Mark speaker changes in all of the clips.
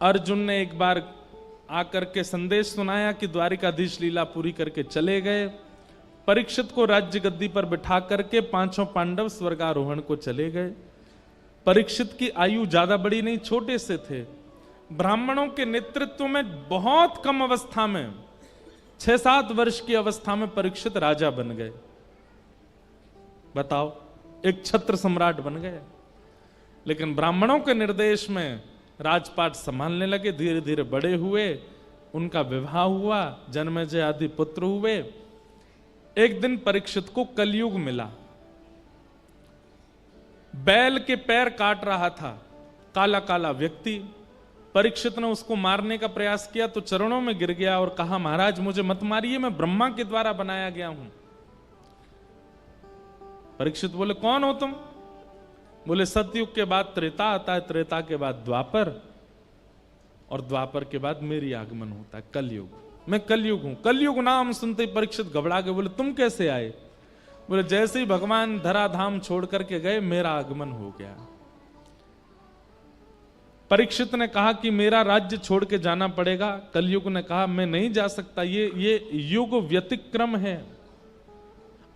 Speaker 1: अर्जुन ने एक बार आकर के संदेश सुनाया कि द्वारिकाधीश लीला पूरी करके चले गए। परीक्षित को राज्य गद्दी पर बिठा करके पांचों पांडव स्वर्गारोहण को चले गए। परीक्षित की आयु ज्यादा बड़ी नहीं, छोटे से थे। ब्राह्मणों के नेतृत्व में बहुत कम अवस्था में 6-7 वर्ष की अवस्था में परीक्षित राजा बन गए। बताओ, एक छत्र सम्राट बन गए। लेकिन ब्राह्मणों के निर्देश में राजपाट संभालने लगे, धीरे धीरे बड़े हुए, उनका विवाह हुआ, जन्मेजय आदि पुत्र हुए। एक दिन परीक्षित को कलयुग मिला। बैल के पैर काट रहा था काला काला व्यक्ति। परीक्षित ने उसको मारने का प्रयास किया तो चरणों में गिर गया और कहा, महाराज मुझे मत मारिए, मैं ब्रह्मा के द्वारा बनाया गया हूं। परीक्षित बोले, कौन हो तुम? बोले, सतयुग के बाद त्रेता आता है, त्रेता के बाद द्वापर, और द्वापर के बाद मेरी आगमन होता है कलयुग। मैं कलयुग हूं। कलयुग नाम सुनते ही परीक्षित घबरा गए। बोले, तुम कैसे आए? बोले, जैसे ही भगवान धराधाम छोड़ करके गए मेरा आगमन हो गया। परीक्षित ने कहा कि मेरा राज्य छोड़ के जाना पड़ेगा। कलयुग ने कहा, मैं नहीं जा सकता, ये युग व्यतिक्रम है,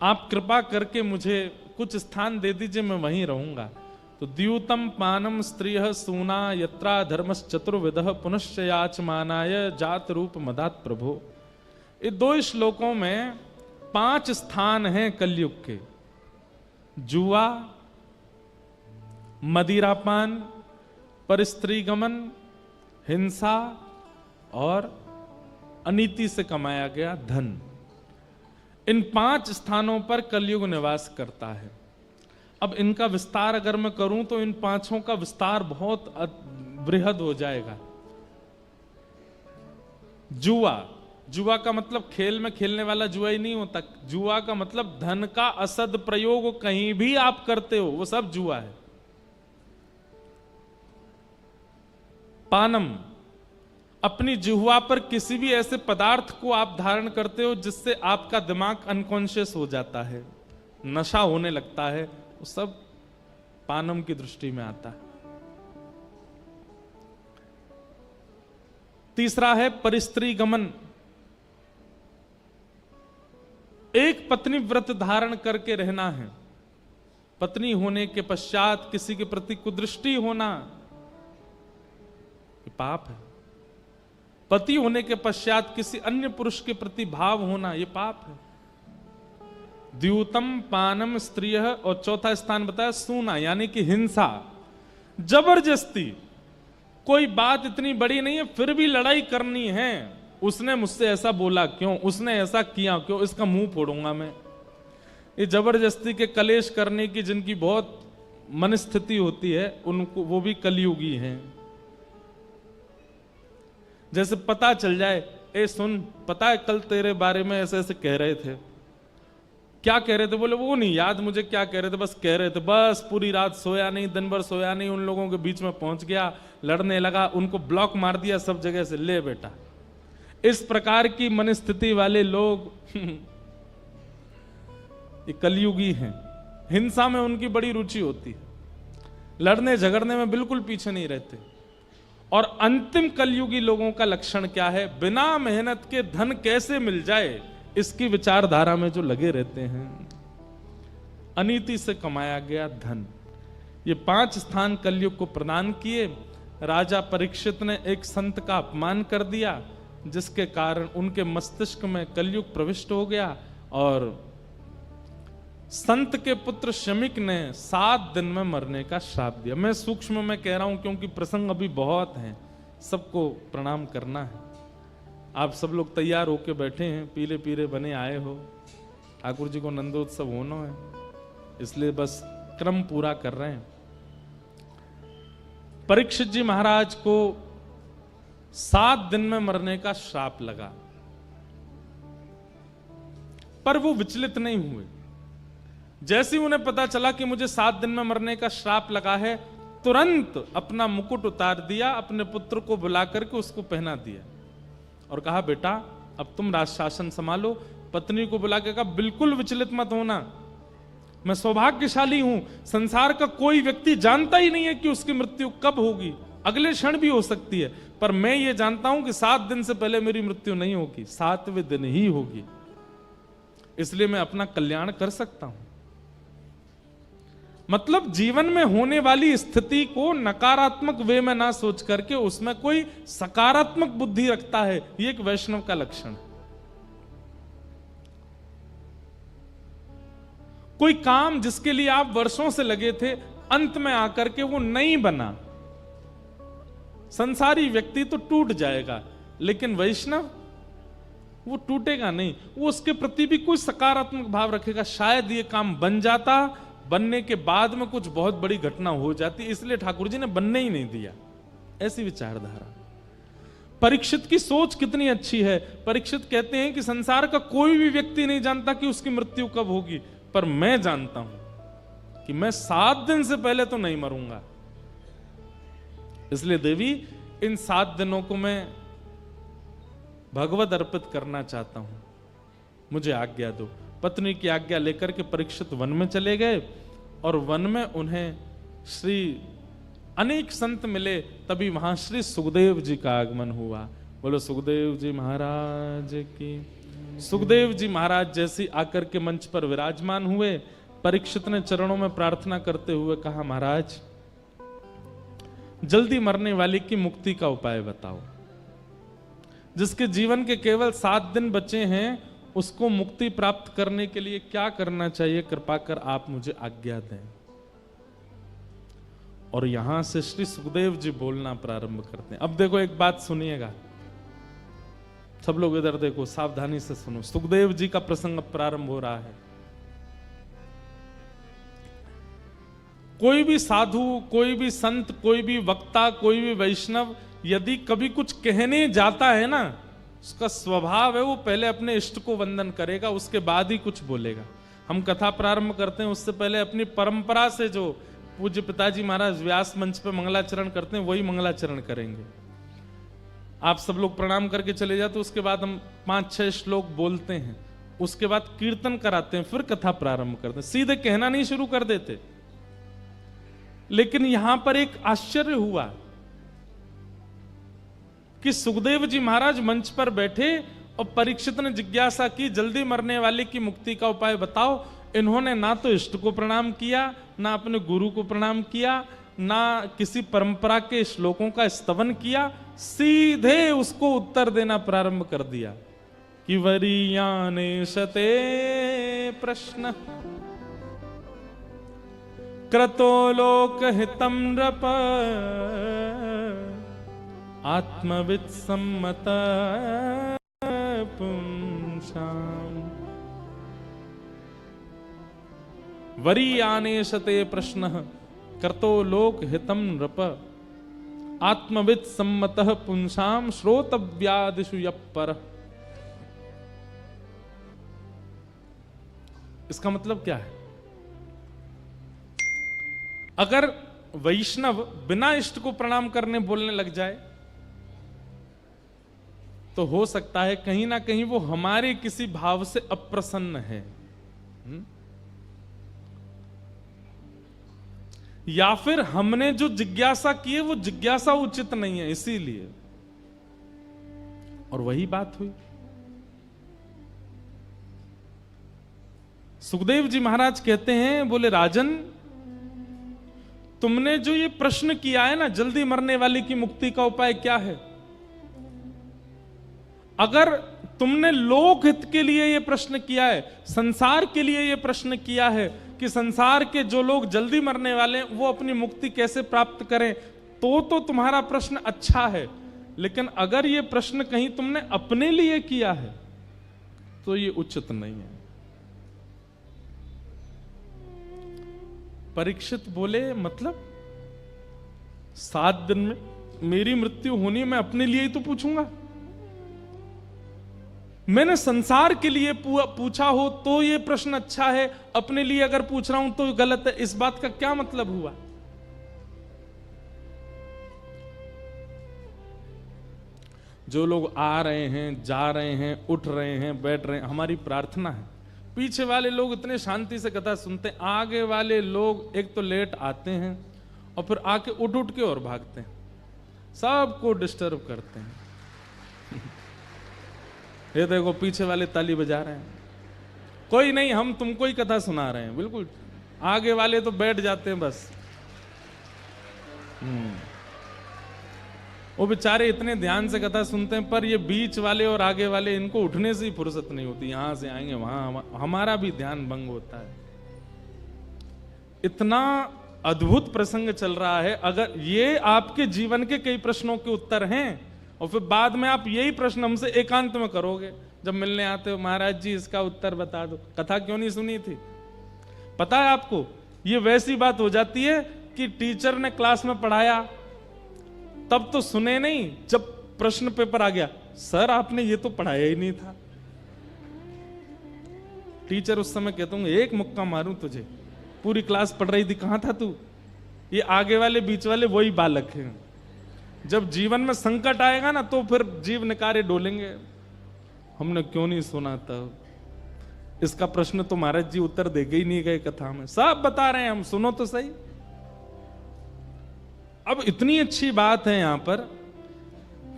Speaker 1: आप कृपा करके मुझे कुछ स्थान दे दीजिए, मैं वहीं रहूंगा। तो द्यूतम पानम स्त्रिय सूना यत्रा धर्मस चतुर्विदः पुनश्च याचमानाय जात रूप मदात प्रभो। ये 2 श्लोकों में 5 स्थान हैं कलयुग के। जुआ, मदिरापान, परस्त्रीगमन, हिंसा और अनीति से कमाया गया धन। इन 5 स्थानों पर कलयुग निवास करता है। अब इनका विस्तार अगर मैं करूं तो इन 5 का विस्तार बहुत बृहद हो जाएगा। जुआ, जुआ का मतलब खेल में खेलने वाला जुआ ही नहीं होता। जुआ का मतलब धन का असद प्रयोग कहीं भी आप करते हो, वो सब जुआ है। पानम, अपनी जिह्वा पर किसी भी ऐसे पदार्थ को आप धारण करते हो जिससे आपका दिमाग अनकॉन्शियस हो जाता है, नशा होने लगता है, वो सब पानम की दृष्टि में आता है। तीसरा है परिस्त्री गमन। एक पत्नी व्रत धारण करके रहना है। पत्नी होने के पश्चात किसी के प्रति कुदृष्टि होना ये पाप है। पति होने के पश्चात किसी अन्य पुरुष के प्रति भाव होना ये पाप है। द्यूतम पानम स्त्रिय, और चौथा स्थान बताया सूना, यानी कि हिंसा, जबरदस्ती। कोई बात इतनी बड़ी नहीं है फिर भी लड़ाई करनी है। उसने मुझसे ऐसा बोला क्यों, उसने ऐसा किया क्यों, इसका मुंह फोड़ूंगा मैं। ये जबरदस्ती के कलेश करने की जिनकी बहुत मनस्थिति होती है उनको, वो भी कलयुगी हैं। जैसे पता चल जाए, ए सुन, पता है कल तेरे बारे में ऐसे ऐसे कह रहे थे। क्या कह रहे थे? बोले, वो नहीं याद मुझे क्या कह रहे थे, बस कह रहे थे। बस पूरी रात सोया नहीं, दिन भर सोया नहीं, उन लोगों के बीच में पहुंच गया, लड़ने लगा, उनको ब्लॉक मार दिया सब जगह से। ले बेटा, इस प्रकार की मनस्थिति वाले लोग ये कलयुगी हैं। हिंसा में उनकी बड़ी रुचि होती है, लड़ने झगड़ने में बिल्कुल पीछे नहीं रहते। और अंतिम कलयुगी लोगों का लक्षण क्या है? बिना मेहनत के धन कैसे मिल जाए इसकी विचारधारा में जो लगे रहते हैं। अनीति से कमाया गया धन। ये 5 स्थान कलयुग को प्रदान किए। राजा परीक्षित ने एक संत का अपमान कर दिया, जिसके कारण उनके मस्तिष्क में कलयुग प्रविष्ट हो गया। और संत के पुत्र शमिक ने 7 दिन में मरने का श्राप दिया। मैं सूक्ष्म में कह रहा हूं क्योंकि प्रसंग अभी बहुत हैं, सबको प्रणाम करना है। आप सब लोग तैयार होके बैठे हैं, पीले पीले बने आए हो। ठाकुर जी को नंदोत्सव होना है, इसलिए बस क्रम पूरा कर रहे हैं। परीक्षित जी महाराज को 7 दिन में मरने का श्राप लगा, पर वो विचलित नहीं हुए। जैसे ही उन्हें पता चला कि मुझे 7 दिन में मरने का श्राप लगा है, तुरंत अपना मुकुट उतार दिया, अपने पुत्र को बुला करके उसको पहना दिया और कहा, बेटा अब तुम राज शासन संभालो। पत्नी को बुला के कहा, बिल्कुल विचलित मत होना, मैं सौभाग्यशाली हूं। संसार का कोई व्यक्ति जानता ही नहीं है कि उसकी मृत्यु कब होगी। अगले क्षण भी हो सकती है, पर मैं ये जानता हूं कि 7 दिन से पहले मेरी मृत्यु नहीं होगी, 7वें दिन ही होगी, इसलिए मैं अपना कल्याण कर सकता हूं। मतलब जीवन में होने वाली स्थिति को नकारात्मक वे में ना सोच करके उसमें कोई सकारात्मक बुद्धि रखता है, ये एक वैष्णव का लक्षण है। कोई काम जिसके लिए आप वर्षों से लगे थे, अंत में आकर के वो नहीं बना। संसारी व्यक्ति तो टूट जाएगा, लेकिन वैष्णव वो टूटेगा नहीं, वो उसके प्रति भी कोई सकारात्मक भाव रखेगा। शायद ये काम बन जाता, बनने के बाद में कुछ बहुत बड़ी घटना हो जाती, इसलिए ठाकुर जी ने बनने ही नहीं दिया, ऐसी विचारधारा। परीक्षित की सोच कितनी अच्छी है। परीक्षित कहते हैं कि संसार का कोई भी व्यक्ति नहीं जानता कि उसकी मृत्यु कब होगी, पर मैं जानता हूं कि मैं 7 दिन से पहले तो नहीं मरूंगा। इसलिए देवी, इन 7 दिनों को मैं भगवत अर्पित करना चाहता हूं, मुझे आज्ञा दो। पत्नी की आज्ञा लेकर के परीक्षित वन में चले गए, और वन में उन्हें श्री अनेक संत मिले। तभी वहां श्री सुखदेव जी का आगमन हुआ। बोलो सुखदेव जी महाराज की। सुखदेव जी महाराज जैसे आकर के मंच पर विराजमान हुए, परीक्षित ने चरणों में प्रार्थना करते हुए कहा, महाराज जल्दी मरने वाले की मुक्ति का उपाय बताओ। जिसके जीवन के केवल 7 दिन बचे हैं, उसको मुक्ति प्राप्त करने के लिए क्या करना चाहिए, कृपा कर आप मुझे आज्ञा दें। और यहां से श्री सुखदेव जी बोलना प्रारंभ करते हैं। अब देखो एक बात सुनिएगा, सब लोग इधर देखो, सावधानी से सुनो। सुखदेव जी का प्रसंग प्रारंभ हो रहा है। कोई भी साधु, कोई भी संत, कोई भी वक्ता, कोई भी वैष्णव यदि कभी कुछ कहने जाता है ना, उसका स्वभाव है वो पहले अपने इष्ट को वंदन करेगा, उसके बाद ही कुछ बोलेगा। हम कथा प्रारंभ करते हैं, उससे पहले अपनी परंपरा से जो पूज्य पिताजी महाराज व्यास मंच पे मंगलाचरण करते हैं, वही मंगलाचरण करेंगे। आप सब लोग प्रणाम करके चले जाते, उसके बाद हम 5-6 श्लोक बोलते हैं, उसके बाद कीर्तन कराते हैं, फिर कथा प्रारंभ करते हैं। सीधे कहना नहीं शुरू कर देते। लेकिन यहां पर एक आश्चर्य हुआ कि सुखदेव जी महाराज मंच पर बैठे और परीक्षित ने जिज्ञासा की, जल्दी मरने वाले की मुक्ति का उपाय बताओ। इन्होंने ना तो इष्ट को प्रणाम किया, ना अपने गुरु को प्रणाम किया, ना किसी परंपरा के श्लोकों का स्तवन किया, सीधे उसको उत्तर देना प्रारंभ कर दिया कि वरीयाने शते प्रश्न क्रतो लोक हितम नृप आत्मवित् सम्मत पुंसाम। वरीयाने शते प्रश्न कर्तो लोक हितम नृप आत्मवित् सम्मतः पुंसाम श्रोतव्यादिषु यप्पर। इसका मतलब क्या है? अगर वैष्णव बिना इष्ट को प्रणाम करने बोलने लग जाए, तो हो सकता है कहीं ना कहीं वो हमारे किसी भाव से अप्रसन्न है, या फिर हमने जो जिज्ञासा की है वो जिज्ञासा उचित नहीं है, इसीलिए। और वही बात हुई। सुखदेव जी महाराज कहते हैं, बोले राजन, तुमने जो ये प्रश्न किया है ना, जल्दी मरने वाले की मुक्ति का उपाय क्या है, अगर तुमने लोकहित के लिए ये प्रश्न किया है, संसार के लिए ये प्रश्न किया है कि संसार के जो लोग जल्दी मरने वाले हैं वो अपनी मुक्ति कैसे प्राप्त करें, तो तुम्हारा प्रश्न अच्छा है। लेकिन अगर ये प्रश्न कहीं तुमने अपने लिए किया है तो ये उचित नहीं है। परीक्षित बोले, मतलब 7 दिन में मेरी मृत्यु होनी, मैं अपने लिए ही तो पूछूंगा। मैंने संसार के लिए पूछा हो तो ये प्रश्न अच्छा है, अपने लिए अगर पूछ रहा हूं तो गलत है। इस बात का क्या मतलब हुआ? जो लोग आ रहे हैं, जा रहे हैं, उठ रहे हैं, बैठ रहे हैं, हमारी प्रार्थना है। पीछे वाले लोग इतने शांति से कथा सुनते हैं, आगे वाले लोग एक तो लेट आते हैं और फिर आके उठ के और भागते हैं। सबको डिस्टर्ब करते हैं। ये देखो पीछे वाले ताली बजा रहे हैं, कोई नहीं, हम तुमको ही कथा सुना रहे हैं, बिल्कुल। आगे वाले तो बैठ जाते हैं बस। वो बेचारे इतने ध्यान से कथा सुनते हैं, पर ये बीच वाले और आगे वाले, इनको उठने से ही फुर्सत नहीं होती, यहां से आएंगे वहां, हमारा भी ध्यान भंग होता है। इतना अद्भुत प्रसंग चल रहा है। अगर ये आपके जीवन के कई प्रश्नों के उत्तर हैं, और फिर बाद में आप यही प्रश्न हमसे एकांत में करोगे जब मिलने आते हो, महाराज जी इसका उत्तर बता दो, कथा क्यों नहीं सुनी थी। पता है आपको, ये वैसी बात हो जाती है कि टीचर ने क्लास में पढ़ाया, तब तो सुने नहीं, जब प्रश्न पेपर आ गया, सर आपने ये तो पढ़ाया ही नहीं था। टीचर उस समय कहता हूं एक मुक्का मारूं तुझे, पूरी क्लास पढ़ रही थी, कहां था तू। ये आगे वाले बीच वाले वही बालक हैं। जब जीवन में संकट आएगा ना, तो फिर जीव निकारे डोलेंगे, हमने क्यों नहीं सुना तब, इसका प्रश्न तो महाराज जी उत्तर देके ही नहीं गए कथा में, सब बता रहे हैं हम, सुनो तो सही। अब इतनी अच्छी बात है, यहां पर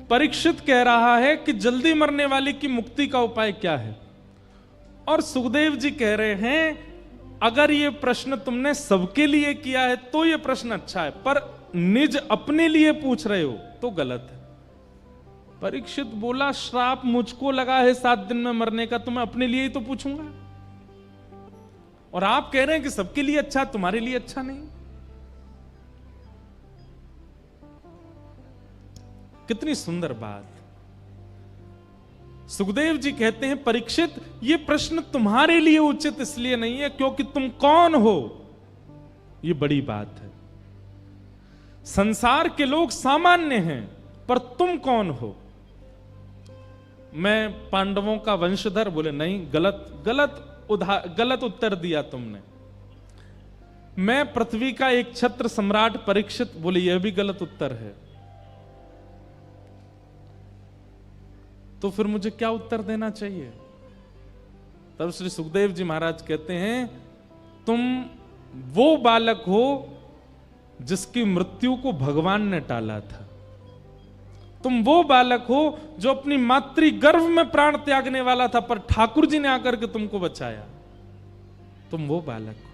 Speaker 1: परीक्षित कह रहा है कि जल्दी मरने वाले की मुक्ति का उपाय क्या है, और सुखदेव जी कह रहे हैं अगर ये प्रश्न तुमने सबके लिए किया है तो ये प्रश्न अच्छा है, पर निज अपने लिए पूछ रहे हो तो गलत है। परीक्षित बोला श्राप मुझको लगा है 7 दिन में मरने का, तो मैं अपने लिए ही तो पूछूंगा, और आप कह रहे हैं कि सबके लिए अच्छा, तुम्हारे लिए अच्छा नहीं। कितनी सुंदर बात। सुखदेव जी कहते हैं परीक्षित, ये प्रश्न तुम्हारे लिए उचित इसलिए नहीं है क्योंकि तुम कौन हो, ये बड़ी बात है। संसार के लोग सामान्य हैं, पर तुम कौन हो। मैं पांडवों का वंशधर, बोले नहीं, गलत उत्तर दिया तुमने। मैं पृथ्वी का एक छत्र सम्राट परीक्षित, बोले यह भी गलत उत्तर है। तो फिर मुझे क्या उत्तर देना चाहिए। तब श्री सुखदेव जी महाराज कहते हैं तुम वो बालक हो जिसकी मृत्यु को भगवान ने टाला था। तुम वो बालक हो जो अपनी मातृ गर्भ में प्राण त्यागने वाला था, पर ठाकुर जी ने आकर के तुमको बचाया। तुम वो बालक हो।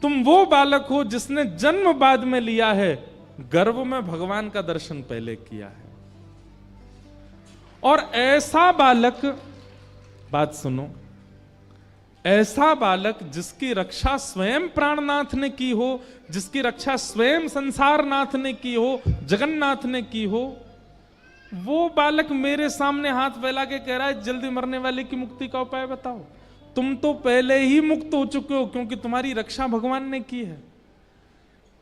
Speaker 1: तुम वो बालक हो जिसने जन्म बाद में लिया है, गर्भ में भगवान का दर्शन पहले किया है। और ऐसा बालक, बात सुनो, ऐसा बालक जिसकी रक्षा स्वयं प्राणनाथ ने की हो, जिसकी रक्षा स्वयं संसारनाथ ने की हो, जगन्नाथ ने की हो, वो बालक मेरे सामने हाथ फैला के कह रहा है जल्दी मरने वाले की मुक्ति का उपाय बताओ। तुम तो पहले ही मुक्त हो चुके हो क्योंकि तुम्हारी रक्षा भगवान ने की है।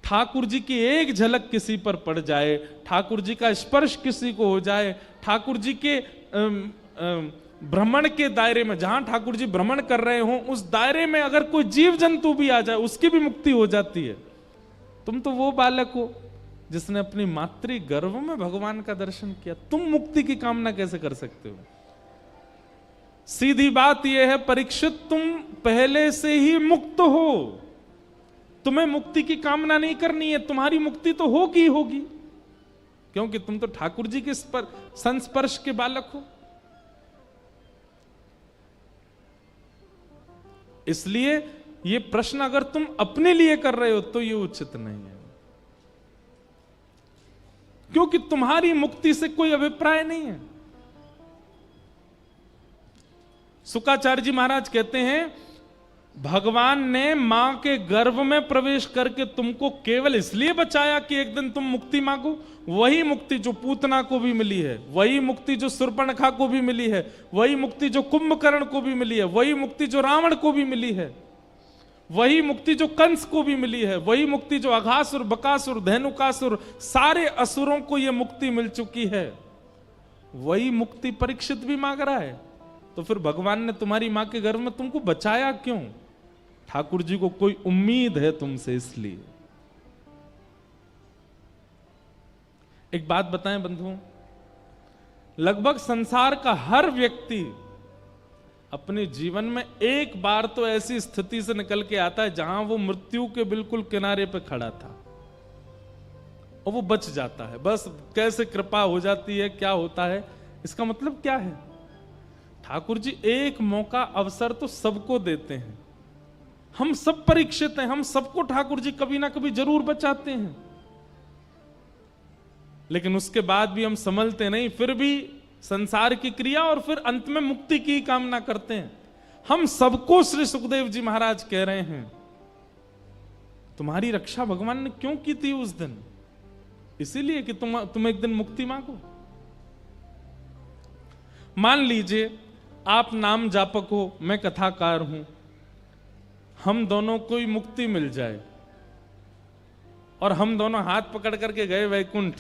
Speaker 1: ठाकुर जी की एक झलक किसी पर पड़ जाए, ठाकुर जी का स्पर्श किसी को हो जाए, ठाकुर जी के भ्रमण के दायरे में, जहां ठाकुर जी भ्रमण कर रहे हो उस दायरे में अगर कोई जीव जंतु भी आ जाए, उसकी भी मुक्ति हो जाती है। तुम तो वो बालक हो जिसने अपनी मातृ गर्भ में भगवान का दर्शन किया। तुम मुक्ति की कामना कैसे कर सकते हो। सीधी बात यह है परीक्षित, तुम पहले से ही मुक्त हो, तुम्हें मुक्ति की कामना नहीं करनी है, तुम्हारी मुक्ति तो होगी होगी, क्योंकि तुम तो ठाकुर जी के संस्पर्श के बालक हो। इसलिए ये प्रश्न अगर तुम अपने लिए कर रहे हो तो ये उचित नहीं है, क्योंकि तुम्हारी मुक्ति से कोई अभिप्राय नहीं है। शुक्राचार्य जी महाराज कहते हैं भगवान ने मां के गर्भ में प्रवेश करके तुमको केवल इसलिए बचाया कि एक दिन तुम मुक्ति मांगो। वही मुक्ति जो पूतना को भी मिली है, वही मुक्ति जो शूर्पणखा को भी मिली है, वही मुक्ति जो कुंभकर्ण को भी मिली है, वही मुक्ति जो रावण को भी मिली है, वही मुक्ति जो कंस को भी मिली है, वही मुक्ति जो अघासुर, बकासुर, धेनुकासुर, सारे असुरों को यह मुक्ति मिल चुकी है, वही मुक्ति परीक्षित भी मांग रहा है। तो फिर भगवान ने तुम्हारी मां के गर्भ में तुमको बचाया क्यों। ठाकुर जी को कोई उम्मीद है तुमसे, इसलिए। एक बात बताएं बंधुओं, लगभग संसार का हर व्यक्ति अपने जीवन में एक बार तो ऐसी स्थिति से निकल के आता है जहां वो मृत्यु के बिल्कुल किनारे पे खड़ा था, और वो बच जाता है। बस कैसे कृपा हो जाती है, क्या होता है, इसका मतलब क्या है? ठाकुर जी एक मौका अवसर तो सबको देते हैं, हम सब परीक्षित हैं, हम सबको ठाकुर जी कभी ना कभी जरूर बचाते हैं, लेकिन उसके बाद भी हम संभलते नहीं, फिर भी संसार की क्रिया और फिर अंत में मुक्ति की कामना करते हैं। हम सबको श्री सुखदेव जी महाराज कह रहे हैं तुम्हारी रक्षा भगवान ने क्यों की थी उस दिन? इसीलिए कि तुम एक दिन मुक्ति मांगो। मान लीजिए आप नाम जापक हो, मैं कथाकार हूं, हम दोनों को ही मुक्ति मिल जाए और हम दोनों हाथ पकड़ करके गए वैकुंठ,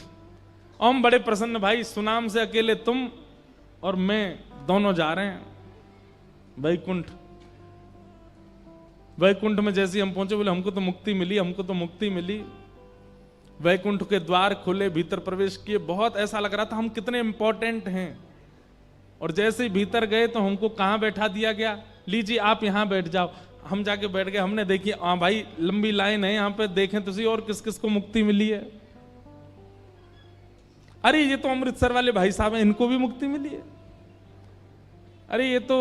Speaker 1: और हम बड़े प्रसन्न, भाई सुनाम से अकेले तुम और मैं दोनों जा रहे हैं वैकुंठ। वैकुंठ में जैसे ही हम पहुंचे बोले हमको तो मुक्ति मिली, हमको तो मुक्ति मिली। वैकुंठ के द्वार खुले, भीतर प्रवेश किए, बहुत ऐसा लग रहा था हम कितने इंपॉर्टेंट हैं। और जैसे ही भीतर गए तो हमको कहां बैठा दिया गया, लीजिए आप यहां बैठ जाओ। हम जाके बैठ गए, हमने देखी हाँ भाई लंबी लाइन है यहाँ पे, देखें तुझे और किस किस को मुक्ति मिली है। अरे ये तो अमृतसर वाले भाई साहब हैं, इनको भी मुक्ति मिली है। अरे ये तो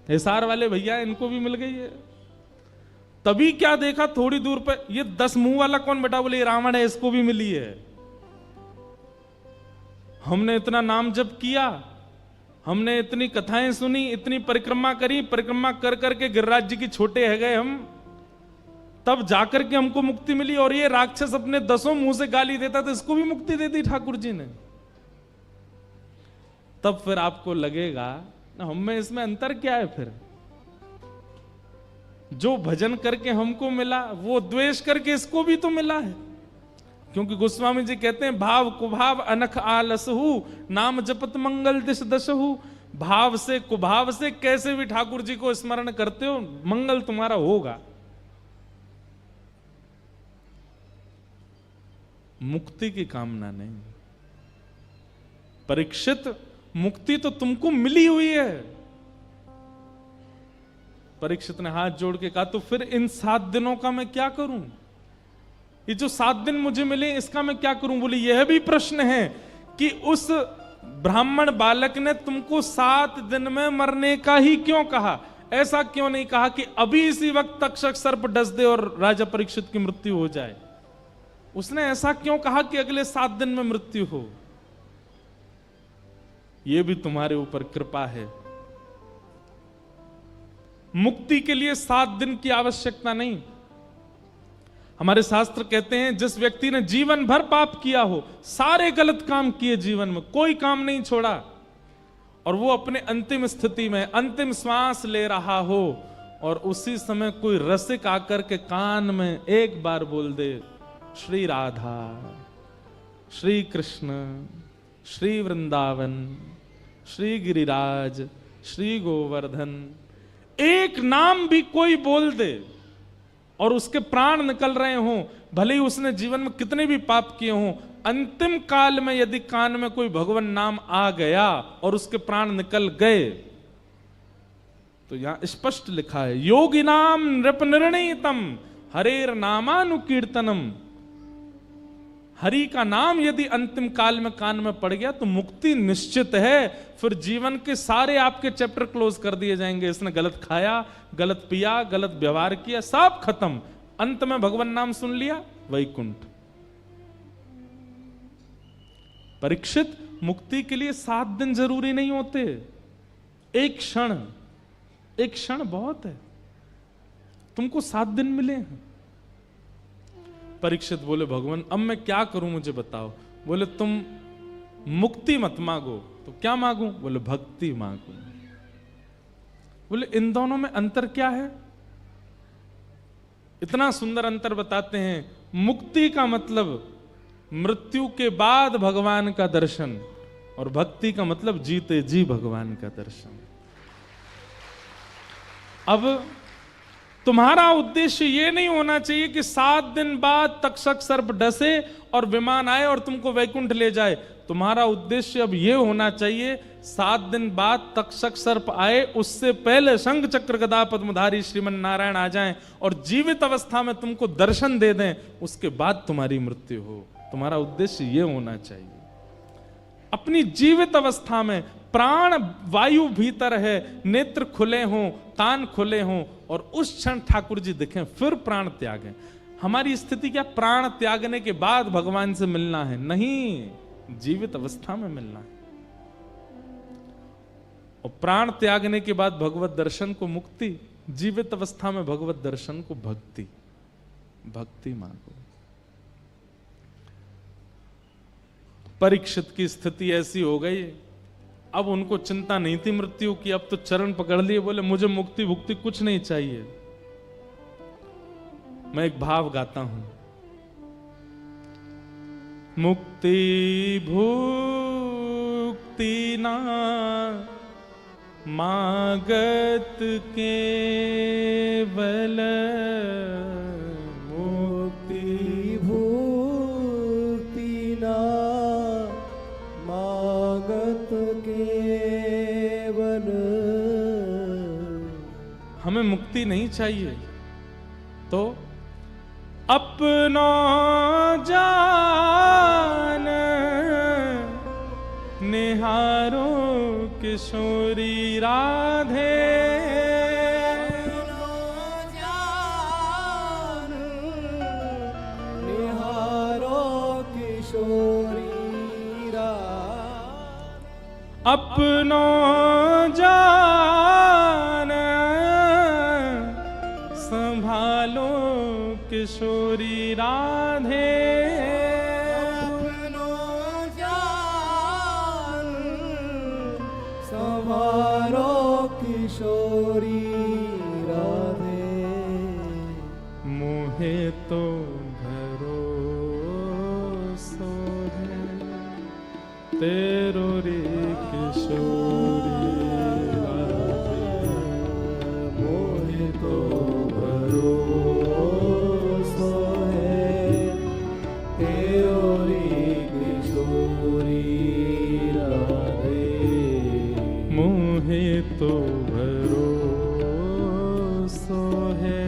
Speaker 1: हिसार वाले भैया, इनको भी मिल गई है। तभी क्या देखा थोड़ी दूर पे, ये 10 मुंह वाला कौन बेटा, बोले ये रावण है, इसको भी मिली है। हमने इतना नाम जप किया, हमने इतनी कथाएं सुनी, इतनी परिक्रमा करी, परिक्रमा कर करके गिरिराज जी की छोटे है गए हम, तब जाकर के हमको मुक्ति मिली। और ये राक्षस अपने 10 मुंह से गाली देता था, इसको भी मुक्ति दे दी ठाकुर जी ने। तब फिर आपको लगेगा हम में इसमें अंतर क्या है? फिर जो भजन करके हमको मिला वो द्वेष करके इसको भी तो मिला है। क्योंकि गोस्वामी जी कहते हैं भाव कुभाव अनख आलसहु, नाम जपत मंगल दिश दशहु। भाव से कुभाव से कैसे भी ठाकुर जी को स्मरण करते हो, मंगल तुम्हारा होगा। मुक्ति की कामना नहीं। परीक्षित, मुक्ति तो तुमको मिली हुई है। परीक्षित ने हाथ जोड़ के कहा तो फिर इन 7 दिनों का मैं क्या करूं? ये जो 7 दिन मुझे मिले इसका मैं क्या करूं? बोले यह भी प्रश्न है कि उस ब्राह्मण बालक ने तुमको 7 दिन में मरने का ही क्यों कहा? ऐसा क्यों नहीं कहा कि अभी इसी वक्त तक्षक सर्प डस दे और राजा परीक्षित की मृत्यु हो जाए? उसने ऐसा क्यों कहा कि अगले 7 दिन में मृत्यु हो? यह भी तुम्हारे ऊपर कृपा है। मुक्ति के लिए 7 दिन की आवश्यकता नहीं। हमारे शास्त्र कहते हैं जिस व्यक्ति ने जीवन भर पाप किया हो, सारे गलत काम किए, जीवन में कोई काम नहीं छोड़ा, और वो अपने अंतिम स्थिति में अंतिम श्वास ले रहा हो, और उसी समय कोई रसिक आकर के कान में एक बार बोल दे श्री राधा, श्री कृष्ण, श्री वृंदावन, श्री गिरिराज, श्री गोवर्धन, एक नाम भी कोई बोल दे और उसके प्राण निकल रहे हों, भले ही उसने जीवन में कितने भी पाप किए हों, अंतिम काल में यदि कान में कोई भगवान नाम आ गया और उसके प्राण निकल गए, तो यहां स्पष्ट लिखा है योगिनाम नृप निर्णीतम हरेर नामानुकीर्तनम। हरि का नाम यदि अंतिम काल में कान में पड़ गया तो मुक्ति निश्चित है। फिर जीवन के सारे आपके चैप्टर क्लोज कर दिए जाएंगे। इसने गलत खाया, गलत पिया, गलत व्यवहार किया, सब खत्म। अंत में भगवान नाम सुन लिया, वैकुंठ। परीक्षित, मुक्ति के लिए 7 दिन जरूरी नहीं होते, एक क्षण बहुत है। तुमको 7 दिन मिले हैं। परीक्षित बोले भगवान अब मैं क्या करूं, मुझे बताओ। बोले तुम मुक्ति मत मांगो तो क्या मांगू? बोले भक्ति मांगो। बोले इन दोनों में अंतर क्या है? इतना सुंदर अंतर बताते हैं। मुक्ति का मतलब मृत्यु के बाद भगवान का दर्शन, और भक्ति का मतलब जीते जी भगवान का दर्शन। अब तुम्हारा उद्देश्य यह नहीं होना चाहिए कि 7 दिन बाद तक्षक सर्प डसे और विमान आए और तुमको वैकुंठ ले जाए। तुम्हारा उद्देश्य अब यह होना चाहिए 7 दिन बाद तक्षक सर्प आए, उससे पहले शंख चक्र गदा पद्मधारी श्रीमन नारायण आ जाएं और जीवित अवस्था में तुमको दर्शन दे दें, उसके बाद तुम्हारी मृत्यु हो। तुम्हारा उद्देश्य ये होना चाहिए। अपनी जीवित अवस्था में प्राण वायु भीतर है, नेत्र खुले हों, कान खुले हों और उस क्षण ठाकुर जी दिखें, फिर प्राण त्यागें। हमारी स्थिति क्या प्राण त्यागने के बाद भगवान से मिलना है? नहीं, जीवित अवस्था में मिलना है। और प्राण त्यागने के बाद भगवत दर्शन को मुक्ति, जीवित अवस्था में भगवत दर्शन को भक्ति। भक्ति मांगो। परीक्षित की स्थिति ऐसी हो गई, अब उनको चिंता नहीं थी मृत्यु की, अब तो चरण पकड़ लिए, बोले मुझे मुक्ति भुक्ति कुछ नहीं चाहिए। मैं एक भाव गाता हूं, मुक्ति भुक्ति ना मागत केवल,
Speaker 2: मुक्ति भुक्ति ना मागत केवल।
Speaker 1: हमें मुक्ति नहीं चाहिए तो अपनो जान निहारो किशोरी राधे,
Speaker 2: जान निहारो किशोरी राधे।
Speaker 1: अपनो जान संभालो किशोरी राधे,
Speaker 2: अपनो जान संभालो किशोरी राधे।
Speaker 1: मोहे तो भरोसो है तेरो रे किशोरी राधे, मोहे तो
Speaker 2: भरोसा है तेरो रे किशोरी राधे।
Speaker 1: मोहे तो भरोसो है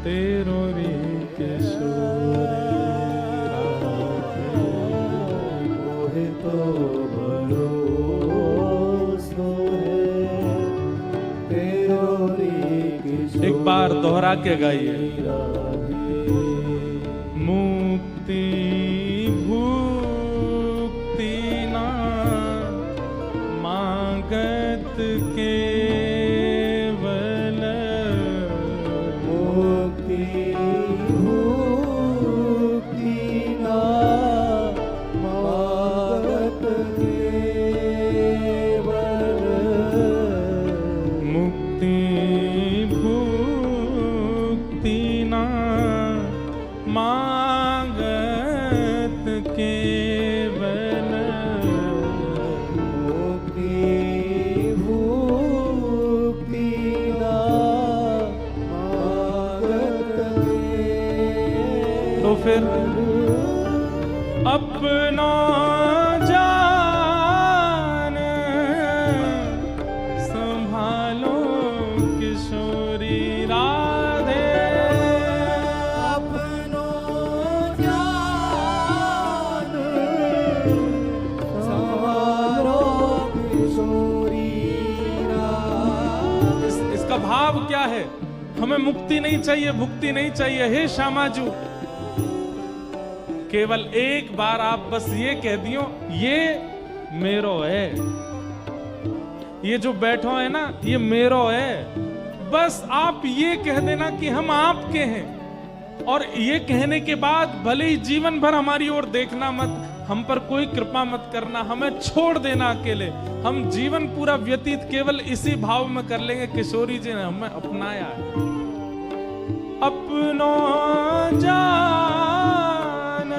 Speaker 1: तेरो रे किशोरी राधे,
Speaker 2: मोहे तो भरोसा है तेरो रे किशोरी।
Speaker 1: एक बार दोहरा के गाइए, मुक्ति भुक्ति ना मागत केवल,
Speaker 2: मुक्ति भुक्ति ना मागत केवल।
Speaker 1: मुक्ति भुक्ति ना मागत केवल,
Speaker 2: मुक्ति भुक्ति ना मागत केवल।
Speaker 1: तो फिर अपना जान संभालो किशोरी राधे,
Speaker 2: अपनो जान संभालो किशोरी राधे।
Speaker 1: इसका भाव क्या है? हमें मुक्ति नहीं चाहिए, भुक्ति नहीं चाहिए। हे श्यामाजू, केवल एक बार आप बस ये कह दियो, ये मेरो है, ये जो बैठो है ना, ये मेरो है। बस आप ये कह देना कि हम आपके हैं, और ये कहने के बाद भले ही जीवन भर हमारी ओर देखना मत, हम पर कोई कृपा मत करना, हमें छोड़ देना अकेले, हम जीवन पूरा व्यतीत केवल इसी भाव में कर लेंगे, किशोरी जी ने हमें अपनाया है। अपनो जान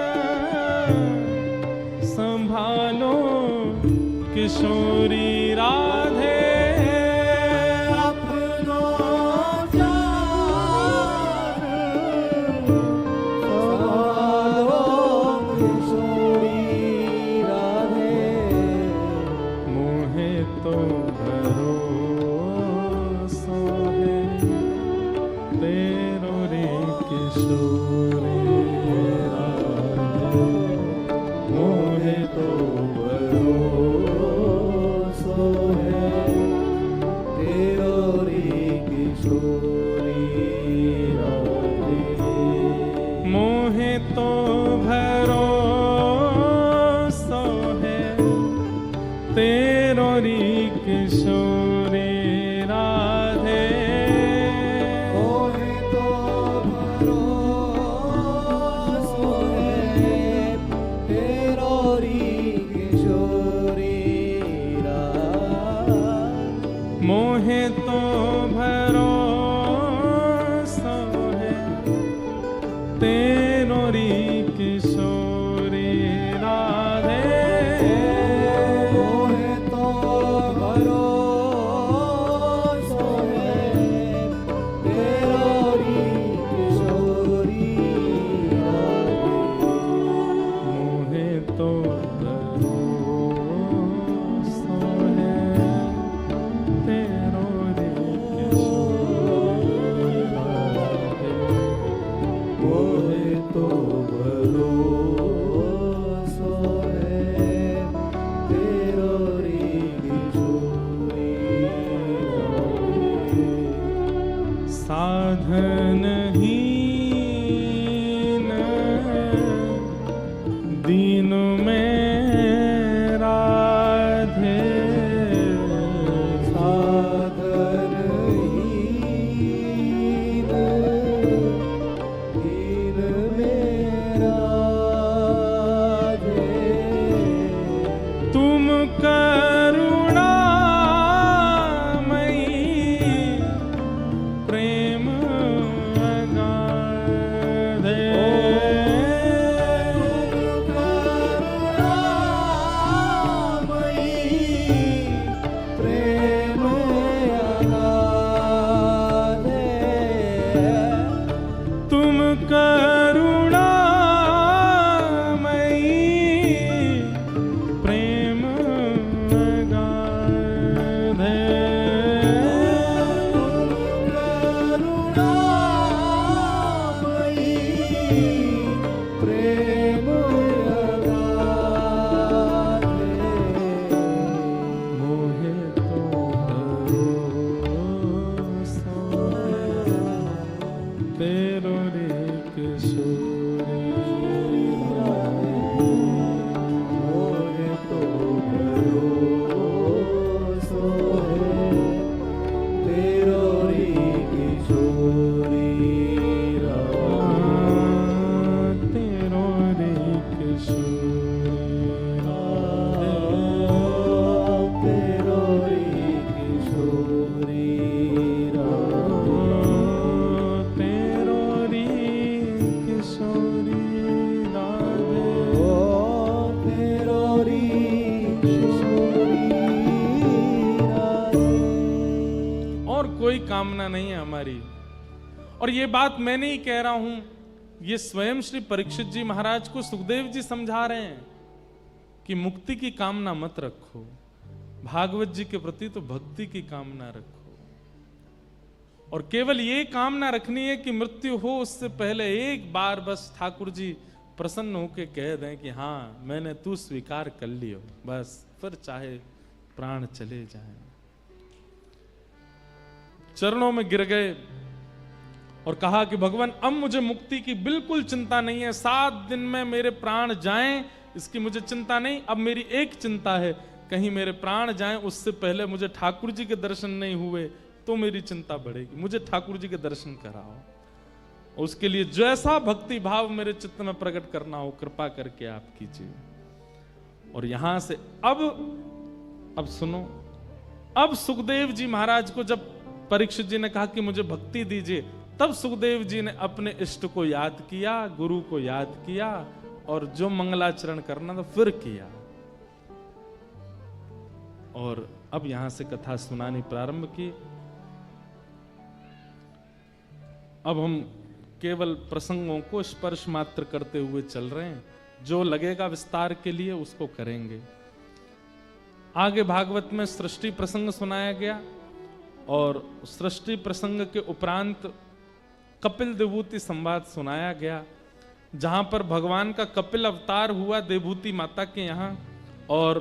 Speaker 1: संभालो किशोरी राधे,
Speaker 2: अपनो जान संभालो किशोरी राधे।
Speaker 1: मोहे तो भरोसा है तेरो रे किशोरी राधे।
Speaker 2: तो भरोसो है तेरो रे किशोरी राधे।
Speaker 1: मोहे तो भरोसो है तेरो री किशोरी राधे।
Speaker 2: मोहे तो भरोसो है तेरो री किशोरी राधे।
Speaker 1: मोहे तो भरोसो है तेरो री किशोरी राधे।
Speaker 2: मोहे तो भरोसो है तेरो री किशोरी राधे।
Speaker 1: मोहे तो भरोसो है तेरो री किशोरी राधे।
Speaker 2: मोहे तो भरोसो है तेरो री किशोरी राधे।
Speaker 1: साधनहीन दीन में राधे।
Speaker 2: साधनहीन दीन में राधे।
Speaker 1: तुम करुणामयी प्रेम अगाधे।
Speaker 2: प्रेम अगाधे।
Speaker 1: तुम करुणामयी प्रेम अगाधे।
Speaker 2: प्रेम
Speaker 1: मोहे तो भरोसो है तेरो रे किशोरी राधे।
Speaker 2: मोहे तो भरोसो है तेरो रे किशोरी राधे।
Speaker 1: तेरो रे किशोरी राधे।
Speaker 2: तेरो रे किशोरी राधे।
Speaker 1: तेरो रे किशोरी राधे।
Speaker 2: तेरो रे किशोरी राधे।
Speaker 1: और कोई कामना नहीं है हमारी। और ये बात मैं नहीं कह रहा हूं, ये स्वयं श्री परीक्षित जी महाराज को सुखदेव जी समझा रहे हैं कि मुक्ति की कामना मत रखो, भागवत जी के प्रति तो भक्ति की कामना रखो। और केवल ये कामना रखनी है कि मृत्यु हो उससे पहले एक बार बस ठाकुर जी प्रसन्न होके कह दें कि हाँ मैंने तू स्वीकार कर लियो, बस फिर चाहे प्राण चले जाएं। चरणों में गिर गए और कहा कि भगवान अब मुझे मुक्ति की बिल्कुल चिंता नहीं है, 7 दिन में मेरे प्राण जाएं इसकी मुझे चिंता नहीं। अब मेरी एक चिंता है, कहीं मेरे प्राण जाएं उससे पहले मुझे ठाकुर जी के दर्शन नहीं हुए तो मेरी चिंता बढ़ेगी। मुझे ठाकुर जी के दर्शन कराओ, उसके लिए जैसा भक्ति भाव मेरे चित्त में प्रकट करना हो कृपा करके आप कीजिए। और यहां से अब सुनो, अब सुखदेव जी महाराज को जब परीक्षित जी ने कहा कि मुझे भक्ति दीजिए, तब सुखदेव जी ने अपने इष्ट को याद किया, गुरु को याद किया और जो मंगलाचरण करना था फिर किया। और अब यहां से कथा सुनानी प्रारंभ की। अब हम केवल प्रसंगों को स्पर्श मात्र करते हुए चल रहे हैं, जो लगेगा विस्तार के लिए उसको करेंगे। आगे भागवत में सृष्टि प्रसंग सुनाया गया और सृष्टि प्रसंग के उपरांत कपिल विभूति संवाद सुनाया गया, जहां पर भगवान का कपिल अवतार हुआ देवभूति माता के यहां, और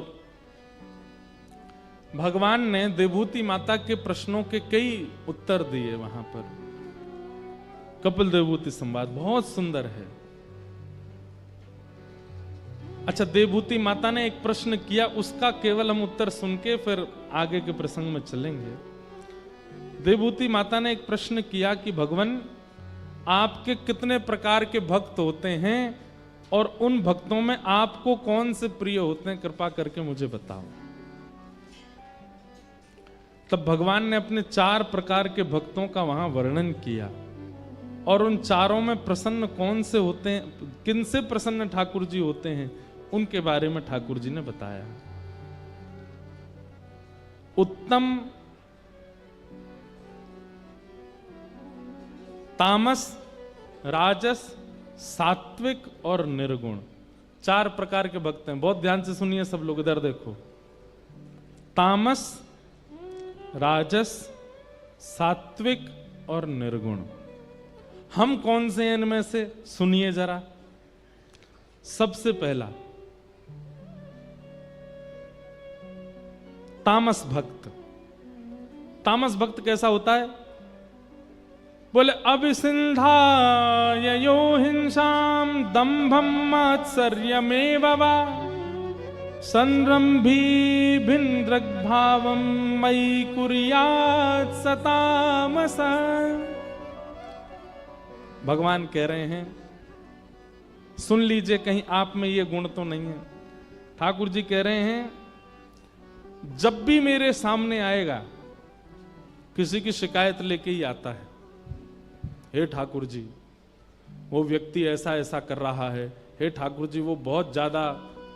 Speaker 1: भगवान ने देवभूति माता के प्रश्नों के कई उत्तर दिए वहां पर। कपिल देवभूति संवाद बहुत सुंदर है। अच्छा, देवभूति माता ने एक प्रश्न किया, उसका केवल हम उत्तर सुन के फिर आगे के प्रसंग में चलेंगे। देवभूति माता ने एक प्रश्न किया कि भगवान, आपके कितने प्रकार के भक्त होते हैं और उन भक्तों में आपको कौन से प्रिय होते हैं, कृपा करके मुझे बताओ। तब भगवान ने अपने 4 प्रकार के भक्तों का वहां वर्णन किया, और उन चारों में प्रसन्न कौन से होते हैं, किन से प्रसन्न ठाकुर जी होते हैं, उनके बारे में ठाकुर जी ने बताया। उत्तम, तामस, राजस, सात्विक और निर्गुण, 4 प्रकार के भक्त हैं। बहुत ध्यान से सुनिए सब लोग, इधर देखो। तामस, राजस, सात्विक और निर्गुण, हम कौन से हैं इनमें से? सुनिए जरा। सबसे पहला तामस भक्त। तामस भक्त कैसा होता है? बोले, अभिसिंधाय यो हिंसाम दंभम मात्सर्यमेव वा संरंभी भिन्द्रग्भावम मयि कुर्यात् स तामस। भगवान कह रहे हैं, सुन लीजिए, कहीं आप में ये गुण तो नहीं है। ठाकुर जी कह रहे हैं, जब भी मेरे सामने आएगा, किसी की शिकायत लेके ही आता है, हे ठाकुर जी वो व्यक्ति ऐसा ऐसा कर रहा है, हे ठाकुर जी वो बहुत ज्यादा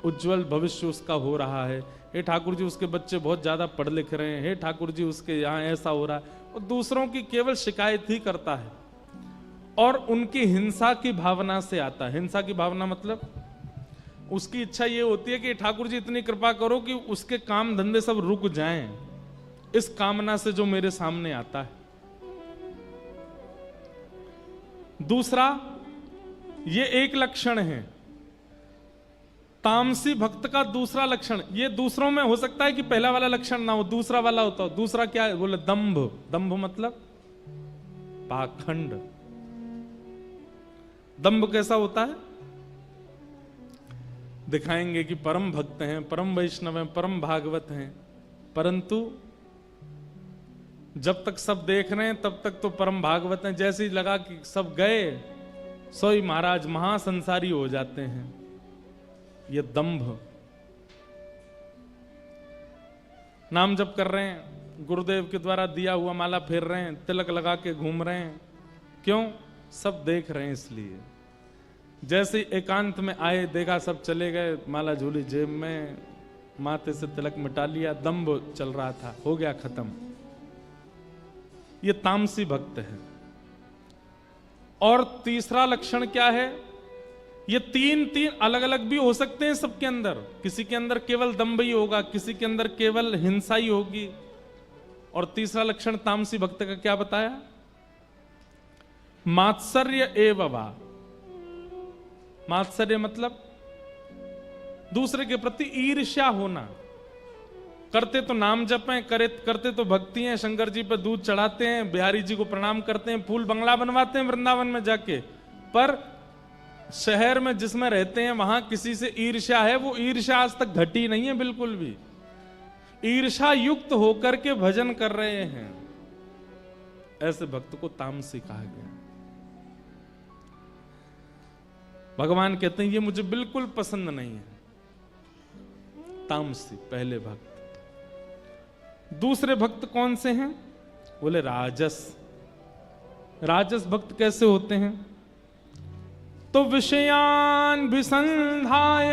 Speaker 1: उज्जवल भविष्य उसका हो रहा है, हे ठाकुर जी उसके बच्चे बहुत ज्यादा पढ़ लिख रहे हैं, हे ठाकुर जी उसके यहाँ ऐसा हो रहा है। वो दूसरों की केवल शिकायत ही करता है, और उनकी हिंसा की भावना से आता है। हिंसा की भावना मतलब उसकी इच्छा ये होती है कि ठाकुर जी इतनी कृपा करो कि उसके काम धंधे सब रुक जाएं, इस कामना से जो मेरे सामने आता है। दूसरा, ये एक लक्षण है तामसी भक्त का। दूसरा लक्षण, ये दूसरों में हो सकता है कि पहला वाला लक्षण ना हो, दूसरा वाला होता हो। दूसरा क्या है? बोले दंभ। दंभ मतलब पाखंड। दंभ कैसा होता है? दिखाएंगे कि परम भक्त हैं, परम वैष्णव हैं, परम भागवत हैं, परंतु जब तक सब देख रहे हैं तब तक तो परम भागवत हैं। जैसे ही लगा कि सब गए, सोई महाराज महासंसारी हो जाते हैं। ये दंभ। नाम जप कर रहे हैं, गुरुदेव के द्वारा दिया हुआ माला फेर रहे हैं, तिलक लगा के घूम रहे हैं, क्यों? सब देख रहे हैं इसलिए। जैसे एकांत में आए, देखा सब चले गए, माला झूली जेब में, माथे से तिलक मिटा लिया, दंभ चल रहा था, हो गया खत्म। ये तामसी भक्त है। और तीसरा लक्षण क्या है? ये तीन अलग अलग भी हो सकते हैं सबके अंदर। किसी के अंदर केवल दंभ ही होगा, किसी के अंदर केवल हिंसा ही होगी। और तीसरा लक्षण तामसी भक्त का क्या बताया? मात्सर्य एव वा। मात्सर्य मतलब दूसरे के प्रति ईर्ष्या होना। करते तो नाम जप हैं, करते तो भक्ति हैं, शंकर जी पर दूध चढ़ाते हैं, बिहारी जी को प्रणाम करते हैं, फूल बंगला बनवाते हैं वृंदावन में जाके, पर शहर में जिसमें रहते हैं वहां किसी से ईर्ष्या है। वो ईर्ष्या आज तक घटी नहीं है बिल्कुल भी। ईर्ष्या युक्त होकर के भजन कर रहे हैं, ऐसे भक्त को तामसी कहा गया। भगवान कहते हैं ये मुझे बिल्कुल पसंद नहीं है। तामसी पहले भक्त। दूसरे भक्त कौन से हैं? बोले राजस। राजस भक्त कैसे होते हैं? तो विषयान विसंधाय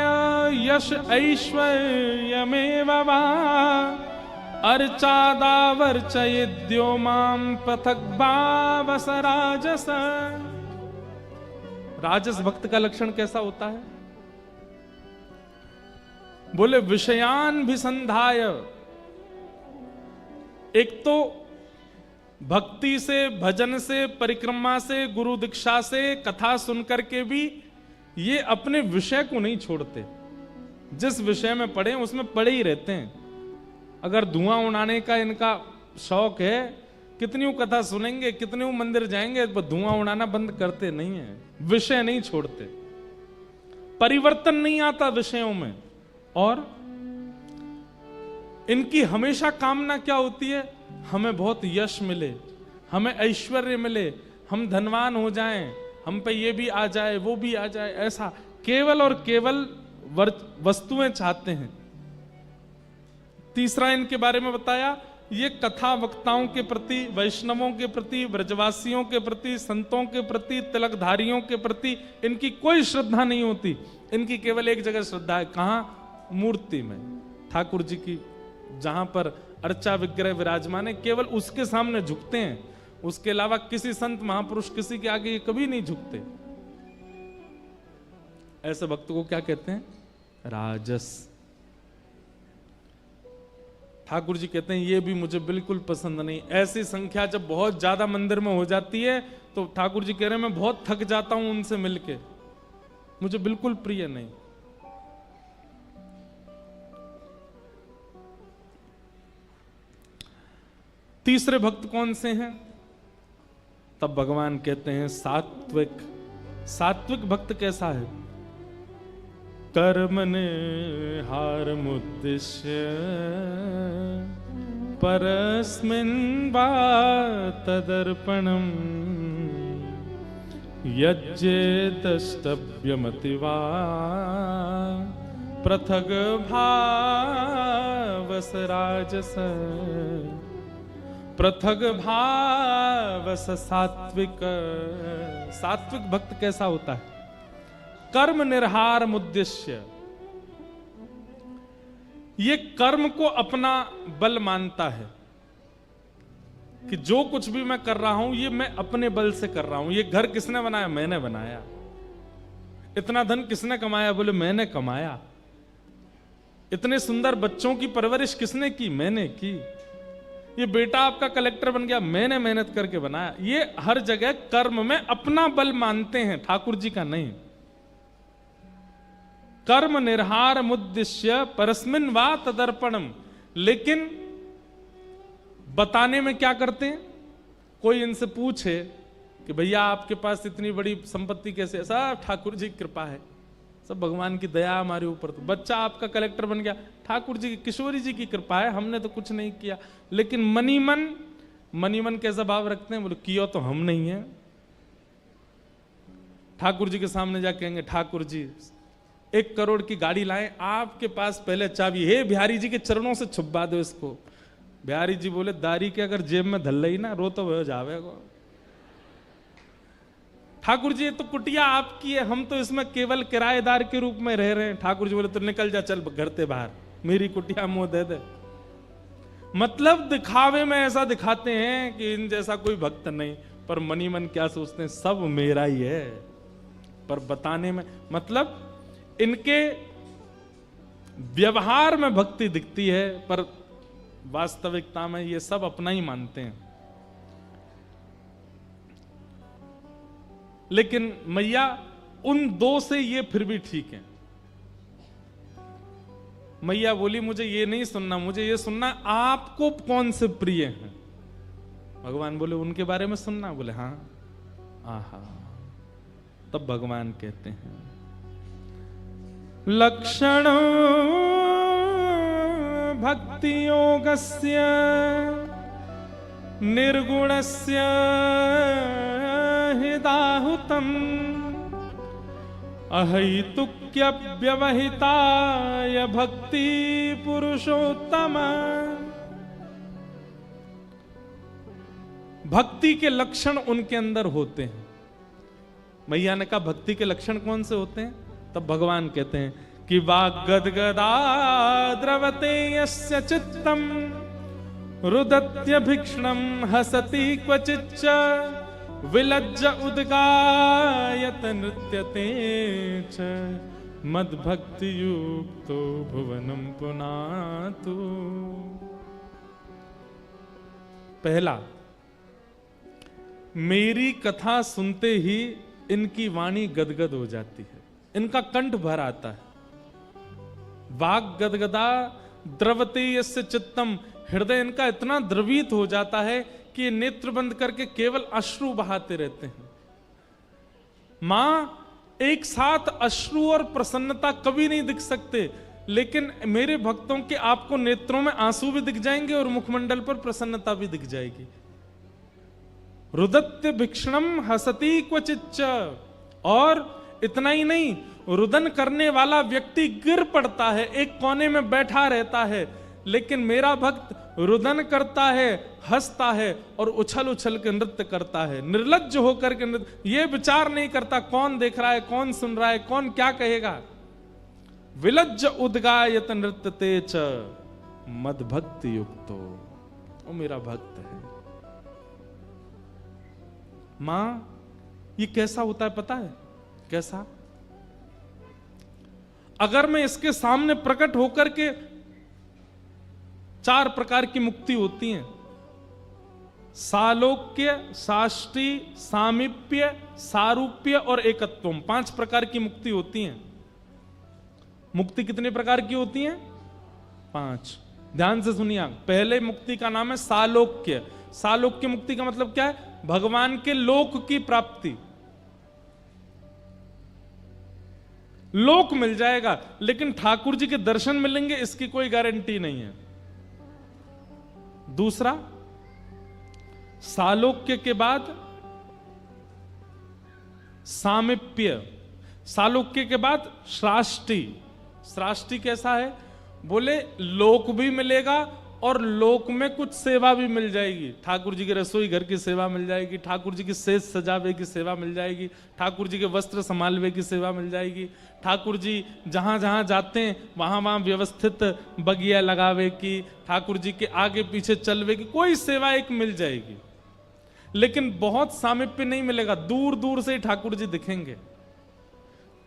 Speaker 1: यश ऐश्वर्यमेव वा अर्चादावर्चयेद्यो माम पृथक भावस राजस। राजस भक्त का लक्षण कैसा होता है? बोले विषयान विसंधाय। एक तो भक्ति से, भजन से, परिक्रमा से, गुरु दीक्षा से, कथा सुनकर के भी ये अपने विषय को नहीं छोड़ते, जिस विषय में पढ़े उसमें पढ़े ही रहते हैं। अगर धुआं उड़ाने का इनका शौक है, कितनी कथा सुनेंगे, कितने मंदिर जाएंगे, पर धुआं उड़ाना बंद करते नहीं है, विषय नहीं छोड़ते, परिवर्तन नहीं आता विषयों में। और इनकी हमेशा कामना क्या होती है? हमें बहुत यश मिले, हमें ऐश्वर्य मिले, हम धनवान हो जाएं, हम पे ये भी आ जाए वो भी आ जाए, ऐसा केवल और केवल वस्तुएं चाहते हैं। तीसरा इनके बारे में बताया, ये कथा वक्ताओं के प्रति, वैष्णवों के प्रति, ब्रजवासियों के प्रति, संतों के प्रति, तिलकधारियों के प्रति इनकी कोई श्रद्धा नहीं होती। इनकी केवल एक जगह श्रद्धा है, कहां? मूर्ति में, ठाकुर जी की जहां पर अर्चा विग्रह विराजमान है, केवल उसके सामने झुकते हैं। उसके अलावा किसी संत महापुरुष किसी के आगे ये कभी नहीं झुकते। ऐसे भक्त को क्या कहते हैं? राजस। ठाकुर जी कहते हैं ये भी मुझे बिल्कुल पसंद नहीं। ऐसी संख्या जब बहुत ज्यादा मंदिर में हो जाती है तो ठाकुर जी कह रहे हैं मैं बहुत थक जाता हूं उनसे मिलके, मुझे बिल्कुल प्रिय नहीं। तीसरे भक्त कौन से हैं? तब भगवान कहते हैं सात्विक। सात्विक भक्त कैसा है? कर्म निहार मुद्दिश्य परस्मिन् वा तदर्पणम् यज्ञेतस्तव्यमति वा पृथग भावस राजस। पृथग भावस सात्विक। सात्विक भक्त कैसा होता है? कर्म निर्हार मुद्देश्य, ये कर्म को अपना बल मानता है कि जो कुछ भी मैं कर रहा हूं ये मैं अपने बल से कर रहा हूं। ये घर किसने बनाया? मैंने बनाया। इतना धन किसने कमाया? बोले मैंने कमाया। इतने सुंदर बच्चों की परवरिश किसने की? मैंने की। ये बेटा आपका कलेक्टर बन गया, मैंने मेहनत करके बनाया। ये हर जगह कर्म में अपना बल मानते हैं, ठाकुर जी का नहीं। कर्म निर्हार मुद्दिश्य परस्मिन् वा तदर्पणम। लेकिन बताने में क्या करते हैं? कोई इनसे पूछे कि भैया आपके पास इतनी बड़ी संपत्ति कैसे? सब ठाकुर जी की कृपा है, सब भगवान की दया हमारे ऊपर। तो बच्चा आपका कलेक्टर बन गया, ठाकुर जी की, किशोरी जी की कृपा है, हमने तो कुछ नहीं किया। लेकिन मनी मन कैसा भाव रखते हैं? बोले किया तो हम नहीं है। ठाकुर जी के सामने जा कहेंगे ठाकुर जी 1 करोड़ की गाड़ी लाएं, आपके पास पहले चाबी है, बिहारी जी के चरणों से छुपा दो इसको। बिहारी जी बोले दारी के अगर जेब में धल रही ना रो तो वह जावेगा। ठाकुर जी ये तो कुटिया आपकी है, हम तो इसमें केवल किराएदार के रूप में रह रहे हैं। ठाकुर जी बोले तो निकल जा, चल घर से बाहर, मेरी कुटिया मुंह दे दे। मतलब दिखावे में ऐसा दिखाते हैं कि इन जैसा कोई भक्त नहीं, पर मनी मन क्या सोचते हैं? सब मेरा ही है। पर बताने में मतलब इनके व्यवहार में भक्ति दिखती है, पर वास्तविकता में ये सब अपना ही मानते हैं। लेकिन मैया उन 2 से ये फिर भी ठीक है। मैया बोली मुझे ये नहीं सुनना, मुझे ये सुनना आपको कौन से प्रिय हैं। भगवान बोले उनके बारे में सुनना? बोले हाँ। आहा। तब भगवान कहते हैं लक्षण भक्ति योगस्य निर्गुणस्य हिदाहुतम अहैतुक्य व्यवहिताय भक्ति पुरुषोत्तम। भक्ति के लक्षण उनके अंदर होते हैं। मैया ने कहा भक्ति के लक्षण कौन से होते हैं? तब भगवान कहते हैं कि वाग्गदगदा द्रवते यस्य चित्तम रुदत्यभिक्षणम हसति क्वचिच्च विलज्ज उद्गायत नृत्यते च मद्भक्ति युक्तो भुवनम पुनातु। पहला, मेरी कथा सुनते ही इनकी वाणी गदगद हो जाती है, इनका कंठ भर आता है। वाग गदगदा द्रवते यस्य चित्तम, हृदय इनका इतना द्रवित हो जाता है कि ये नेत्र बंद करके केवल अश्रु बहाते रहते हैं। मां एक साथ अश्रु और प्रसन्नता कभी नहीं दिख सकते, लेकिन मेरे भक्तों के आपको नेत्रों में आंसू भी दिख जाएंगे और मुखमंडल पर प्रसन्नता भी दिख जाएगी। रुदत्य भिक्षणम हसती क्वचिच्च, और इतना ही नहीं, रुदन करने वाला व्यक्ति गिर पड़ता है, एक कोने में बैठा रहता है, लेकिन मेरा भक्त रुदन करता है, हंसता है और उछल उछल के नृत्य करता है, निर्लज्ज होकर के नृत्य, ये विचार नहीं करता कौन देख रहा है, कौन सुन रहा है, कौन क्या कहेगा। विलज्ज उद्गायत नृत्यते च मद भक्ति युक्तो, वो मेरा भक्त है। मां ये कैसा होता है पता है? कैसा? अगर मैं इसके सामने प्रकट होकर के, 4 प्रकार की मुक्ति होती हैं, सालोक्य, साष्टी, सामीप्य, सारूप्य और एकत्वम, 5 प्रकार की मुक्ति होती हैं। मुक्ति कितने प्रकार की होती हैं? 5। ध्यान से सुनिए। पहले मुक्ति का नाम है सालोक्य। सालोक्य मुक्ति का मतलब क्या है? भगवान के लोक की प्राप्ति। लोक मिल जाएगा, लेकिन ठाकुर जी के दर्शन मिलेंगे इसकी कोई गारंटी नहीं है। दूसरा, सालोक्य के बाद सामीप्य, सालोक्य के बाद श्राष्टी। श्राष्टी कैसा है? बोले लोक भी मिलेगा और लोक में कुछ सेवा भी मिल जाएगी। ठाकुर जी के रसोई घर की सेवा मिल जाएगी, ठाकुर जी की सेज सजावे की सेवा मिल जाएगी, ठाकुर जी के वस्त्र संभालवे की सेवा मिल जाएगी, ठाकुर जी जहां जहां जाते हैं वहां वहां व्यवस्थित बगिया लगावे की, ठाकुर जी के आगे पीछे चलवे की कोई सेवा एक मिल जाएगी। लेकिन बहुत सामीप्य नहीं मिलेगा, दूर दूर से ही ठाकुर जी दिखेंगे।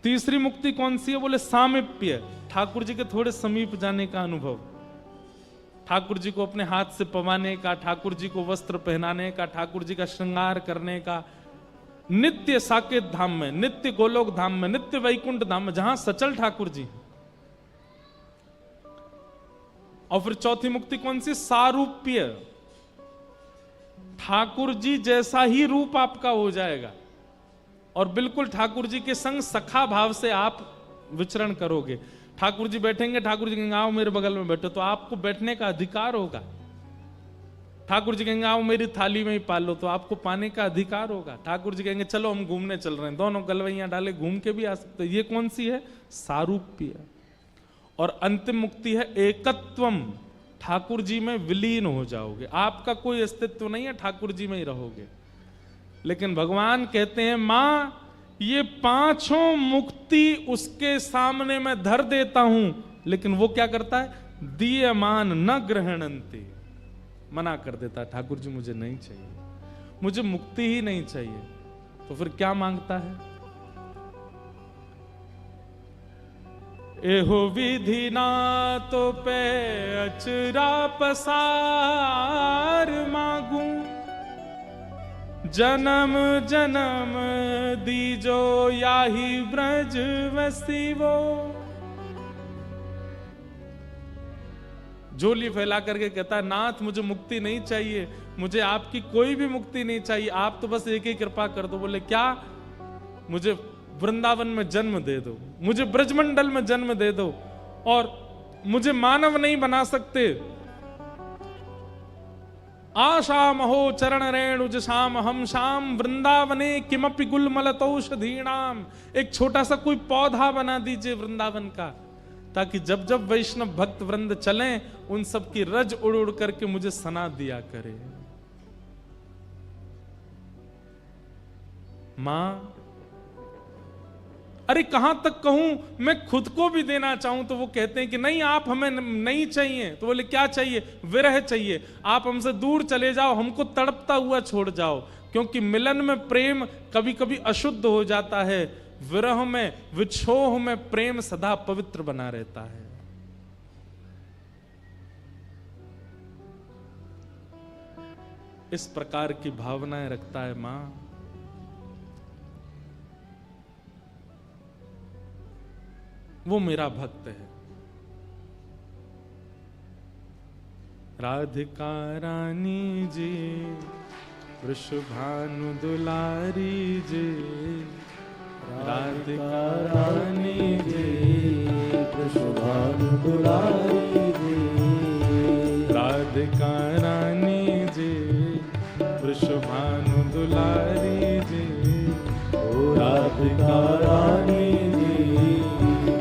Speaker 1: तीसरी मुक्ति कौन सी है? बोले सामीप्य, ठाकुर जी के थोड़े समीप जाने का अनुभव, ठाकुर जी को अपने हाथ से पवाने का, ठाकुर जी को वस्त्र पहनाने का, ठाकुर जी का श्रृंगार करने का। नित्य साकेत धाम में, नित्य गोलोक धाम में, नित्य वैकुंठ धाम में, जहां सचल ठाकुर जी। और फिर चौथी मुक्ति कौन सी? सारूप्य, ठाकुर जी जैसा ही रूप आपका हो जाएगा और बिल्कुल ठाकुर जी के संग सखा भाव से आप विचरण करोगे। ठाकुर जी बैठेंगे, ठाकुर जी कहेंगे आओ मेरे बगल में बैठो, तो आपको बैठने का अधिकार होगा। ठाकुर जी कहेंगे आओ मेरी थाली में ही पालो, तो आपको पाने का अधिकार होगा। ठाकुर जी कहेंगे चलो हम घूमने चल रहे हैं, दोनों गलवैयां डाले घूम के भी आ सकते। ये कौन सी है? सारूप्य। और अंतिम मुक्ति है एकत्वम, ठाकुर जी में विलीन हो जाओगे, आपका कोई अस्तित्व नहीं है, ठाकुर जी में ही रहोगे। लेकिन भगवान कहते हैं मां ये 5 मुक्ति उसके सामने मैं धर देता हूं, लेकिन वो क्या करता है? दीयमान न ग्रहणन्ति, मना कर देता है, ठाकुर जी मुझे नहीं चाहिए, मुझे मुक्ति ही नहीं चाहिए। तो फिर क्या मांगता है? एहो विधि ना तो पे अचरा पसार मांगू, जन्म जन्म दीजो याही ब्रज वसीवो। झोली फैला करके कहता है नाथ मुझे मुक्ति नहीं चाहिए, मुझे आपकी कोई भी मुक्ति नहीं चाहिए, आप तो बस एक ही कृपा कर दो। बोले क्या? मुझे वृंदावन में जन्म दे दो, मुझे ब्रजमंडल में जन्म दे दो, और मुझे मानव नहीं बना सकते। आशा महो चरण रेणुज शाम हम शाम वृंदावने किमपि गुलमलतौषधीणाम। एक छोटा सा कोई पौधा बना दीजिए वृंदावन का, ताकि जब जब वैष्णव भक्त वृंद चलें उन सब की रज उड़ उड़ करके मुझे सना दिया करे। मां अरे कहां तक कहूं, मैं खुद को भी देना चाहूं तो वो कहते हैं कि नहीं आप हमें नहीं चाहिए। तो बोले क्या चाहिए? विरह चाहिए, आप हमसे दूर चले जाओ, हमको तड़पता हुआ छोड़ जाओ। क्योंकि मिलन में प्रेम कभी कभी अशुद्ध हो जाता है, विरह में विछोह में प्रेम सदा पवित्र बना रहता है। इस प्रकार की भावनाएं रखता है मां। वो मेरा भक्त है। राधिका रानी जी, वृषभानु दुलारी जी, राधिका रानी जी,
Speaker 2: वृषभानु दुलारी जी,
Speaker 1: राधिका रानी जी, वृषभानु दुलारी जी,
Speaker 2: ओ राधिका रानी जी,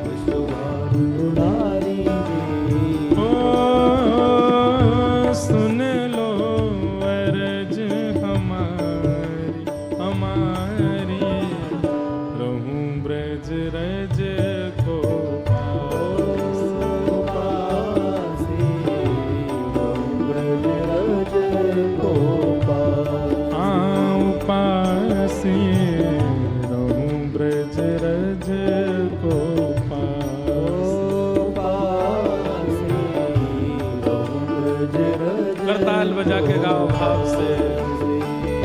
Speaker 2: वृषभानु दुलारी जी।
Speaker 1: ओ सुन लो अर्ज हमारी हमारी, रहूं ब्रज रज को पासी, रहूं ब्रज रज को करताल बजा के गाओ भाव से।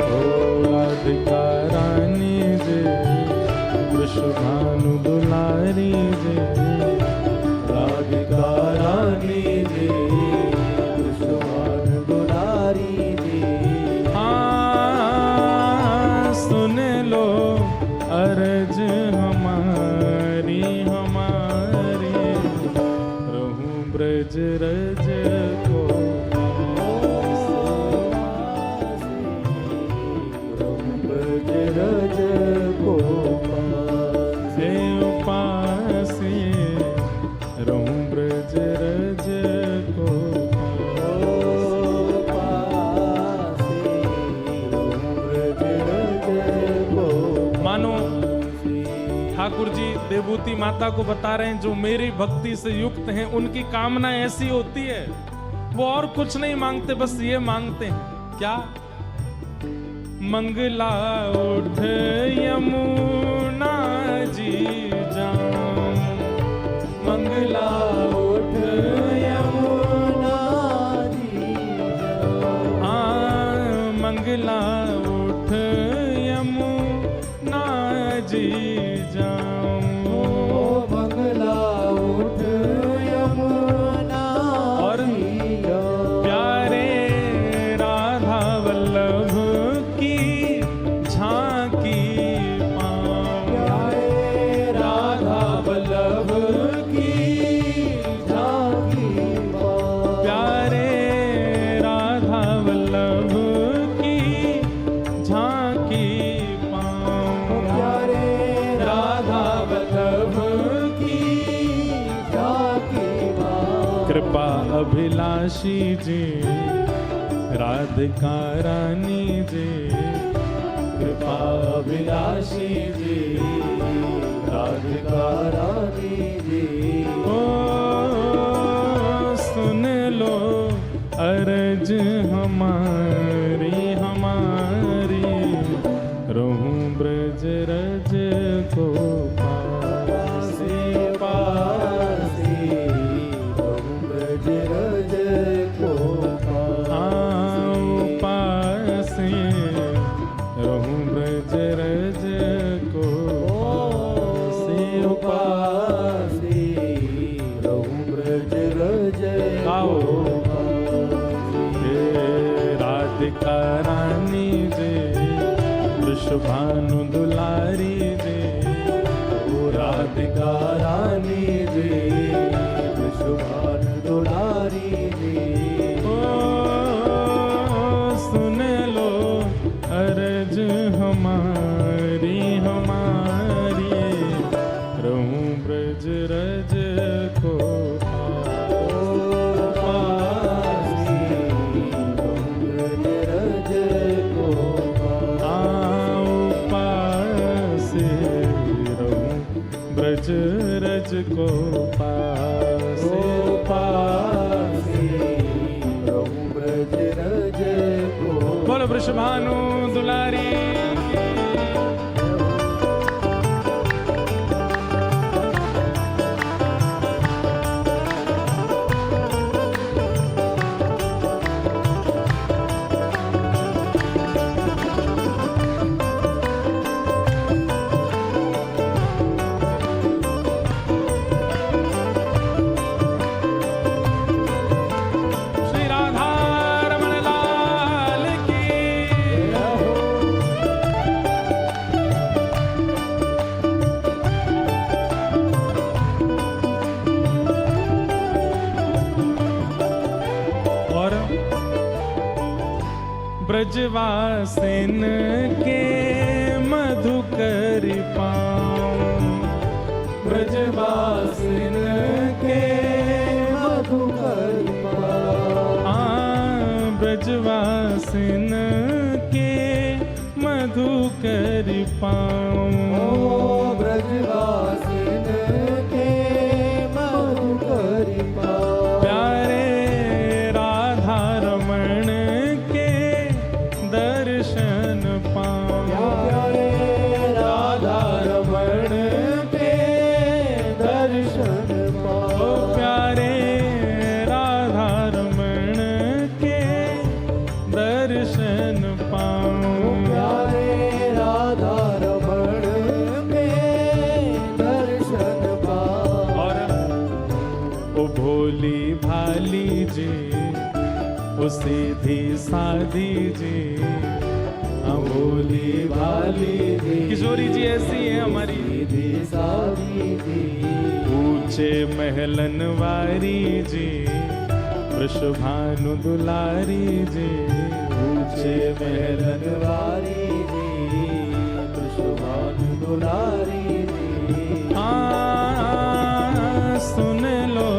Speaker 1: ओ राधिका रानी जी, वृषभानु दुलारी जी,
Speaker 2: राधिका रानी जी, वृषभानु दुलारी जी।
Speaker 1: हाँ सुन लो अर्ज हमारी हमारी, रहूं ब्रज रज को
Speaker 2: रज को
Speaker 1: से उपासी, रहूं ब्रज रज को मानो ठाकुर जी देवभूति माता को बता रहे हैं, जो मेरी भक्ति से युक्त हैं उनकी कामना ऐसी होती है, वो और कुछ नहीं मांगते, बस ये मांगते हैं क्या? मंगला उठ यमुना जी जाऊं, मंगला उठ
Speaker 2: यमुना जी जाऊं,
Speaker 1: मंगला उठ यमुना जी जाऊं,
Speaker 2: मंगला उठ यमुना
Speaker 1: और
Speaker 2: जी जाऊं।
Speaker 1: प्यारे राधा वल्लभ झांकी पाऊं,
Speaker 2: प्यारे राधा वल्लभ की झांकी पाऊं,
Speaker 1: प्यारे राधा वल्लभ की झांकी पाऊं,
Speaker 2: प्यारे राधा वल्लभ की झांकी पाऊं।
Speaker 1: कृपा अभिलाषी जी, राधिका रानी जी,
Speaker 2: कृपा अभिलाषी जी, राधिका रानी जी।
Speaker 1: ओ सुन लो अर्ज हमारी हमारी, रहूं ब्रज रज को
Speaker 2: पासी पासी, रहूं ब्रज रज को
Speaker 1: पासी, रहूं ब्रज रज को
Speaker 2: पासी, रहूं ब्रज रज
Speaker 1: गाओ। राधिका रानी जी, वृषभानु दुलारी जी,
Speaker 2: ओ राधिका रानी जी, वृषभानु दुलारी जी।
Speaker 1: ओ सुन लो अर्ज हमारी हमारी, रहूं ब्रज रज को
Speaker 2: पासी, रहूं ब्रज रज को
Speaker 1: पासे, रहूं ब्रज रज को पासे
Speaker 2: पासी, रहूं ब्रज रज को।
Speaker 1: बोलो वृषभानु दुलारी ब्रजवासिन के मधुकर पाऊं,
Speaker 2: ब्रजवासिन के मधुकर पाऊं,
Speaker 1: ब्रजवासिन के मधुकर पाऊं,
Speaker 2: ब्रजवासिन के मधुकर पाऊं,
Speaker 1: प्यारे राधा रमण के दर्शन पाऊं,
Speaker 2: प्यारे राधा रमण के दर्शन पाऊं,
Speaker 1: प्यारे राधा रमण के दर्शन पाऊं,
Speaker 2: प्यारे राधा रमण के दर्शन पाऊं।
Speaker 1: और ओ भोली भाली जी, ओ सीधी साधी जी, हाँ भोली भाली जी, किशोरी जी ऐसी है हमारी,
Speaker 2: सीधी साधी जी,
Speaker 1: ऊंचे महलन वारी जी, वृषभानु दुलारी जी, ऊंचे महलन
Speaker 2: वारी जी, वृषभानु दुलारी जी,
Speaker 1: सुन लो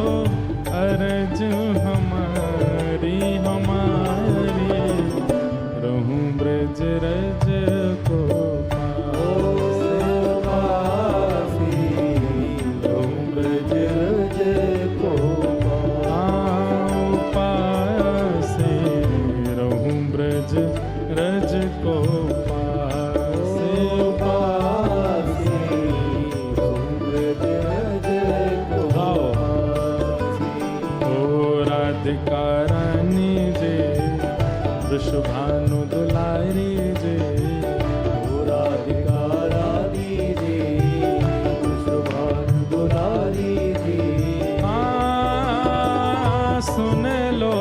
Speaker 1: अर्ज हमारी हमारी, रहूं ब्रज रज को
Speaker 2: पासी, रहूं ब्रज रज को
Speaker 1: पासे, रहूं ब्रज रज को पासे,
Speaker 2: पासी, रहूं ब्रज रज को पासी।
Speaker 1: ओ राधिका रानी जे, वृषभानु दुलारी जे,
Speaker 2: ओ राधिका रानी जी, वृषभानु दुलारी जी,
Speaker 1: सुन लो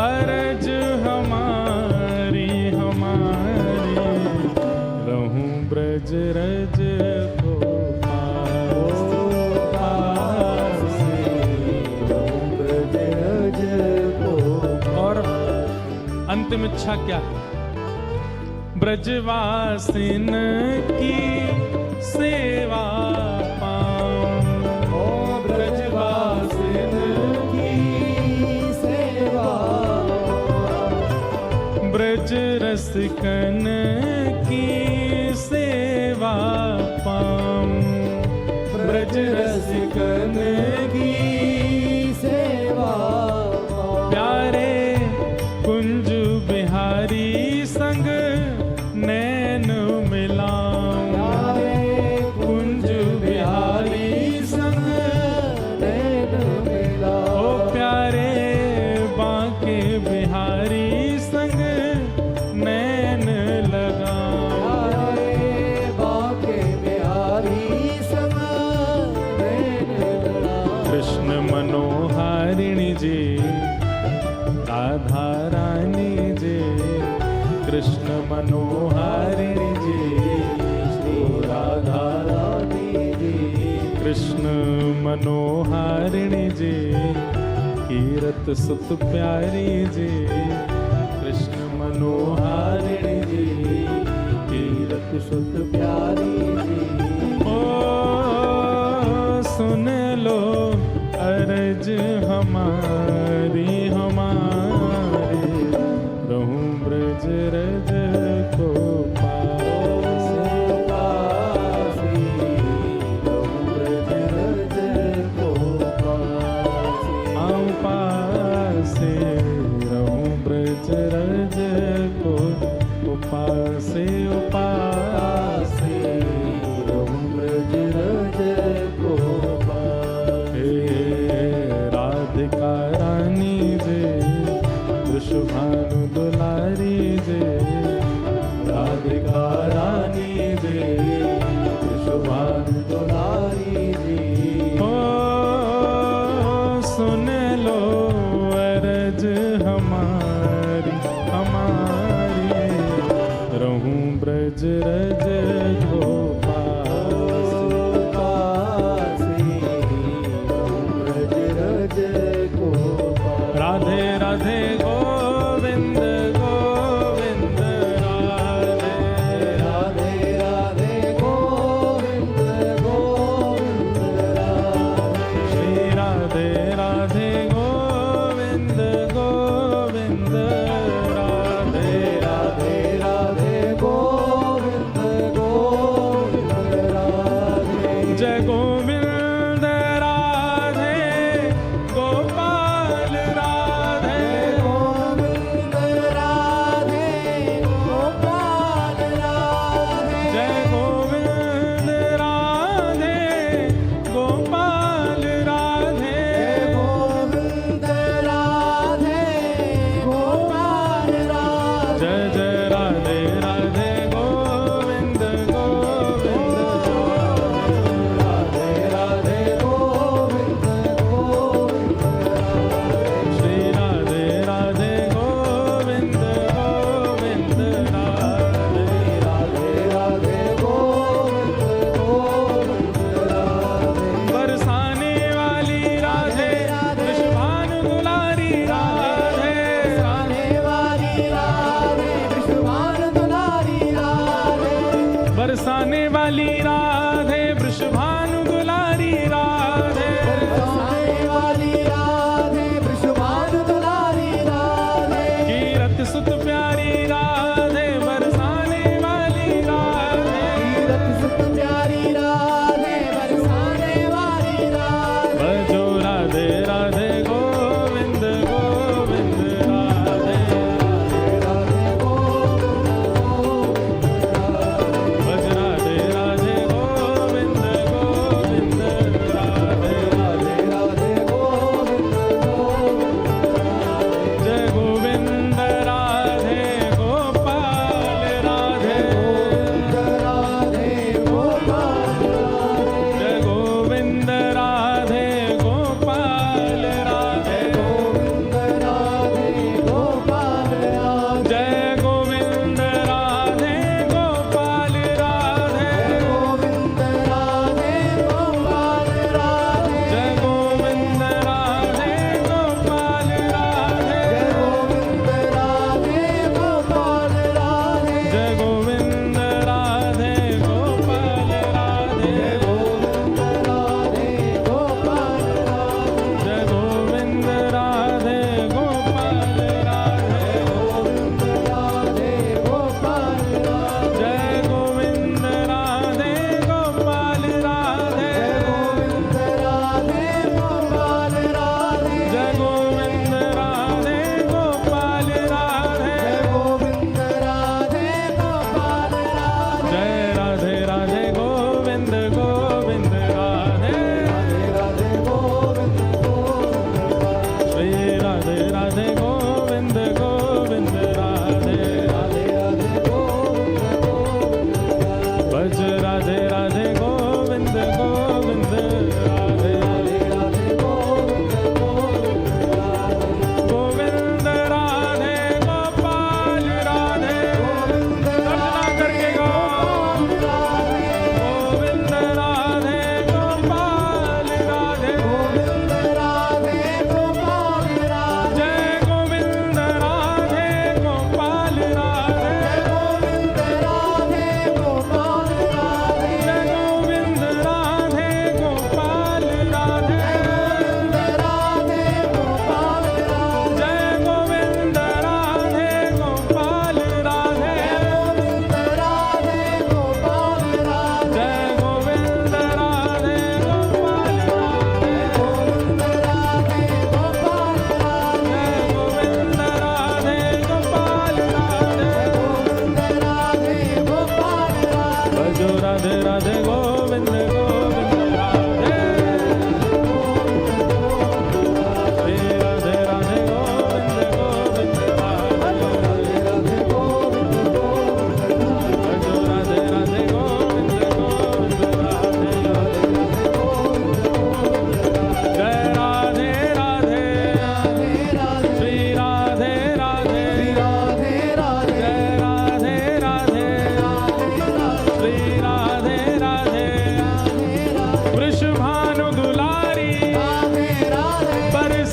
Speaker 1: अर्ज हमारी हमारी, रहूं ब्रज रज को
Speaker 2: पासी, रहूं ब्रज रज को
Speaker 1: और अंतिम इच्छा क्या है? ब्रजवासिन की सेवा पाऊं,
Speaker 2: ओ ब्रजवासिन की सेवा,
Speaker 1: ब्रज रसिकन की सेवा पाऊं,
Speaker 2: ब्रज रसिकन की सेवा,
Speaker 1: प्यारे कुंज बिहारी संग नैन मिलाऊं,
Speaker 2: प्यारे कुंज बिहारी संग नैन मिलाओ,
Speaker 1: ओ प्यारे बांके बिहारी संग नैन लगाऊं,
Speaker 2: प्यारे बांके बिहारी संग नैन मिलाओ,
Speaker 1: कृष्ण मनोहारिणी जी, राधा रानी जी, कृष्ण मनोहारिणी जी,
Speaker 2: श्री राधा रानी जी,
Speaker 1: कृष्ण मनोहारिणी जी, कीरत सुत प्यारी जी, कृष्ण मनोहारिणी जी,
Speaker 2: कीरत सुत प्यारी जी,
Speaker 1: ओ सुन लो अर्ज हमारी हमारी, रहूं ब्रज रज को पासे,
Speaker 2: पासी, रहूं ब्रज रज को पासी,
Speaker 1: आऊं पासे, रहूं ब्रज रज को पासे,
Speaker 2: पासी, रहूं ब्रज रज को पासी।
Speaker 1: हे राधिका रानी जे, वृषभानु दुलारी जे,
Speaker 2: राधिका रानी जी, वृषभानु दुलारी जी,
Speaker 1: ओ सुन लो अर्ज हमारी हमारी, रहूं ब्रज रज को
Speaker 2: पासी, रहूं ब्रज रज को पासी।
Speaker 1: राधे राधे गोविंद गोविंद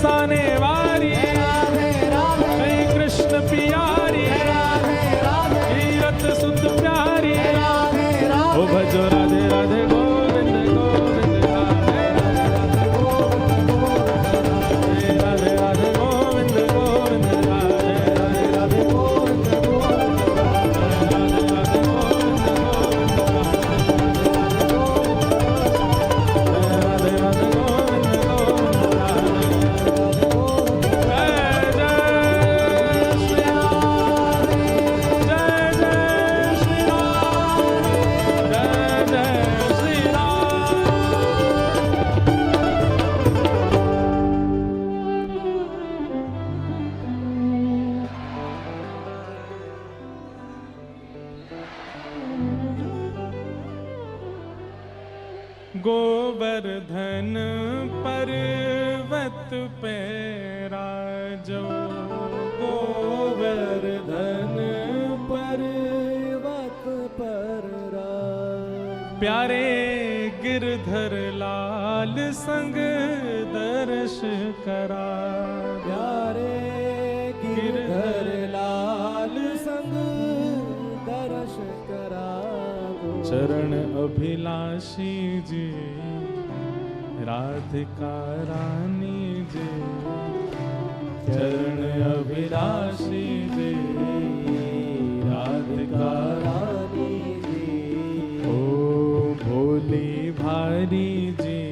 Speaker 1: बरसाने वाली श्री कृष्ण प्यारी कीरत सुत प्यारी ओ भजो राधे राधे गोविंद गोविंद राधे राधे गोविंद गोविंद राधे राधे गोविंद गोवर्धन पर्वत पे राजो
Speaker 2: गोवर्धन पर्वत पर राज
Speaker 1: प्यारे गिरधर लाल संग दर्श करा
Speaker 2: प्यारे गिरधर लाल संग दर्श करा
Speaker 1: चरण अभिलाषी जी राधिका रानी जी चरण अभिलाषी जी राधिका
Speaker 2: रानी जी
Speaker 1: ओ भोली भारी जी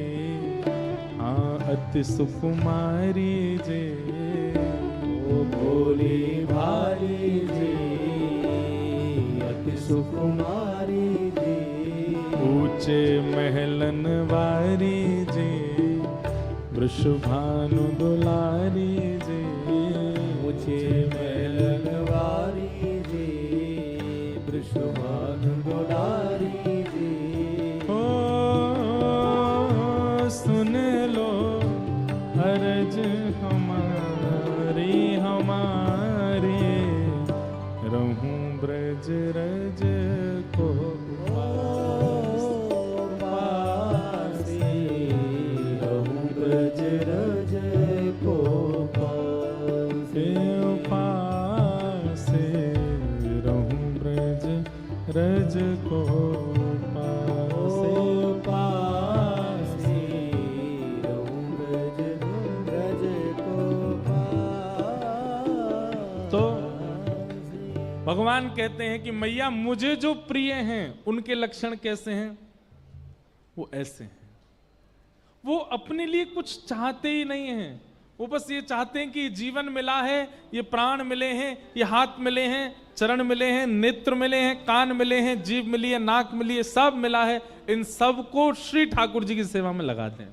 Speaker 1: हाँ अति सुकुमारी जी
Speaker 2: ओ भोली भारी जी अति सुकुमारी जी
Speaker 1: ऊंचे महलन वारी जी वृषभानु दुलारी जी
Speaker 2: ऊंचे महलन वारी जी वृषभानु दुलारी जी
Speaker 1: ओ सुन लो अर्ज हमारी हमारी रहूं ब्रज रज को
Speaker 2: ब्रज रज को
Speaker 1: पासे रहूं ब्रज रज को पासे
Speaker 2: रहूं ब्रज रज को
Speaker 1: तो भगवान कहते हैं कि मैया मुझे जो प्रिय हैं उनके लक्षण कैसे हैं? वो ऐसे हैं, वो अपने लिए कुछ चाहते ही नहीं हैं, वो बस ये चाहते हैं कि जीवन मिला है, ये प्राण मिले हैं, ये हाथ मिले हैं, चरण मिले हैं, नेत्र मिले हैं, कान मिले हैं, जीभ मिली है, नाक मिली है, सब मिला है, इन सब को श्री ठाकुर जी की सेवा में लगा दें।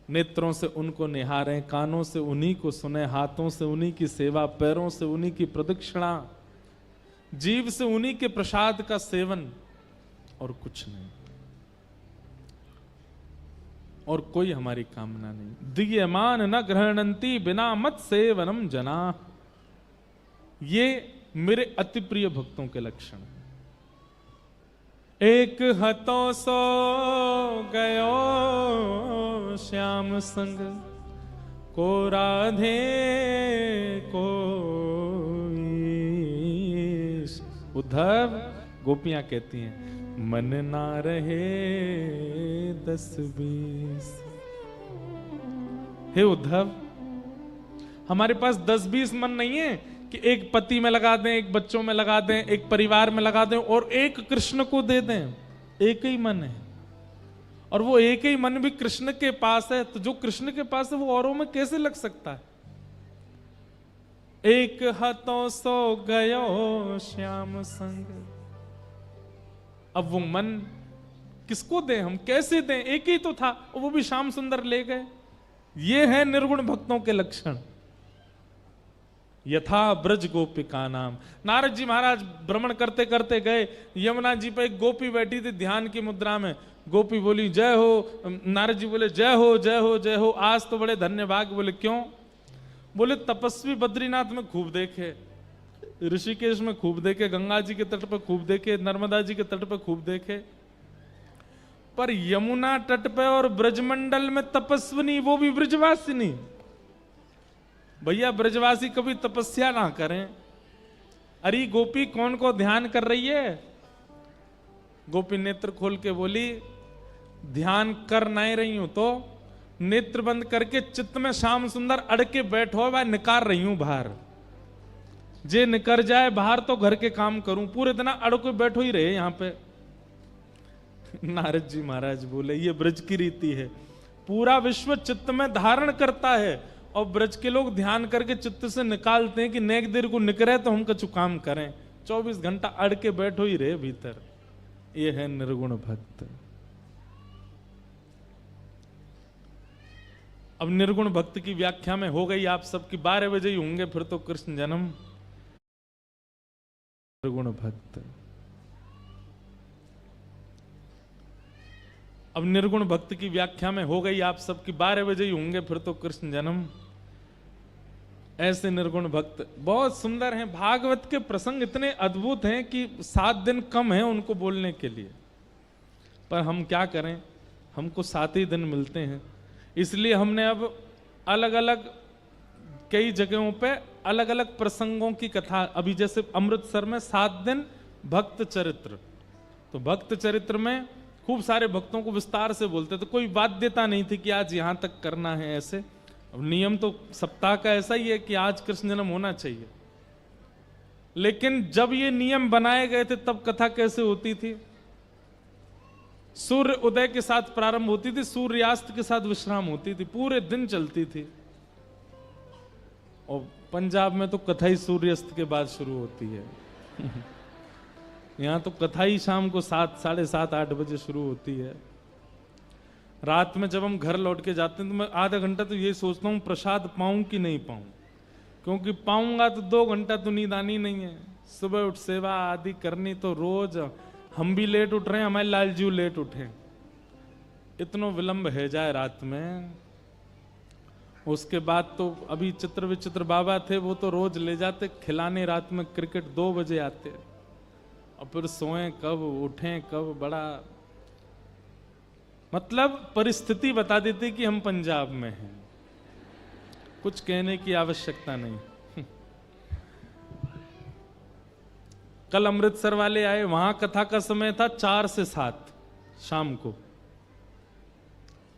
Speaker 1: नेत्रों से उनको निहारें, कानों से उन्हीं को सुने, हाथों से उन्हीं की सेवा, पैरों से उन्हीं की प्रदक्षिणा, जीव से उन्हीं के प्रसाद का सेवन और कुछ नहीं, और कोई हमारी कामना नहीं। दीयमान न ग्रहणंती बिना मत सेवनम जना, ये मेरे अति प्रिय भक्तों के लक्षण हैं। एक हतो सो गयो श्याम संग को राधे को उद्धव, गोपियां कहती हैं मन ना रहे 10-20। हे उद्धव, हमारे पास 10-20 मन नहीं है कि एक पति में लगा दें, एक बच्चों में लगा दें, एक परिवार में लगा दें और एक कृष्ण को दे दें। एक ही मन है, और वो एक ही मन भी कृष्ण के पास है, तो जो कृष्ण के पास है वो औरों में कैसे लग सकता है? एक हाथों सो गयो श्याम संग। अब वो मन किसको दें हम, कैसे दें? एक ही तो था, वो भी श्याम सुंदर ले गए। ये है निर्गुण भक्तों के लक्षण। यथा ब्रज गोपिका नाम। नारद जी महाराज भ्रमण करते करते गए, यमुना जी पे एक गोपी बैठी थी ध्यान की मुद्रा में। गोपी बोली जय हो, नारद जी बोले जय हो जय हो जय हो, आज तो बड़े धन्य भाग। बोले क्यों? बोले तपस्वी बद्रीनाथ में खूब देखे, ऋषिकेश में खूब देखे, गंगा जी के तट पर खूब देखे, नर्मदा जी के तट पर खूब देखे, पर यमुना तट पे और ब्रजमंडल में तपस्विनी, वो भी ब्रजवासिनी, भैया ब्रजवासी कभी तपस्या ना करें। अरे गोपी कौन को ध्यान कर रही है? गोपी नेत्र खोल के बोली, ध्यान कर नहीं रही हूं तो नेत्र बंद करके चित्त में श्याम सुंदर अड़के बैठो, मैं निकाल रही हूं बाहर। जे निकर जाए बाहर तो घर के काम करूं, पूरे दिन अड़के बैठो ही रहे यहां पे। नारद जी महाराज बोले, ये ब्रज की रीति है, पूरा विश्व चित्त में धारण करता है और ब्रज के लोग ध्यान करके चित्त से निकालते हैं कि नेक देर को निकरे तो हम कछु काम करें। 24 घंटा अड़के बैठो ही रहे भीतर। ये है निर्गुण भक्त। अब निर्गुण भक्त की व्याख्या में हो गई आप सबकी, 12 बजे ही होंगे फिर तो कृष्ण जन्म। निर्गुण भक्त। अब निर्गुण भक्त की व्याख्या में हो गई आप सबकी, 12 बजे ही होंगे फिर तो कृष्ण जन्म। ऐसे निर्गुण भक्त बहुत सुंदर हैं। भागवत के प्रसंग इतने अद्भुत हैं कि 7 दिन कम है उनको बोलने के लिए, पर हम क्या करें, हमको 7 ही दिन मिलते हैं। इसलिए हमने अब अलग अलग कई जगहों पे अलग अलग प्रसंगों की कथा, अभी जैसे अमृतसर में 7 दिन भक्त चरित्र, तो भक्त चरित्र में खूब सारे भक्तों को विस्तार से बोलते, तो कोई बाध्यता नहीं थी कि आज यहां तक करना है ऐसे। अब नियम तो सप्ताह का ऐसा ही है कि आज कृष्ण जन्म होना चाहिए, लेकिन जब ये नियम बनाए गए थे तब कथा कैसे होती थी? सूर्य उदय के साथ प्रारंभ होती थी, सूर्यास्त के साथ विश्राम होती थी, पूरे दिन चलती थी। और पंजाब में तो कथा ही सूर्यास्त के बाद शुरू होती है। यहां तो कथा ही शाम को 7, साढ़े 7, 8 बजे शुरू होती है। रात में जब हम घर लौट के जाते हैं तो मैं आधा घंटा तो ये सोचता हूँ प्रसाद पाऊं कि नहीं पाऊं, क्योंकि पाऊंगा तो 2 घंटा तो नींद आनी नहीं है। सुबह उठ सेवा आदि करनी, तो रोज हम भी लेट उठ रहे हैं, हमारे लालजी लेट उठे, इतना विलंब है जाए रात में। उसके बाद तो अभी चित्र विचित्र बाबा थे, वो तो रोज ले जाते खिलाने, रात में क्रिकेट 2 बजे आते, और फिर सोएं कब उठें कब, बड़ा मतलब परिस्थिति बता देती कि हम पंजाब में हैं, कुछ कहने की आवश्यकता नहीं। कल अमृतसर वाले आए, वहां कथा का समय था 4 से 7 शाम को।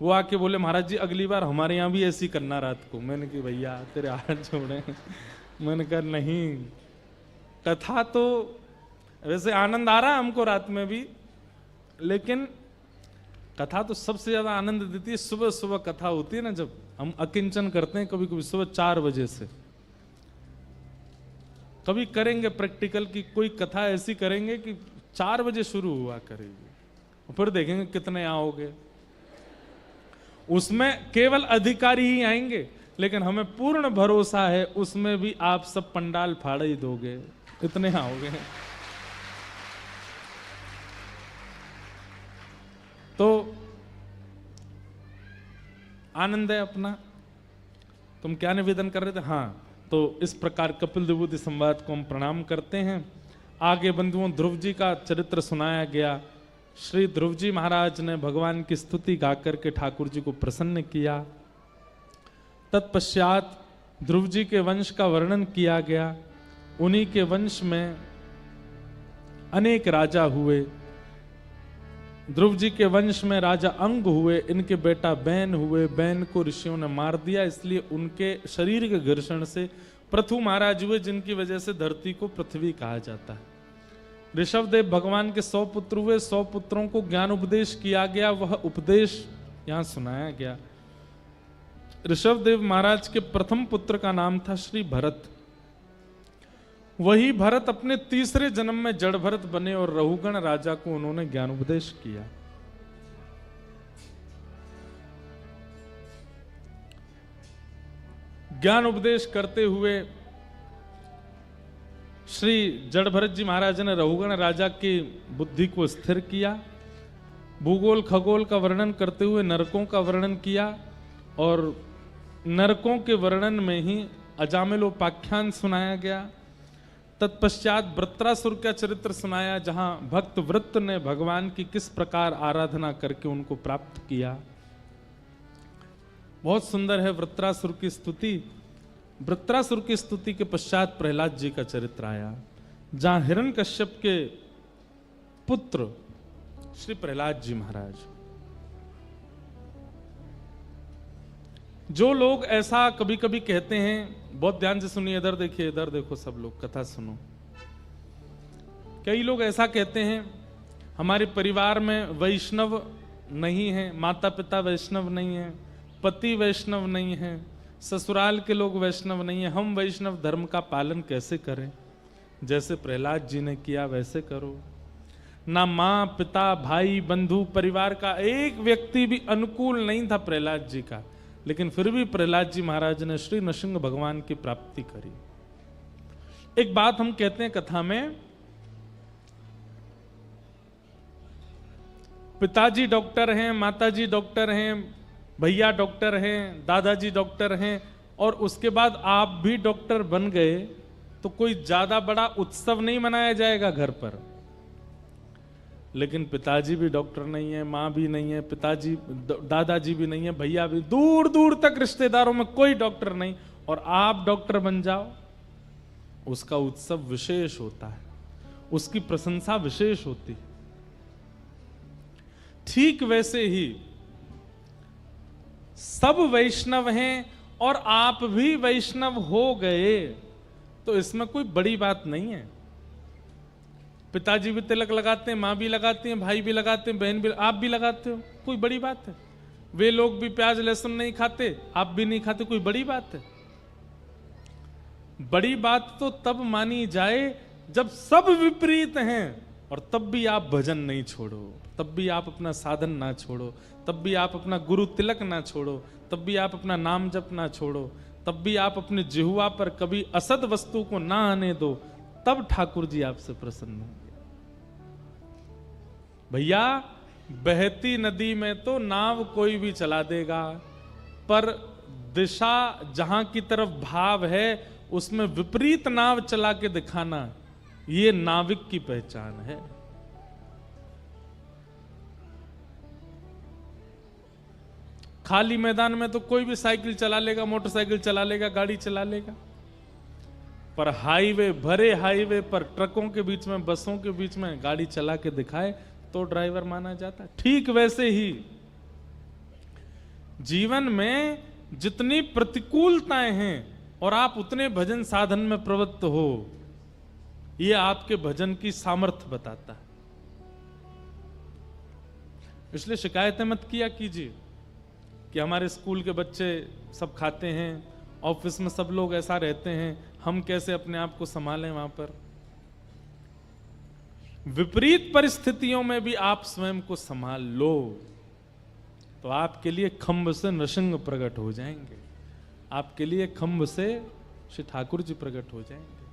Speaker 1: वो आके बोले महाराज जी अगली बार हमारे यहां भी ऐसी करना रात को। मैंने कहा भैया तेरे हाथ जोड़े। मैंने कहा नहीं, कथा तो वैसे आनंद आ रहा है हमको रात में भी, लेकिन कथा तो सबसे ज्यादा आनंद देती है सुबह सुबह कथा होती है ना, जब हम अकिंचन करते हैं कभी कभी सुबह 4 बजे से। कभी करेंगे प्रैक्टिकल की कोई कथा ऐसी करेंगे कि 4 बजे शुरू हुआ करेगी, फिर देखेंगे कितने आओगे। उसमें केवल अधिकारी ही आएंगे, लेकिन हमें पूर्ण भरोसा है उसमें भी आप सब पंडाल फाड़ ही दोगे, इतने आओगे। तो आनंद है अपना। तुम क्या निवेदन कर रहे थे? हाँ, तो इस प्रकार कपिल विभूति संवाद को हम प्रणाम करते हैं। आगे बंधुओं ध्रुव जी का चरित्र सुनाया गया। श्री ध्रुव जी महाराज ने भगवान की स्तुति गाकर के ठाकुर जी को प्रसन्न किया। तत्पश्चात ध्रुव जी के वंश का वर्णन किया गया। उन्हीं के वंश में अनेक राजा हुए। ध्रुव जी के वंश में राजा अंग हुए, इनके बेटा बैन हुए। बैन को ऋषियों ने मार दिया, इसलिए उनके शरीर के घर्षण से पृथु महाराज हुए, जिनकी वजह से धरती को पृथ्वी कहा जाता है। ऋषभदेव भगवान के 100 पुत्र हुए। 100 पुत्रों को ज्ञान उपदेश किया गया, वह उपदेश यहां सुनाया गया। ऋषभदेव महाराज के प्रथम पुत्र का नाम था श्री भरत। वही भरत अपने तीसरे जन्म में जड़ भरत बने और रहुगण राजा को उन्होंने ज्ञान उपदेश किया। ज्ञान उपदेश करते हुए श्री जड़ भरत जी महाराज ने रहुगण राजा की बुद्धि को स्थिर किया। भूगोल खगोल का वर्णन करते हुए नरकों का वर्णन किया, और नरकों के वर्णन में ही अजामिलोपाख्यान सुनाया गया। तत्पश्चात वृत्रासुर का चरित्र सुनाया, जहां भक्त वृत्त ने भगवान की किस प्रकार आराधना करके उनको प्राप्त किया। बहुत सुंदर है वृत्रासुर की स्तुति। वृत्रासुर की स्तुति के पश्चात प्रहलाद जी का चरित्र आया, जहां हिरण्यकश्यप के पुत्र श्री प्रहलाद जी महाराज। जो लोग ऐसा कभी कभी कहते हैं, बहुत ध्यान से सुनिए, इधर देखिए, इधर देखो, सब लोग कथा सुनो। कई लोग ऐसा कहते हैं हमारे परिवार में वैष्णव नहीं है, माता पिता वैष्णव नहीं है, पति वैष्णव नहीं है, ससुराल के लोग वैष्णव नहीं है, हम वैष्णव धर्म का पालन कैसे करें? जैसे प्रहलाद जी ने किया वैसे करो। ना माँ पिता भाई बंधु परिवार का एक व्यक्ति भी अनुकूल नहीं था प्रहलाद जी का, लेकिन फिर भी प्रहलाद जी महाराज ने श्री नृसिंह भगवान की प्राप्ति करी। एक बात हम कहते हैं कथा में, पिताजी डॉक्टर हैं, माताजी डॉक्टर हैं, भैया डॉक्टर हैं, दादाजी डॉक्टर हैं, और उसके बाद आप भी डॉक्टर बन गए तो कोई ज्यादा बड़ा उत्सव नहीं मनाया जाएगा घर पर। लेकिन पिताजी भी डॉक्टर नहीं है, माँ भी नहीं है, पिताजी दादाजी भी नहीं है, भैया भी, दूर दूर तक रिश्तेदारों में कोई डॉक्टर नहीं, और आप डॉक्टर बन जाओ, उसका उत्सव विशेष होता है, उसकी प्रशंसा विशेष होती है। ठीक वैसे ही सब वैष्णव हैं और आप भी वैष्णव हो गए तो इसमें कोई बड़ी बात नहीं है। पिताजी भी तिलक लगाते हैं, माँ भी लगाती हैं, भाई भी लगाते हैं, बहन भी, आप भी लगाते हो, कोई बड़ी बात है। वे लोग भी प्याज लहसुन नहीं खाते, आप भी नहीं खाते, कोई बड़ी बात है? बड़ी बात तो तब मानी जाए जब सब विपरीत हैं और तब भी आप भजन नहीं छोड़ो, तब भी आप अपना साधन ना छोड़ो, तब भी आप अपना गुरु तिलक ना छोड़ो, तब भी आप अपना नाम जप ना छोड़ो, तब भी आप अपने जिह्वा पर कभी असद वस्तु को ना आने दो, तब ठाकुर जी आपसे प्रसन्न होंगे। भैया, बहती नदी में तो नाव कोई भी चला देगा, पर दिशा जहां की तरफ भाव है उसमें विपरीत नाव चला के दिखाना, ये नाविक की पहचान है। खाली मैदान में तो कोई भी साइकिल चला लेगा, मोटरसाइकिल चला लेगा, गाड़ी चला लेगा, पर हाईवे, भरे हाईवे पर ट्रकों के बीच में, बसों के बीच में गाड़ी चला के दिखाए तो ड्राइवर माना जाता है। ठीक वैसे ही जीवन में जितनी प्रतिकूलताएं हैं और आप उतने भजन साधन में प्रवृत्त हो, ये आपके भजन की सामर्थ्य बताता है। इसलिए शिकायतें मत किया कीजिए कि हमारे स्कूल के बच्चे सब खाते हैं, ऑफिस में सब लोग ऐसा रहते हैं, हम कैसे अपने आप को संभालें वहां पर। विपरीत परिस्थितियों में भी आप स्वयं को संभाल लो तो आपके लिए खंभ से नृसिंह प्रकट हो जाएंगे, आपके लिए खंभ से श्री ठाकुर जी प्रकट हो जाएंगे।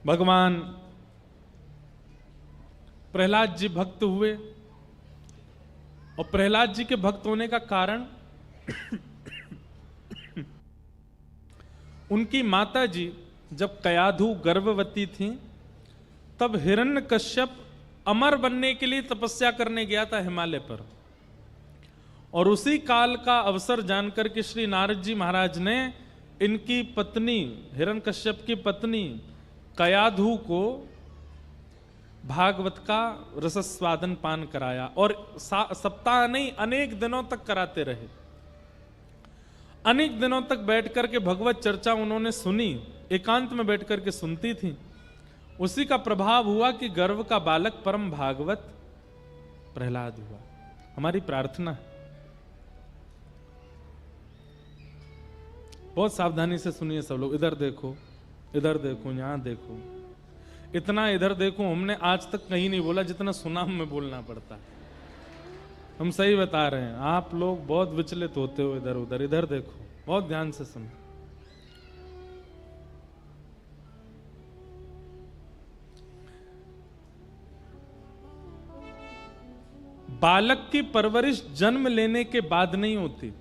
Speaker 1: भगवान प्रहलाद जी भक्त हुए और प्रहलाद जी के भक्त होने का कारण उनकी माता जी जब कयाधु गर्भवती थी तब हिरण्यकश्यप अमर बनने के लिए तपस्या करने गया था हिमालय पर, और उसी काल का अवसर जानकर के श्री नारद जी महाराज ने इनकी पत्नी, हिरण्यकश्यप की पत्नी कयाधु को भागवत का रसस्वादन पान कराया, और सप्ताह नहीं अनेक दिनों तक कराते रहे। अनेक दिनों तक बैठ करके भगवत चर्चा उन्होंने सुनी, एकांत में बैठ करके सुनती थी। उसी का प्रभाव हुआ कि गर्भ का बालक परम भागवत प्रहलाद हुआ। हमारी प्रार्थना है, बहुत सावधानी से सुनिए सब लोग, इधर देखो, इधर देखो, यहां देखो, इतना इधर देखो हमने आज तक कहीं नहीं बोला जितना सुना हमें बोलना पड़ता है। हम सही बता रहे हैं, आप लोग बहुत विचलित होते हो इधर उधर। इधर देखो, बहुत ध्यान से सुनो। बालक की परवरिश जन्म लेने के बाद नहीं होती।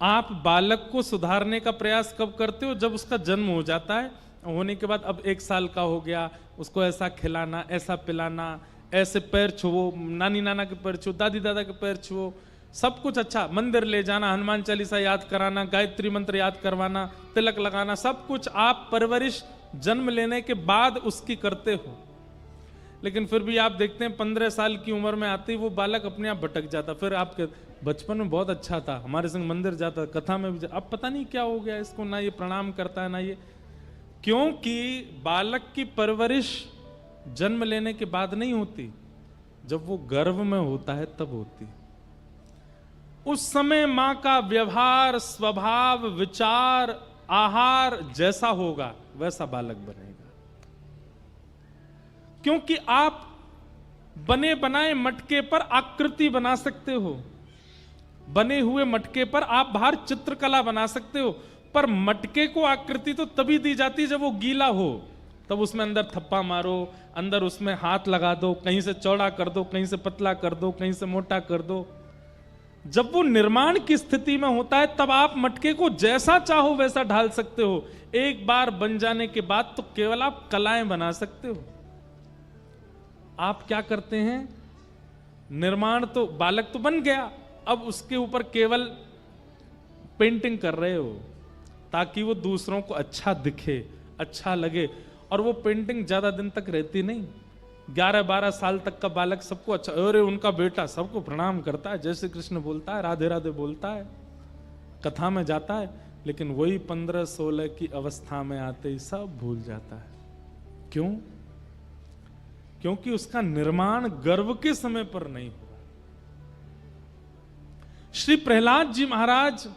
Speaker 1: आप बालक को सुधारने का प्रयास कब करते हो? जब उसका जन्म हो जाता है, होने के बाद अब 1 साल का हो गया, उसको ऐसा खिलाना, ऐसा पिलाना, ऐसे पैर छुओ, नानी नाना के पैर छुओ, दादी दादा के पैर छुओ, सब कुछ अच्छा, मंदिर ले जाना, हनुमान चालीसा याद कराना, गायत्री मंत्र याद करवाना, तिलक लगाना, सब कुछ आप परवरिश जन्म लेने के बाद उसकी करते हो। लेकिन फिर भी आप देखते हैं 15 साल की उम्र में आते ही वो बालक अपने आप भटक जाता। फिर आपके बचपन में बहुत अच्छा था, हमारे संग मंदिर जाता, कथा में भी अब पता नहीं क्या हो गया इसको, ना ये प्रणाम करता है ना ये। क्योंकि बालक की परवरिश जन्म लेने के बाद नहीं होती, जब वो गर्भ में होता है तब होती। उस समय मां का व्यवहार, स्वभाव, विचार, आहार जैसा होगा वैसा बालक बनेगा। क्योंकि आप बने बनाए मटके पर आकृति बना सकते हो, बने हुए मटके पर आप बाहर चित्रकला बना सकते हो, पर मटके को आकृति तो तभी दी जाती जब वो गीला हो, तब उसमें अंदर थप्पा मारो, अंदर उसमें हाथ लगा दो, कहीं से चौड़ा कर दो, कहीं से पतला कर दो, कहीं से मोटा कर दो। जब वो निर्माण की स्थिति में होता है तब आप मटके को जैसा चाहो वैसा ढाल सकते हो। एक बार बन जाने के बाद तो केवल आप कलाएं बना सकते हो। आप क्या करते हैं, निर्माण तो बालक तो बन गया, अब उसके ऊपर केवल पेंटिंग कर रहे हो ताकि वो दूसरों को अच्छा दिखे, अच्छा लगे। और वो पेंटिंग ज्यादा दिन तक रहती नहीं, 11-12 साल तक का बालक सबको अच्छा, अरे उनका बेटा सबको प्रणाम करता है, जय श्री कृष्ण बोलता है, राधे राधे बोलता है, कथा में जाता है, लेकिन वही 15-16 की अवस्था में आते ही सब भूल जाता है। क्यों? क्योंकि उसका निर्माण गर्भ के समय पर नहीं हुआ। श्री प्रहलाद जी महाराज,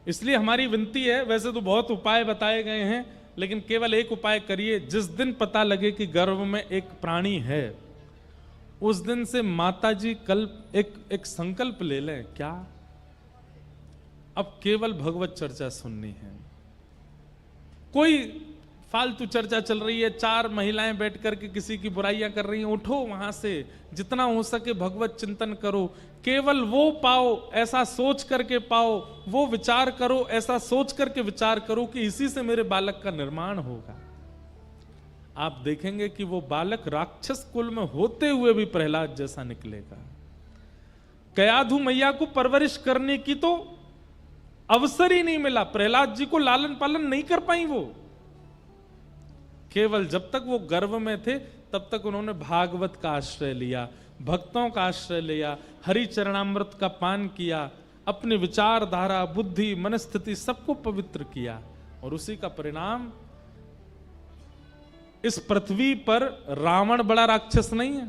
Speaker 1: इसलिए हमारी विनती है, वैसे तो बहुत उपाय बताए गए हैं, लेकिन केवल एक उपाय करिए, जिस दिन पता लगे कि गर्भ में एक प्राणी है, उस दिन से माता जी कल एक संकल्प ले लें। क्या? अब केवल भगवत चर्चा सुननी है। कोई फालतू चर्चा चल रही है, 4 महिलाएं बैठ करके किसी की बुराइयां कर रही हैं, उठो वहां से, जितना हो सके भगवत चिंतन करो, केवल वो पाओ ऐसा सोच करके पाओ, वो विचार करो ऐसा सोच करके विचार करो कि इसी से मेरे बालक का निर्माण होगा। आप देखेंगे कि वो बालक राक्षस कुल में होते हुए भी प्रहलाद जैसा निकलेगा। कयाधु मैया को परवरिश करने की तो अवसर ही नहीं मिला, प्रहलाद जी को लालन पालन नहीं कर पाई वो। केवल जब तक वो गर्भ में थे तब तक उन्होंने भागवत का आश्रय लिया, भक्तों का आश्रय लिया, हरि चरणामृत का पान किया, अपने विचारधारा, बुद्धि, मनस्थिति सबको पवित्र किया, और उसी का परिणाम इस पृथ्वी पर रावण बड़ा राक्षस नहीं है,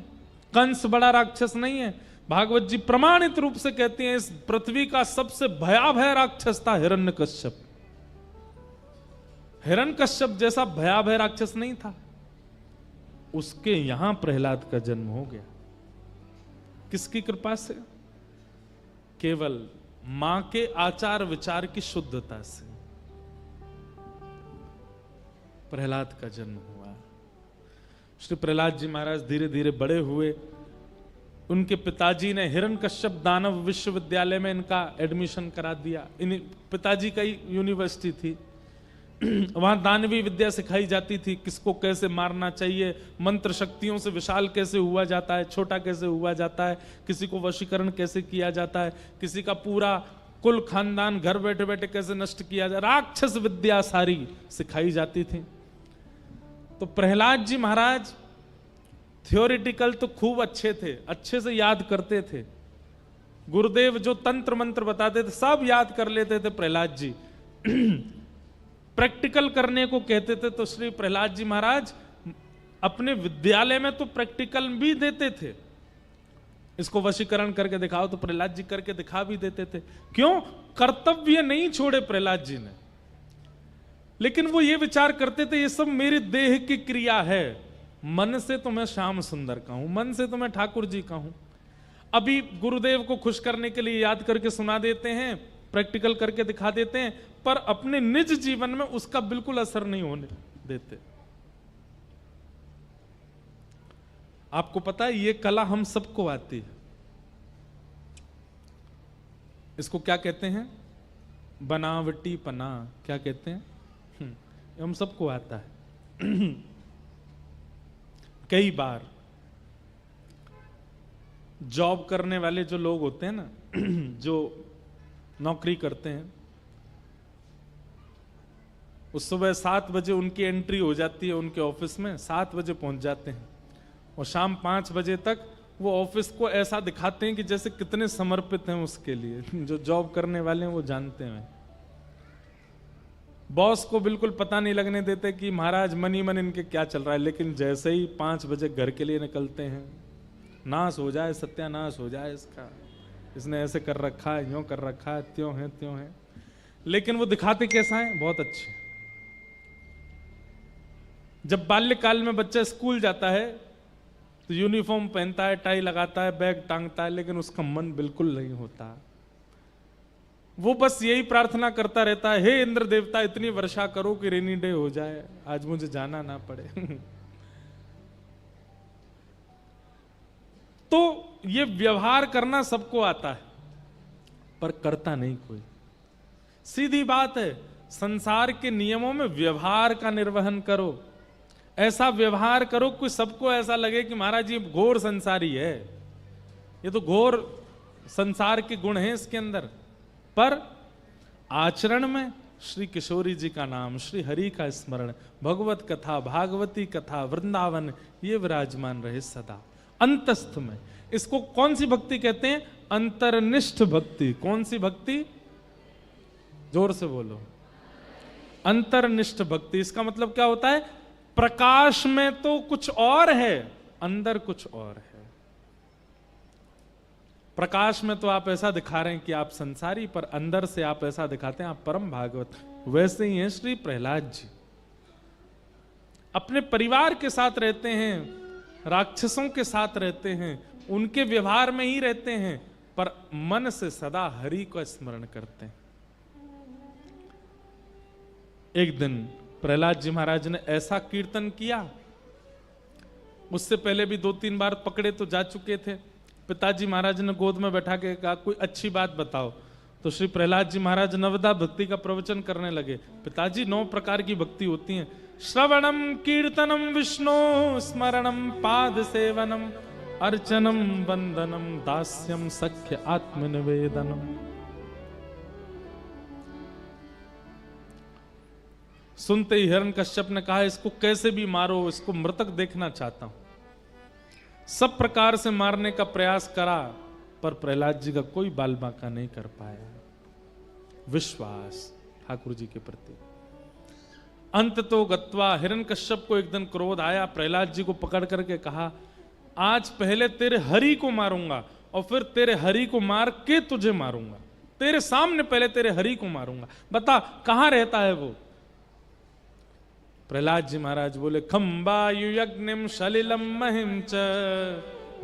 Speaker 1: कंस बड़ा राक्षस नहीं है। भागवत जी प्रमाणित रूप से कहते हैं इस पृथ्वी का सबसे भयावह राक्षस था हिरण्यकश्यप। हिरण्यकश्यप जैसा भयावह राक्षस नहीं था। उसके यहां प्रहलाद का जन्म हो गया। किसकी कृपा से? केवल मां के आचार विचार की शुद्धता से प्रहलाद का जन्म हुआ। श्री प्रहलाद जी महाराज धीरे धीरे बड़े हुए। उनके पिताजी ने हिरण्यकश्यप दानव विश्वविद्यालय में इनका एडमिशन करा दिया। इन पिताजी का ही यूनिवर्सिटी थी, वहां दानवी विद्या सिखाई जाती थी, किसको कैसे मारना चाहिए, मंत्र शक्तियों से विशाल कैसे हुआ जाता है, छोटा कैसे हुआ जाता है, किसी को वशीकरण कैसे किया जाता है, किसी का पूरा कुल खानदान घर बैठे बैठे कैसे नष्ट किया जाए, राक्षस विद्या सारी सिखाई जाती थी। तो प्रहलाद जी महाराज थियोरिटिकल तो खूब अच्छे थे, अच्छे से याद करते थे। गुरुदेव जो तंत्र मंत्र बताते थे सब याद कर लेते थे प्रहलाद जी। प्रैक्टिकल करने को कहते थे तो श्री प्रहलाद जी महाराज अपने विद्यालय में तो प्रैक्टिकल भी देते थे। इसको वशीकरण करके दिखाओ तो प्रहलाद जी करके दिखा भी देते थे। क्यों? कर्तव्य नहीं छोड़े प्रहलाद जी ने, लेकिन वो ये विचार करते थे ये सब मेरे देह की क्रिया है, मन से तो मैं श्याम सुंदर का हूं, मन से तो मैं ठाकुर जी का हूं। अभी गुरुदेव को खुश करने के लिए याद करके सुना देते हैं, प्रैक्टिकल करके दिखा देते हैं, पर अपने निज जीवन में उसका बिल्कुल असर नहीं होने देते। आपको पता है ये कला हम सबको आती है। इसको क्या कहते हैं? बनावटी पना। क्या कहते हैं? हम सबको आता है। कई बार जॉब करने वाले जो लोग होते हैं ना, जो नौकरी करते हैं, उस सुबह 7 बजे उनकी एंट्री हो जाती है उनके ऑफिस में, 7 बजे पहुंच जाते हैं और शाम 5 बजे तक वो ऑफिस को ऐसा दिखाते हैं कि जैसे कितने समर्पित हैं उसके लिए। जो जॉब करने वाले हैं वो जानते हैं। बॉस को बिल्कुल पता नहीं लगने देते कि महाराज मन ही मन इनके क्या चल रहा है, लेकिन जैसे ही 5 बजे घर के लिए निकलते हैं, नाश हो जाए, सत्यानाश हो जाए इसका, इसने ऐसे कर रखा है, यूं कर रखा है, त्यों है त्यों है, लेकिन वो दिखाते कैसा है, बहुत अच्छे। जब बाल्यकाल में बच्चा स्कूल जाता है तो यूनिफॉर्म पहनता है, टाई लगाता है, बैग टांगता है, लेकिन उसका मन बिल्कुल नहीं होता। वो बस यही प्रार्थना करता रहता है, हे इंद्र देवता इतनी वर्षा करो कि रेनी डे हो जाए, आज मुझे जाना ना पड़े। तो ये व्यवहार करना सबको आता है, पर करता नहीं कोई। सीधी बात है, संसार के नियमों में व्यवहार का निर्वहन करो, ऐसा व्यवहार करो कि सबको ऐसा लगे कि महाराज ये घोर संसारी है, ये तो घोर संसार के गुण हैं इसके अंदर, पर आचरण में श्री किशोरी जी का नाम, श्री हरि का स्मरण, भगवत कथा, भागवती कथा, वृंदावन, ये विराजमान रहे सदा अंतस्थ में। इसको कौन सी भक्ति कहते हैं? अंतर्निष्ठ भक्ति। कौन सी भक्ति? जोर से बोलो, अंतर्निष्ठ भक्ति। इसका मतलब क्या होता है? प्रकाश में तो कुछ और है, अंदर कुछ और है। प्रकाश में तो आप ऐसा दिखा रहे हैं कि आप संसारी, पर अंदर से आप ऐसा दिखाते हैं आप परम भागवत। वैसे ही है श्री प्रहलाद जी, अपने परिवार के साथ रहते हैं, राक्षसों के साथ रहते हैं, उनके व्यवहार में ही रहते हैं, पर मन से सदा हरि को स्मरण करते हैं। एक दिन प्रहलाद जी महाराज ने ऐसा कीर्तन किया, उससे पहले भी 2-3 बार पकड़े तो जा चुके थे। पिताजी महाराज ने गोद में बैठा के कहा कोई अच्छी बात बताओ, तो श्री प्रहलाद जी महाराज नवदा भक्ति का प्रवचन करने लगे। पिताजी 9 प्रकार की भक्ति होती हैं, श्रवणम कीर्तनम विष्णु स्मरणम पाद सेवनम अर्चनम वंदनम दास्यम सख्य आत्मनिवेदनम। सुनते ही हिरण्यकश्यप ने कहा इसको कैसे भी मारो, इसको मृतक देखना चाहता हूं। सब प्रकार से मारने का प्रयास करा, पर प्रहलाद जी का कोई बाल बांका नहीं कर पाया। विश्वास ठाकुर जी के प्रति। अंत तो गत्वा हिरण्यकश्यप को एक दिन क्रोध आया, प्रहलाद जी को पकड़ करके कहा आज पहले तेरे हरि को मारूंगा और फिर तेरे हरि को मार के तुझे मारूंगा, तेरे सामने पहले तेरे हरि को मारूंगा, बता कहां रहता है वो। प्रहलाद जी महाराज बोले खंबायु यज्ञम सलिलम महिम च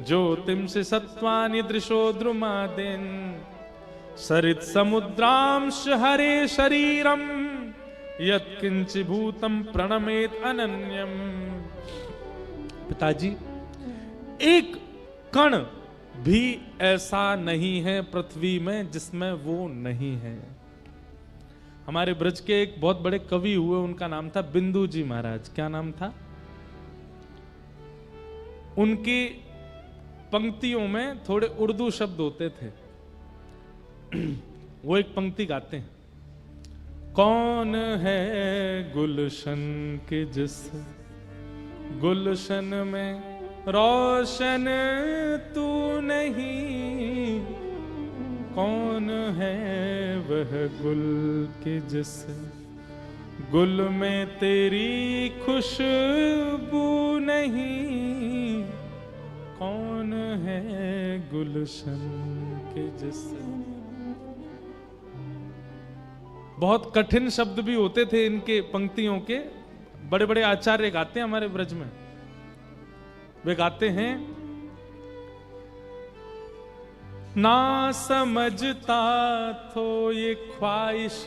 Speaker 1: ज्योतिम से सत्वानि दृशो द्रुमादिन सरित समुद्रांश हरे शरीरम यत्किंच भूतम प्रणमेत अनन्यम। पिताजी एक कण भी ऐसा नहीं है पृथ्वी में जिसमें वो नहीं है। हमारे ब्रज के एक बहुत बड़े कवि हुए, उनका नाम था बिंदु जी महाराज। क्या नाम था? उनकी पंक्तियों में थोड़े उर्दू शब्द होते थे। वो एक पंक्ति गाते हैं, कौन है गुलशन के जिस गुलशन में रोशन तू नहीं, कौन है वह गुल के जिस गुल में तेरी खुशबू नहीं, कौन है गुलशन के जिस। बहुत कठिन शब्द भी होते थे इनके पंक्तियों के, बड़े बड़े आचार्य गाते हैं हमारे ब्रज में। वे गाते हैं ना समझता तो ये ख्वाहिश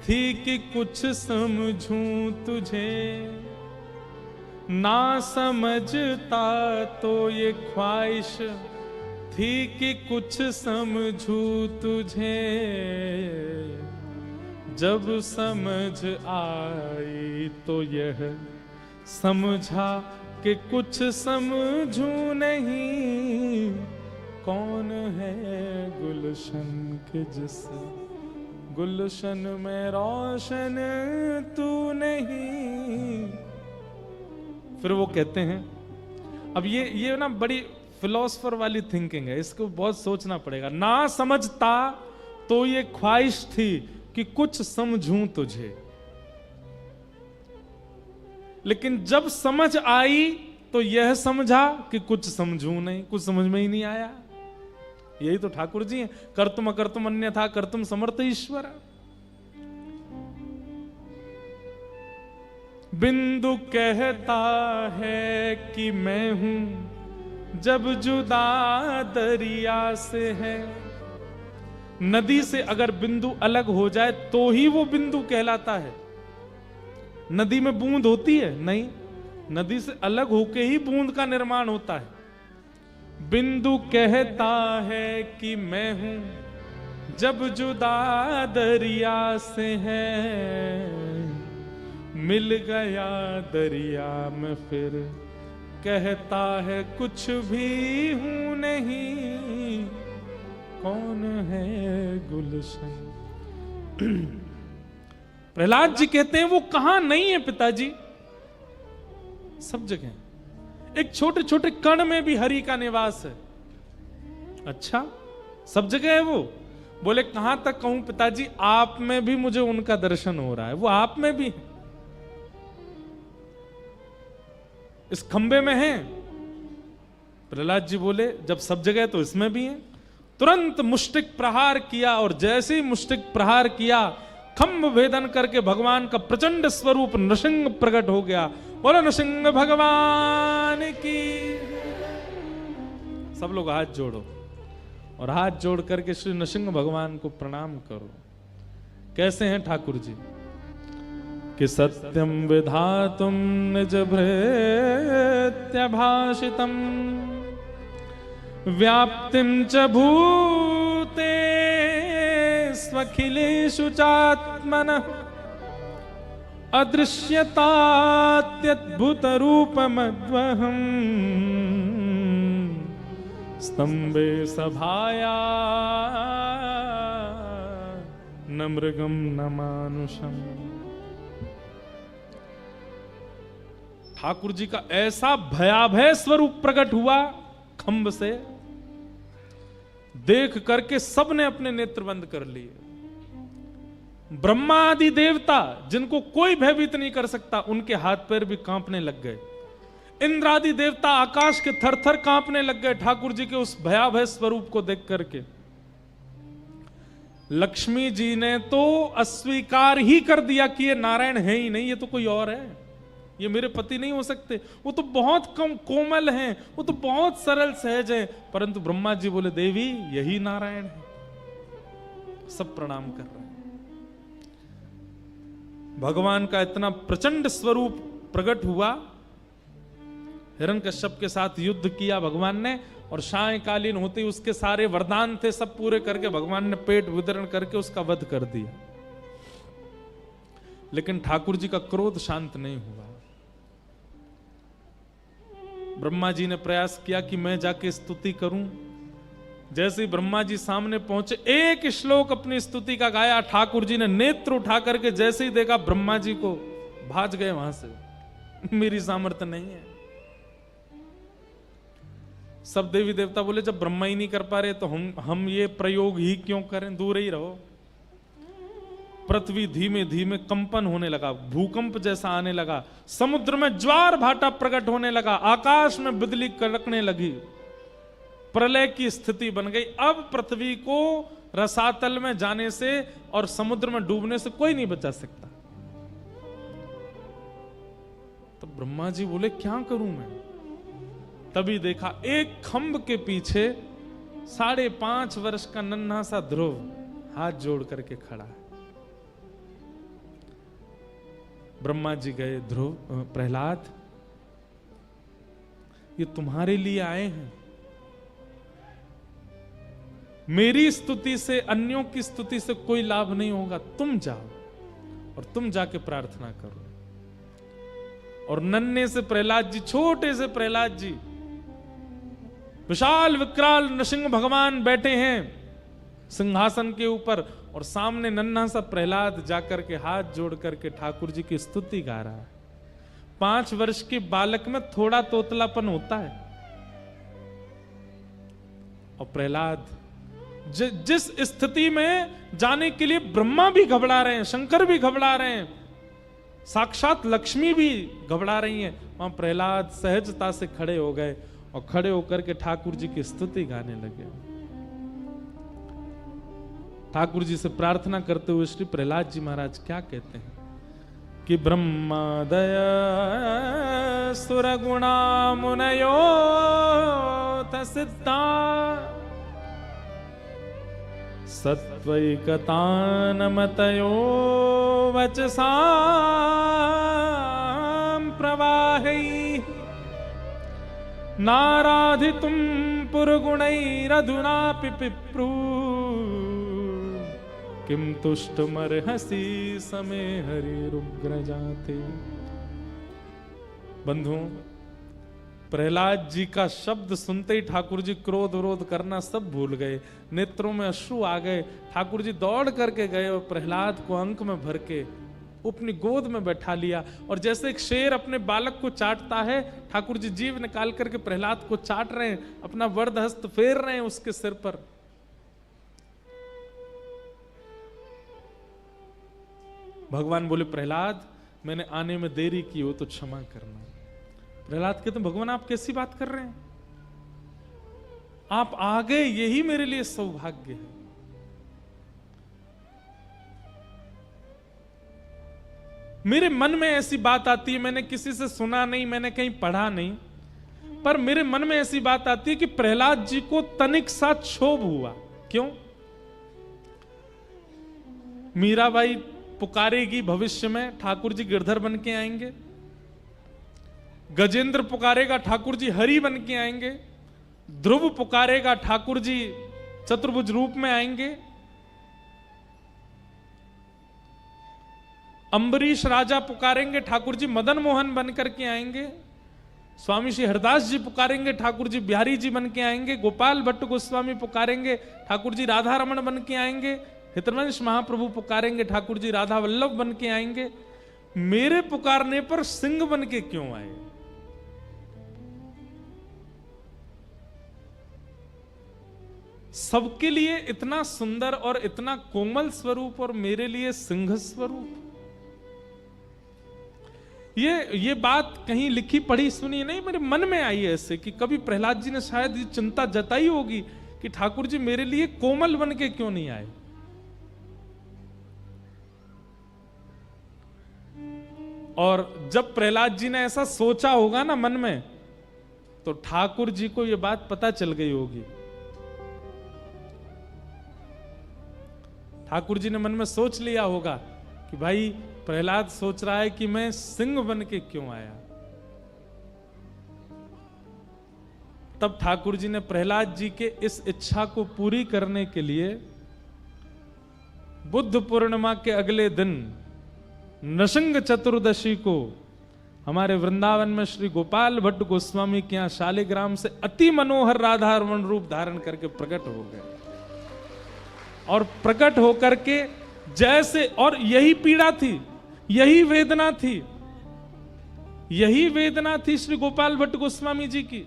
Speaker 1: थी कि कुछ समझूं तुझे, ना समझता तो ये ख्वाहिश थी कि कुछ समझूं तुझे, जब समझ आई तो यह समझा कि कुछ समझूं नहीं, कौन है गुलशन के जिस गुलशन में रोशन तू नहीं। फिर वो कहते हैं, अब ये ना बड़ी फिलोसफर वाली थिंकिंग है, इसको बहुत सोचना पड़ेगा। ना समझता तो ये ख्वाहिश थी कि कुछ समझूं तुझे, लेकिन जब समझ आई तो यह समझा कि कुछ समझूं नहीं, कुछ समझ में ही नहीं आया। यही तो ठाकुर जी हैं, कर्तुम अकर्तुम अन्यथा कर्तुम समर्थ ईश्वर। बिंदु कहता है कि मैं हूं जब जुदा दरिया से है। नदी से अगर बिंदु अलग हो जाए तो ही वो बिंदु कहलाता है। नदी में बूंद होती है? नहीं, नदी से अलग होके ही बूंद का निर्माण होता है। बिंदु कहता है कि मैं हूं जब जुदा दरिया से है। मिल गया दरिया में फिर कहता है कुछ भी हूं नहीं। कौन है गुलशन। प्रहलाद जी कहते हैं वो कहां नहीं है पिताजी, सब जगह। एक छोटे छोटे कण में भी हरि का निवास है। अच्छा, सब जगह है वो? बोले कहां तक कहूं पिताजी, आप में भी मुझे उनका दर्शन हो रहा है, वो आप में भी है। इस खंबे में है। प्रहलाद जी बोले जब सब जगह तो इसमें भी है। तुरंत मुष्टिक प्रहार किया और जैसे ही मुष्टिक प्रहार किया, खंभ भेदन करके भगवान का प्रचंड स्वरूप नृसिंह प्रकट हो गया। बोलो नृसिंह भगवान की। सब लोग हाथ जोड़ो और हाथ जोड़ करके श्री नृसिंह भगवान को प्रणाम करो। कैसे हैं ठाकुर जी? कि सत्यम विधातुम निज भृत्य भाषितम व्याप्तिम च भूते स्वखिलेषु चात्मनः अदृश्यतात्यद्भुत रूपमद्वहम् स्तंभे सभाया न मृगम न मानुषम। ठाकुर जी का ऐसा भयाभय स्वरूप प्रकट हुआ खंभ से, देख करके सबने अपने नेत्र बंद कर लिए। ब्रह्मा आदि देवता जिनको कोई भयभीत नहीं कर सकता, उनके हाथ पैर भी कांपने लग गए। इंद्र आदि देवता आकाश के थर-थर कांपने लग गए ठाकुर जी के उस भयाभय स्वरूप को देख करके। लक्ष्मी जी ने तो अस्वीकार ही कर दिया कि ये नारायण है ही नहीं, ये तो कोई और है, ये मेरे पति नहीं हो सकते। वो तो बहुत कम कोमल हैं, वो तो बहुत सरल सहज हैं। परंतु ब्रह्मा जी बोले देवी यही नारायण है। सब प्रणाम कर रहे हैं। भगवान का इतना प्रचंड स्वरूप प्रकट हुआ। हिरण्यकश्यप के साथ युद्ध किया भगवान ने, और सायंकालीन होते ही उसके सारे वरदान थे सब पूरे करके भगवान ने पेट वितरण करके उसका वध कर दिया। लेकिन ठाकुर जी का क्रोध शांत नहीं हुआ। ब्रह्मा जी ने प्रयास किया कि मैं जाके स्तुति करूं। जैसे ही ब्रह्मा जी सामने पहुंचे, एक श्लोक अपनी स्तुति का गाया। ठाकुर जी ने नेत्र उठा करके जैसे ही देखा ब्रह्मा जी को, भाग गए वहां से। मेरी सामर्थ्य नहीं है। सब देवी देवता बोले जब ब्रह्मा ही नहीं कर पा रहे तो हम ये प्रयोग ही क्यों करें, दूर ही रहो। पृथ्वी धीमे धीमे कंपन होने लगा, भूकंप जैसा आने लगा, समुद्र में ज्वार भाटा प्रकट होने लगा, आकाश में बिजली कड़कने लगी, प्रलय की स्थिति बन गई। अब पृथ्वी को रसातल में जाने से और समुद्र में डूबने से कोई नहीं बचा सकता। तो ब्रह्मा जी बोले क्या करूं मैं? तभी देखा एक खंभ के पीछे 5.5 वर्ष का नन्हा सा ध्रुव हाथ जोड़ करके खड़ा है। ब्रह्मा जी गए, ध्रुव प्रहलाद ये तुम्हारे लिए आए हैं। मेरी स्तुति से, अन्यों की स्तुति से कोई लाभ नहीं होगा। तुम जाओ और तुम जाके प्रार्थना करो। और नन्हे से प्रहलाद जी, छोटे से प्रहलाद जी विशाल विकराल नृसिंह भगवान बैठे हैं सिंहासन के ऊपर, और सामने नन्हा सा प्रहलाद जाकर के हाथ जोड़ करके ठाकुर जी की स्तुति गा रहा है। 5 वर्ष के बालक में थोड़ा तोतलापन होता है, और प्रहलाद जिस स्थिति में जाने के लिए ब्रह्मा भी घबरा रहे हैं, शंकर भी घबरा रहे हैं, साक्षात लक्ष्मी भी घबरा रही हैं, वहां प्रहलाद सहजता से खड़े हो गए और खड़े होकर के ठाकुर जी की स्तुति गाने लगे। ठाकुर जी से प्रार्थना करते हुए श्री प्रहलाद जी महाराज क्या कहते हैं कि ब्रह्मादय सुरगुणा मुनयो सिद्धा सत्वैकतानमतयो वचसां प्रवाहै नाराधितुं पुरगुणैरधुनापि पिप्रू किम तुष्टमर्हसि समे हरिरुग्र जाते। बंधुओं, प्रहलाद जी का शब्द सुनते ही ठाकुर जी क्रोध विरोध करना सब भूल गए, नेत्रों में अश्रु आ गए। ठाकुर जी दौड़ करके गए और प्रहलाद को अंक में भर के अपनी गोद में बैठा लिया, और जैसे एक शेर अपने बालक को चाटता है, ठाकुर जी जीभ निकाल करके प्रहलाद को चाट रहे हैं, अपना वरद हस्त फेर रहे हैं उसके सिर पर। भगवान बोले प्रहलाद मैंने आने में देरी की हो तो क्षमा करना। प्रहलाद कहते भगवान आप कैसी बात कर रहे हैं, आप आ गए यही मेरे लिए सौभाग्य है। मेरे मन में ऐसी बात आती है, मैंने किसी से सुना नहीं, मैंने कहीं पढ़ा नहीं, पर मेरे मन में ऐसी बात आती है कि प्रहलाद जी को तनिक सा क्षोभ हुआ। क्यों? मीराबाई पुकारेगी भविष्य में ठाकुर जी गिरधर बन के आएंगे, गजेंद्र पुकारेगा ठाकुर जी हरि बन के आएंगे, ध्रुव पुकारेगा ठाकुर जी चतुर्भुज रूप में आएंगे, अम्बरीश राजा पुकारेंगे ठाकुर जी मदन मोहन बन करके आएंगे, स्वामी श्री हरदास जी पुकारेंगे ठाकुर जी बिहारी जी बन के आएंगे, गोपाल भट्ट गोस्वामी पुकारेंगे ठाकुर जी राधा रमण बन के आएंगे, हितवंश महाप्रभु पुकारेंगे ठाकुर जी राधा वल्लभ बन के आएंगे। मेरे पुकारने पर सिंह बन के क्यों आए? सबके लिए इतना सुंदर और इतना कोमल स्वरूप और मेरे लिए सिंह स्वरूप। ये बात कहीं लिखी पढ़ी सुनी नहीं, मेरे मन में आई ऐसे कि कभी प्रहलाद जी ने शायद ये चिंता जताई होगी कि ठाकुर जी मेरे लिए कोमल बन के क्यों नहीं आए। और जब प्रहलाद जी ने ऐसा सोचा होगा ना मन में, तो ठाकुर जी को यह बात पता चल गई होगी। ठाकुर जी ने मन में सोच लिया होगा कि भाई प्रहलाद सोच रहा है कि मैं सिंह बन के क्यों आया। तब ठाकुर जी ने प्रहलाद जी के इस इच्छा को पूरी करने के लिए बुद्ध पूर्णिमा के अगले दिन नृसिंह चतुर्दशी को हमारे वृंदावन में श्री गोपाल भट्ट गोस्वामी के यहां शालिग्राम से अति मनोहर राधा रमण रूप धारण करके प्रकट हो गए। और प्रकट होकर के जैसे, और यही पीड़ा थी, यही वेदना थी, यही वेदना थी श्री गोपाल भट्ट गोस्वामी जी की।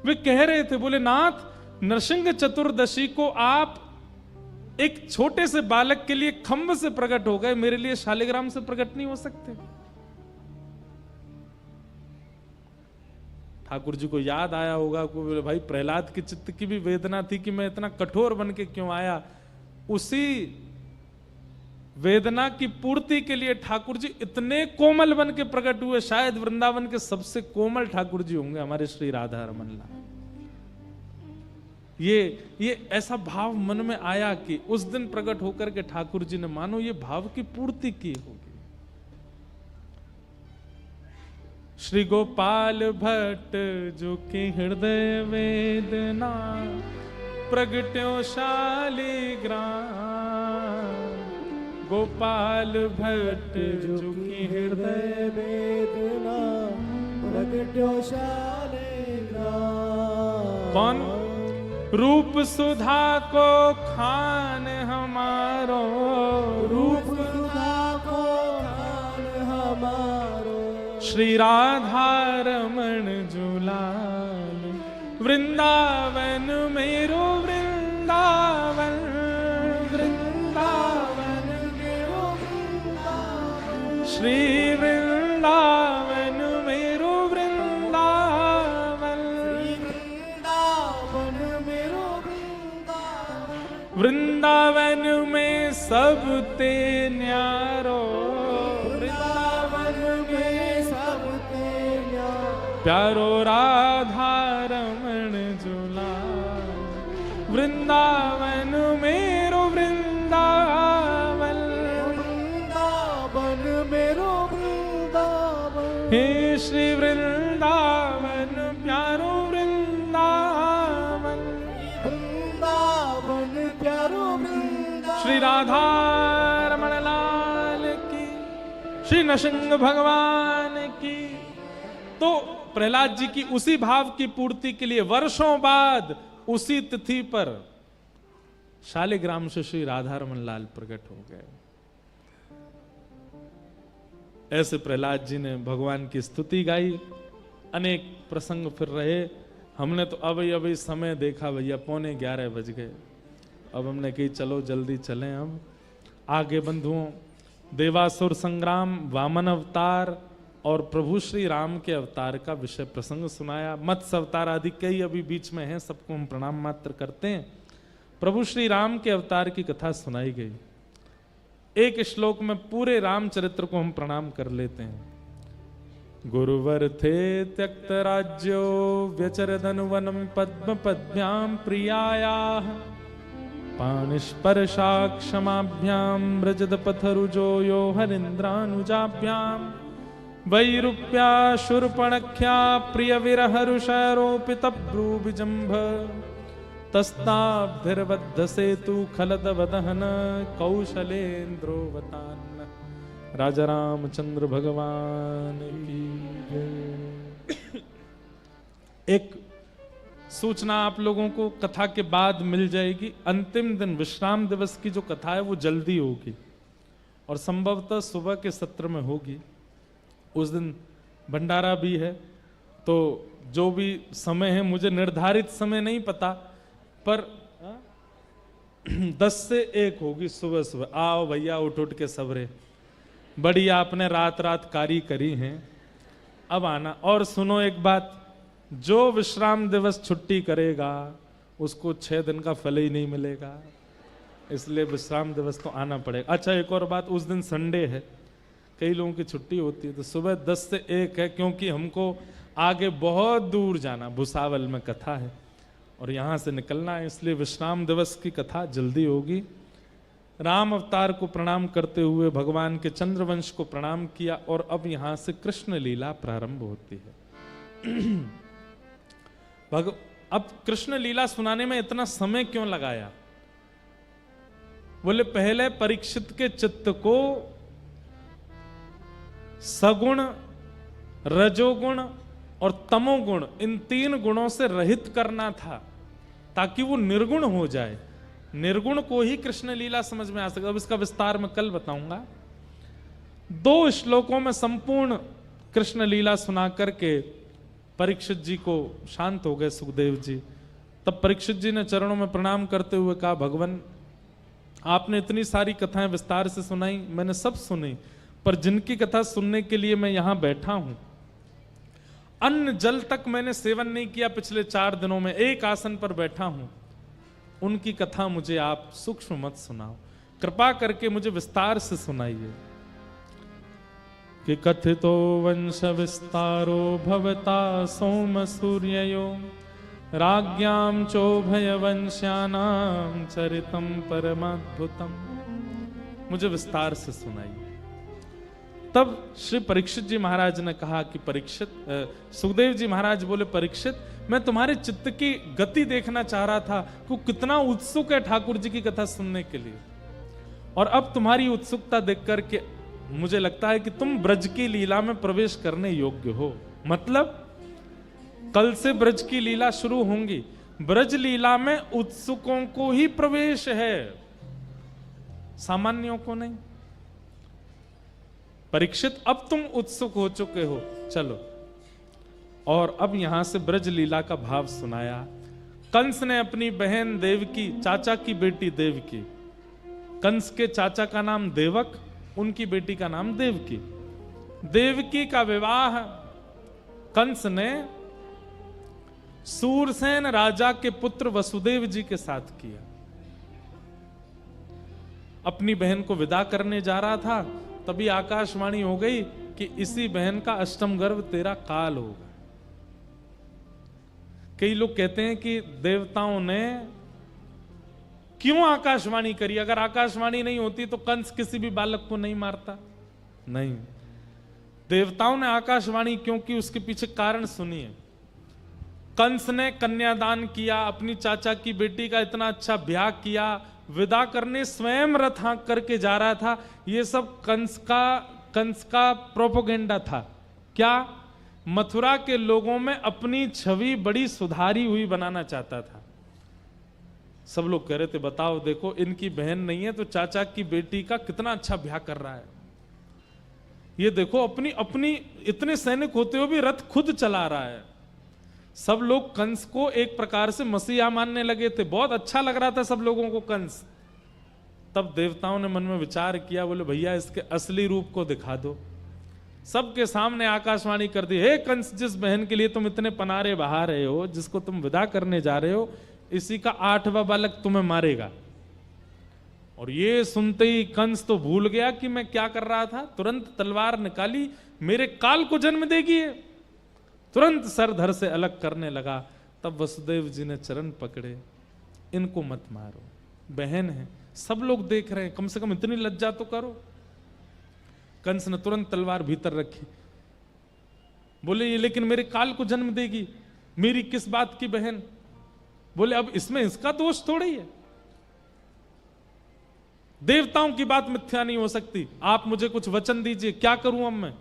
Speaker 1: वे कह रहे थे, बोले नाथ नृसिंह चतुर्दशी को आप एक छोटे से बालक के लिए खंभ से प्रकट हो गए, मेरे लिए शालिग्राम से प्रकट नहीं हो सकते। ठाकुर जी को याद आया होगा कि भाई प्रहलाद के चित्त की भी वेदना थी कि मैं इतना कठोर बन के क्यों आया। उसी वेदना की पूर्ति के लिए ठाकुर जी इतने कोमल बन के प्रकट हुए। शायद वृंदावन के सबसे कोमल ठाकुर जी होंगे हमारे श्री राधा रमन लाल। ये ऐसा भाव मन में आया कि उस दिन प्रकट होकर के ठाकुर जी ने मानो ये भाव की पूर्ति की होगी। श्री गोपाल भट्ट जो कि हृदय वेदना प्रगट्यो शालिग्राम, गोपाल भट्ट जो कि हृदय
Speaker 2: वेदना प्रगट्यो शालिग्राम,
Speaker 1: कौन? रूप सुधा को खान हमारो,
Speaker 2: रूप सुधा को खान हमारो,
Speaker 1: श्री राधा रमण जुलाल, वृंदावन मेरो वृंदावन, वृंदावन
Speaker 2: मेरो वृंदावन,
Speaker 1: श्री वृंदावन मेरो वृंदावन,
Speaker 2: वृंदावन मेरो वृंदावन,
Speaker 1: वृंदावन में सब ते न्यारो,
Speaker 2: वृंदावन में सब ते न्यारो,
Speaker 1: प्यारो राधा रमण जुलाल, वृंदावन मेरो वृंदावन,
Speaker 2: वृंदावन मेरो वृंदावन,
Speaker 1: हे श्री वृंदावन प्यारो वृंदावन,
Speaker 2: वृंदावन प्यारो वृंदावन,
Speaker 1: श्री राधा रमण लाल की, श्री नृसिंह भगवान की। तो प्रहलाद जी की उसी भाव की पूर्ति के लिए वर्षों बाद उसी तिथि पर शालिग्राम से श्री राधा रमन लाल प्रकट हो गए। ऐसे प्रहलाद जी ने भगवान की स्तुति गाई, अनेक प्रसंग फिर रहे। हमने तो अभी समय देखा भैया 11:15 बज गए। अब हमने कही चलो जल्दी चलें। हम आगे बंधुओं देवासुर संग्राम, वामन अवतार और प्रभु श्री राम के अवतार का विषय प्रसंग सुनाया। मत्स्य अवतार आदि कई अभी बीच में हैं, सबको हम प्रणाम मात्र करते हैं। प्रभु श्री राम के अवतार की कथा सुनाई गई। एक श्लोक में पूरे रामचरित्र को हम प्रणाम कर लेते हैं। गुरुवर थे त्यक्त राज्यो व्यचरदन वनम पद्म पद्भ्याम प्रियाया, पाणिस्पर्शा क्षमाभ्याम व्रजद पथरुजो यो हरिन्द्रानुजाभ्याम, वैरूप्या शूर्पणख्या प्रिय विरहरुषारोपित ब्रूबिजंभ, तस्ताब्धिर्बद्ध सेतु खलद वदहन कौशलेन्द्रोवतान्न। राजा रामचंद्र भगवान की जय। एक सूचना आप लोगों को कथा के बाद मिल जाएगी। अंतिम दिन विश्राम दिवस की जो कथा है वो जल्दी होगी और संभवतः सुबह के सत्र में होगी। उस दिन भंडारा भी है, तो जो भी समय है, मुझे निर्धारित समय नहीं पता, पर 10 से 1 होगी सुबह सुबह। आओ भैया उठ उठ के सबरे, बड़ी आपने रात रात कारी करी हैं, अब आना। और सुनो एक बात, जो विश्राम दिवस छुट्टी करेगा उसको 6 दिन का फल ही नहीं मिलेगा, इसलिए विश्राम दिवस तो आना पड़ेगा। अच्छा एक और बात, उस दिन संडे है, कई लोगों की छुट्टी होती है, तो सुबह 10 से 1 है, क्योंकि हमको आगे बहुत दूर जाना, भुसावल में कथा है और यहाँ से निकलना है, इसलिए विश्राम दिवस की कथा जल्दी होगी। राम अवतार को प्रणाम करते हुए भगवान के चंद्रवंश को प्रणाम किया और अब यहाँ से कृष्ण लीला प्रारंभ होती है। अब कृष्ण लीला सुनाने में इतना समय क्यों लगाया? बोले पहले परीक्षित के चित्त को सगुण, रजोगुण और तमोगुण, इन 3 गुणों से रहित करना था ताकि वो निर्गुण हो जाए। निर्गुण को ही कृष्ण लीला समझ में आ सके। अब इसका विस्तार मैं कल बताऊंगा। 2 श्लोकों में संपूर्ण कृष्ण लीला सुना करके परीक्षित जी को शांत हो गए सुखदेव जी। तब परीक्षित जी ने चरणों में प्रणाम करते हुए कहा, भगवान आपने इतनी सारी कथाएं विस्तार से सुनाई, मैंने सब सुनी, पर जिनकी कथा सुनने के लिए मैं यहां बैठा हूं, अन्न जल तक मैंने सेवन नहीं किया पिछले 4 दिनों में, एक आसन पर बैठा हूं, उनकी कथा मुझे आप सूक्ष्म मत सुनाओ, कृपा करके मुझे विस्तार से सुनाइए। कि कथितो वंश विस्तारो भवता सोम सूर्ययो, राज्ञां चोभय वंश्यानां चरितम परमाद्भुतम। मुझे विस्तार से सुनाइए। तब श्री परीक्षित जी महाराज ने कहा कि परीक्षित, सुखदेव जी महाराज बोले, परीक्षित मैं तुम्हारे चित्त की गति देखना चाह रहा था कि कितना उत्सुक है ठाकुर जी की कथा सुनने के लिए, और अब तुम्हारी उत्सुकता देख करके मुझे लगता है कि तुम ब्रज की लीला में प्रवेश करने योग्य हो। मतलब कल से ब्रज की लीला शुरू होंगी, ब्रज लीला में उत्सुकों को ही प्रवेश है, सामान्यों को नहीं। परीक्षित अब तुम उत्सुक हो चुके हो, चलो। और अब यहां से ब्रज लीला का भाव सुनाया। कंस ने अपनी बहन देवकी, चाचा की बेटी देवकी, कंस के चाचा का नाम देवक, उनकी बेटी का नाम देवकी, देवकी का विवाह कंस ने सूरसेन राजा के पुत्र वसुदेव जी के साथ किया। अपनी बहन को विदा करने जा रहा था, तभी आकाशवाणी हो गई कि इसी बहन का अष्टम गर्भ तेरा काल होगा। कई लोग कहते हैं कि देवताओं ने क्यों आकाशवाणी करी, अगर आकाशवाणी नहीं होती तो कंस किसी भी बालक को नहीं मारता। नहीं, देवताओं ने आकाशवाणी क्यों की, उसके पीछे कारण सुनिए। कंस ने कन्यादान किया, अपनी चाचा की बेटी का इतना अच्छा ब्याह किया, विदा करने स्वयं रथ हाँक करके जा रहा था। ये सब कंस का प्रोपोगेंडा था। क्या? मथुरा के लोगों में अपनी छवि बड़ी सुधारी हुई बनाना चाहता था। सब लोग कह रहे थे बताओ देखो इनकी बहन नहीं है तो चाचा की बेटी का कितना अच्छा ब्याह कर रहा है। ये देखो अपनी अपनी इतने सैनिक होते हुए भी रथ खुद चला रहा है। सब लोग कंस को एक प्रकार से मसीहा मानने लगे थे, बहुत अच्छा लग रहा था सब लोगों को कंस। तब देवताओं ने मन में विचार किया, बोले भैया इसके असली रूप को दिखा दो। सबके सामने आकाशवाणी कर दी, हे कंस, जिस बहन के लिए तुम इतने पनारे बहा रहे हो, जिसको तुम विदा करने जा रहे हो, इसी का 8वां बालक तुम्हें मारेगा। और ये सुनते ही कंस तो भूल गया कि मैं क्या कर रहा था, तुरंत तलवार निकाली, मेरे काल को जन्म देगी ये। तुरंत सर धर से अलग करने लगा। तब वसुदेव जी ने चरण पकड़े, इनको मत मारो, बहन है, सब लोग देख रहे हैं, कम से कम इतनी लज्जा तो करो। कंस ने तुरंत तलवार भीतर रखी, बोले ये लेकिन मेरे काल को जन्म देगी, मेरी किस बात की बहन। बोले अब इसमें इसका दोष थोड़ी है, देवताओं की बात मिथ्या नहीं हो सकती, आप मुझे कुछ वचन दीजिए, क्या करूं अब मैं।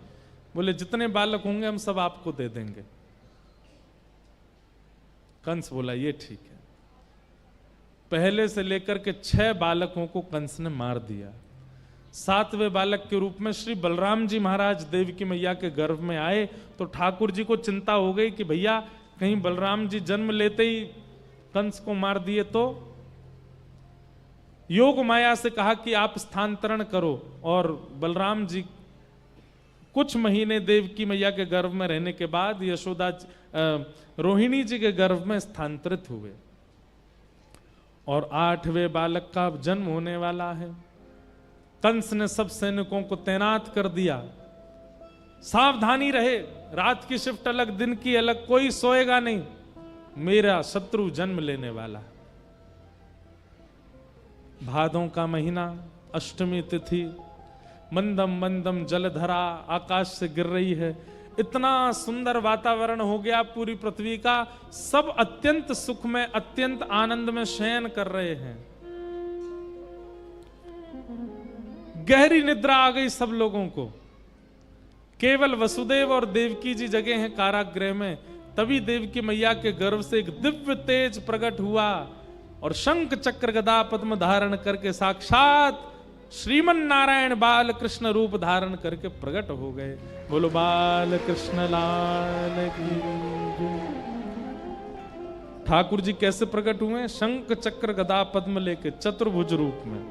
Speaker 1: बोले जितने बालक होंगे हम सब आपको दे देंगे। कंस बोला ये ठीक है। पहले से लेकर के 6 बालकों को कंस ने मार दिया। 7वें बालक के रूप में श्री बलराम जी महाराज देवकी मैया के गर्भ में आए तो ठाकुर जी को चिंता हो गई कि भैया कहीं बलराम जी जन्म लेते ही कंस को मार दिए तो। योग माया से कहा कि आप स्थानांतरण करो, और बलराम जी कुछ महीने देवकी मैया के गर्भ में रहने के बाद यशोदा रोहिणी जी के गर्भ में स्थानांतरित हुए। और 8वें बालक का जन्म होने वाला है। कंस ने सब सैनिकों को तैनात कर दिया, सावधानी रहे, रात की शिफ्ट अलग, दिन की अलग, कोई सोएगा नहीं, मेरा शत्रु जन्म लेने वाला। भादों का महीना, अष्टमी तिथि, मंदम मंदम जलधरा आकाश से गिर रही है। इतना सुंदर वातावरण हो गया पूरी पृथ्वी का, सब अत्यंत सुख में, अत्यंत आनंद में शयन कर रहे हैं। गहरी निद्रा आ गई सब लोगों को। केवल वसुदेव और देवकी जी जगे हैं कारागृह में। तभी देवकी मैया के गर्भ से एक दिव्य तेज प्रकट हुआ और शंख चक्र गदा पद्म धारण करके साक्षात श्रीमन नारायण बाल कृष्ण रूप धारण करके प्रकट हो गए। बोलो बाल कृष्ण लाल की जय। ठाकुर जी कैसे प्रकट हुए? शंख चक्र गदा पद्म लेके चतुर्भुज रूप में।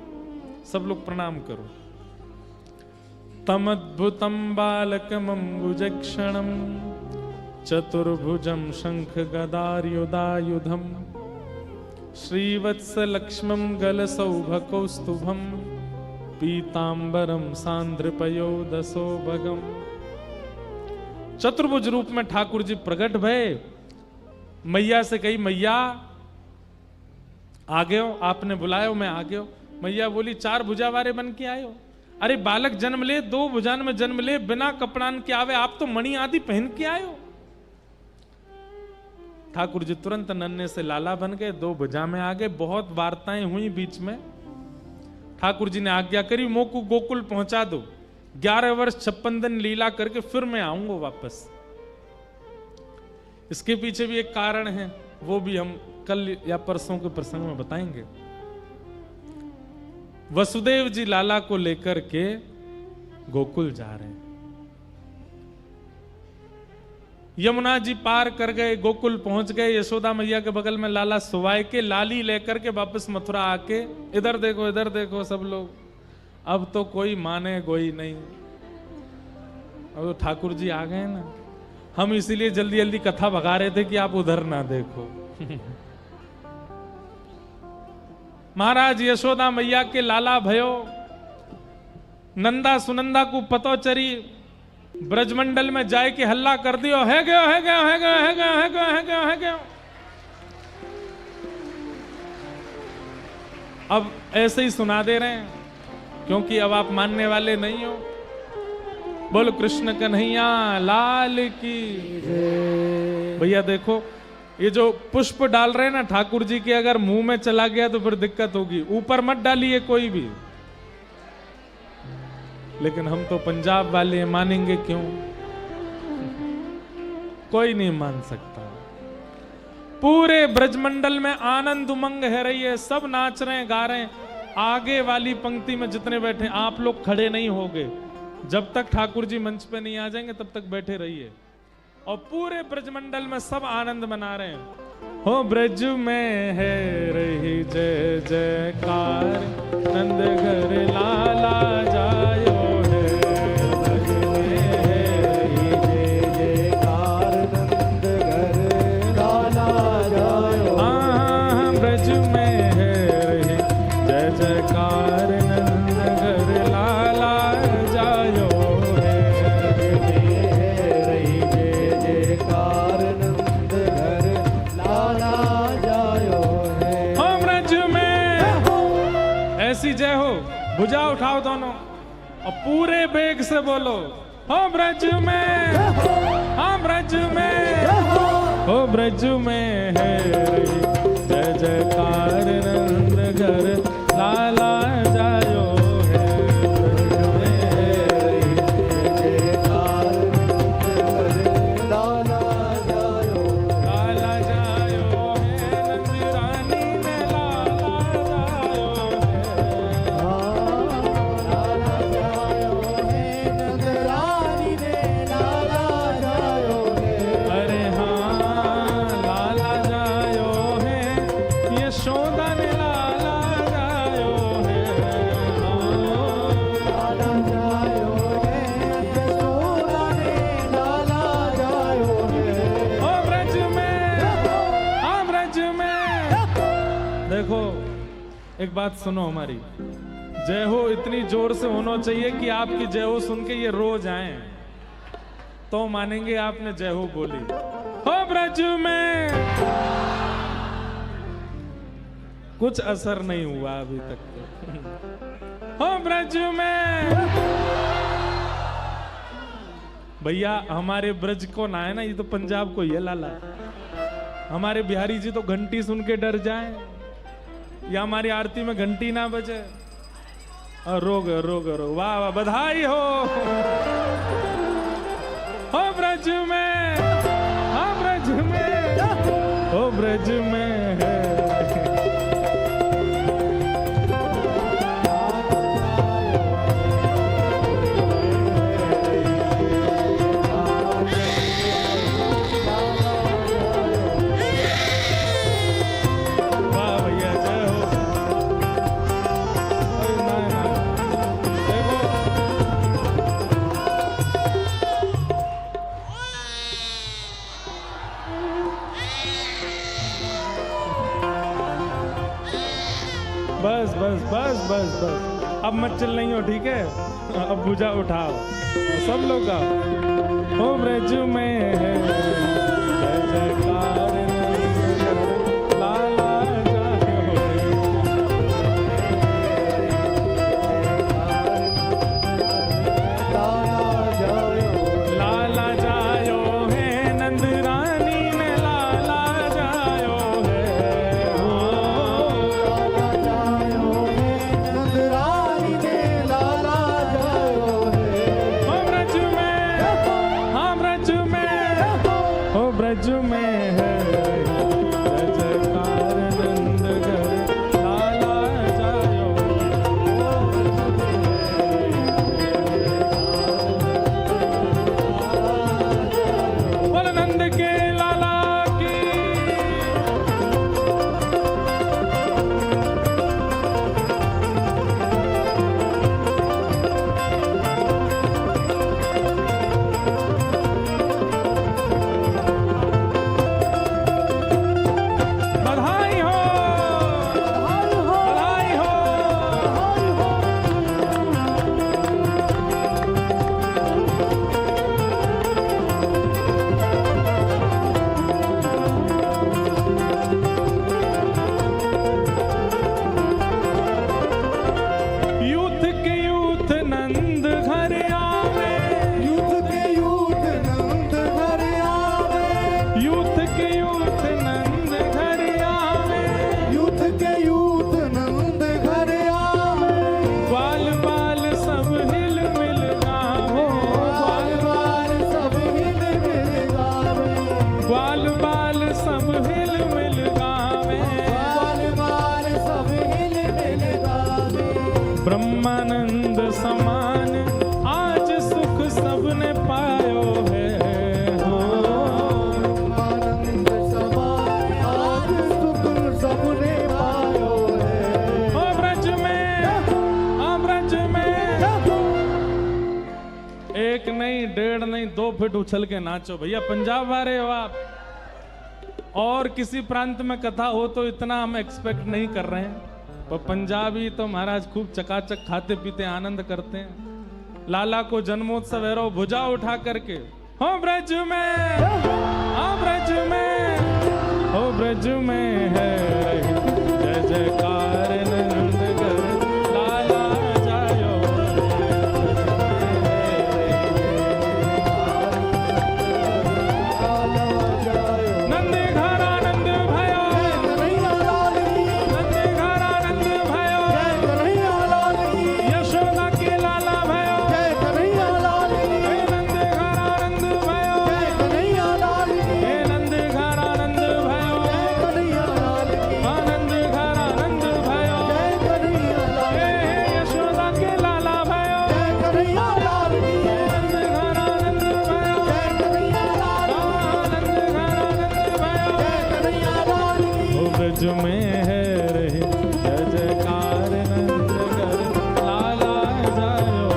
Speaker 1: सब लोग प्रणाम करो। तमद्भुतम बालकमंबुजक्षणम चतुर्भुजम शंख गदार्युदायुधम श्रीवत्स लक्ष्मम गलसौभकौस्तुभम पीतांबरम सांद्रपयोदसो भगम। चतुर्भुज रूप में ठाकुर जी प्रकट भये। मैया से कही, मैया आ गए हो, आपने बुलाया हो, मैं आ गया हो। मैया बोली 4 भुजा वाले बन के आए हो। अरे बालक जन्म ले, 2 भुजान में जन्म ले, बिना कपड़ान के आवे, आप तो मणि आदि पहन के आए हो। ठाकुर जी तुरंत नन्हे से लाला बन गए, 2 भुजा में आ गए। बहुत वार्ताएं हुई बीच में। ठाकुर जी ने आज्ञा करी, मोकू गोकुल पहुंचा दो, 11 वर्ष 56 दिन लीला करके फिर मैं आऊंगा वापस। इसके पीछे भी एक कारण है, वो भी हम कल या परसों के प्रसंग में बताएंगे। वसुदेव जी लाला को लेकर के गोकुल जा रहे हैं। यमुना जी पार कर गए, गोकुल पहुंच गए, यशोदा मैया के बगल में लाला सुवाए के लाली लेकर के वापस मथुरा आके इधर देखो सब लोग, अब तो कोई माने कोई नहीं। अब तो ठाकुर जी आ गए ना, हम इसीलिए जल्दी जल्दी कथा भगा रहे थे कि आप उधर ना देखो। महाराज यशोदा मैया के लाला भयो, नंदा सुनंदा को पतो चरी, ब्रजमंडल में जाए के हल्ला कर दियो, है गयो है गयो है गयो है गयो है गयो है गयो है गयो। अब ऐसे ही सुना दे रहे हैं, क्योंकि अब आप मानने वाले नहीं हो। बोलो कृष्ण कन्हैया लाल की। भैया देखो, ये जो पुष्प डाल रहे हैं ना ठाकुर जी के, अगर मुंह में चला गया तो फिर दिक्कत होगी। ऊपर मत डालिए कोई भी। लेकिन हम तो पंजाब वाले हैं, मानेंगे क्यों? कोई नहीं मान सकता। पूरे ब्रजमंडल में आनंद उमंग है रही है, सब नाच रहे हैं गा रहे हैं। आगे वाली पंक्ति में जितने बैठे, आप लोग खड़े नहीं होगे जब तक ठाकुर जी मंच पे नहीं आ जाएंगे, तब तक बैठे रहिए। और पूरे ब्रजमंडल में सब आनंद मना रहे हैं। हो ब्रज में है रही जय जयकार, नंद घर लाला जायो है। ब्रज में है रही जय जयकार, नंद घर लाला जायो। हाँ, ब्रज में है रही जय जयकार, नंद घर लाला जायो है। ऐसी जय हो, भुजा उठाओ दोनों और पूरे बेग से बोलो, हो ब्रज में, हाँ ब्रज में, हो ब्रज में है जय जयकार, नंद घर लाला जायो है। ब्रज में है जय जयकार, नंद घर लाला जायो, लाला जायो है। नंद रानी ने लाला जायो है, लाला जायो है। नंद रानी ने लाला जायो है। अरे हाँ, लाला जायो है, यशोदा ने लाला जायो है। लाला जायो है, यशोदा ने लाला जायो है। ओ ब्रज में, हाँ ब्रज में। देखो एक बात सुनो, हमारी जय हो इतनी जोर से होना चाहिए कि आपकी जय हो सुन के ये रोज आए, तो मानेंगे आपने जय हो बोली। हो ब्रज में कुछ असर नहीं हुआ अभी तक तो। हो ब्रज में भैया, हमारे ब्रज को ना है ना, ये तो पंजाब को ही है लाला। हमारे बिहारी जी तो घंटी सुन के डर जाए, या हमारी आरती में घंटी ना बजे और रोग रोग रो। वाह वाह, बधाई हो। हो ब्रज में, हाँ ब्रज में, हो ब्रज में है। बस बस बस बस बस, अब मत चल रही हो, ठीक है? अब भुजा उठाओ सब लोग का। हो ब्रज में है जय जयकार, लाला जायो है, लाला जायो है। नंद रानी ने लाला जायो है। नंद रानी ने लाला जायो है। हो ब्रज में, हाँ ब्रज में, हो ब्रज में फिट उछल के नाचो भैया, पंजाब आ रहे हो आप। और किसी प्रांत में कथा हो तो इतना हम एक्सपेक्ट नहीं कर रहे हैं, पर पंजाबी तो महाराज खूब चकाचक खाते पीते आनंद करते हैं। लाला को जन्मोत्सव है, भुजा उठा करके हो ब्रज में, हो ब्रज में, हो ब्रज में है जय जयकार नंदगर लाला जायो। नंद घर आनंद भयो, नंद घर आनंद भयो, यशोदा के लाला भयो, नंद घर आनंद भयो, नंद घर आनंद भयो, आनंद घर आनंद भयो, यशोदा के लाला भयो, नंद घर आनंद भयो, आनंद घर आनंद भयो। हो ब्रज में है रहे जय जयकार नंदगर लाला जायो।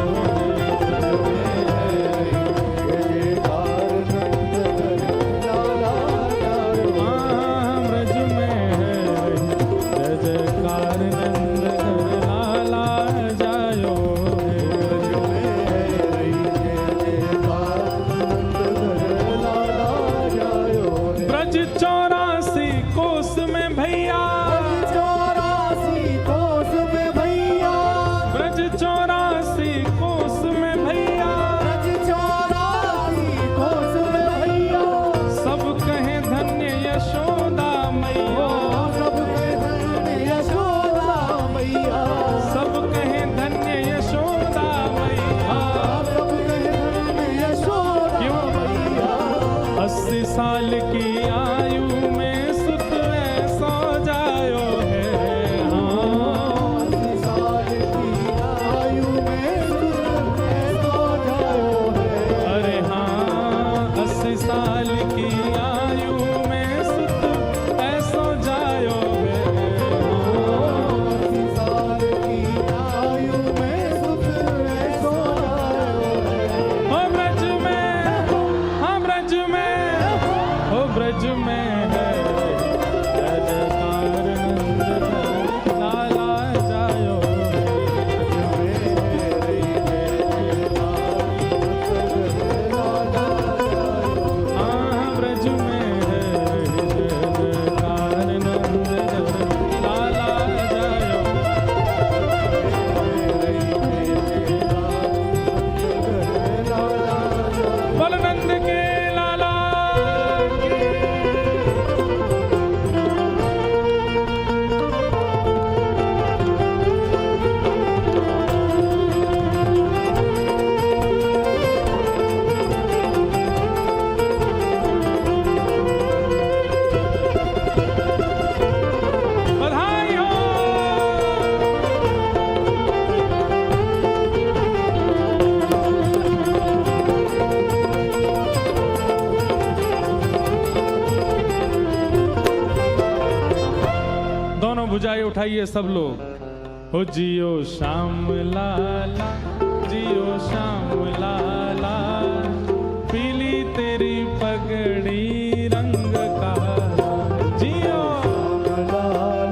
Speaker 1: हाँ, ब्रज में है रहे जय जयकार नंदगर लाला जायो। ब्रज 84 कोस में भैया, ब्रज 84 कोस में भैया, सब कहे धन्य यशोदा मैया, सब कहे धन्य यशोदा मैया। क्यों 80 साल की आयु में सुत ऐसो जायो है। हाँ, अरे हाँ, 80 साल की आयु में सुत ऐसो जायो है। हो ब्रज में, हाँ ब्रज में, हो ब्रज में है जय जयकार नंदगर लाला जायो। हाँ, ब्रज में है जय जयकार नंदगर लाला जायो। बोल नंद के लाला की। बधाई हो। दोनों भुजाएं उठाइए सब लोग। हो जियो श्याम लाला, जियो श्याम लाला।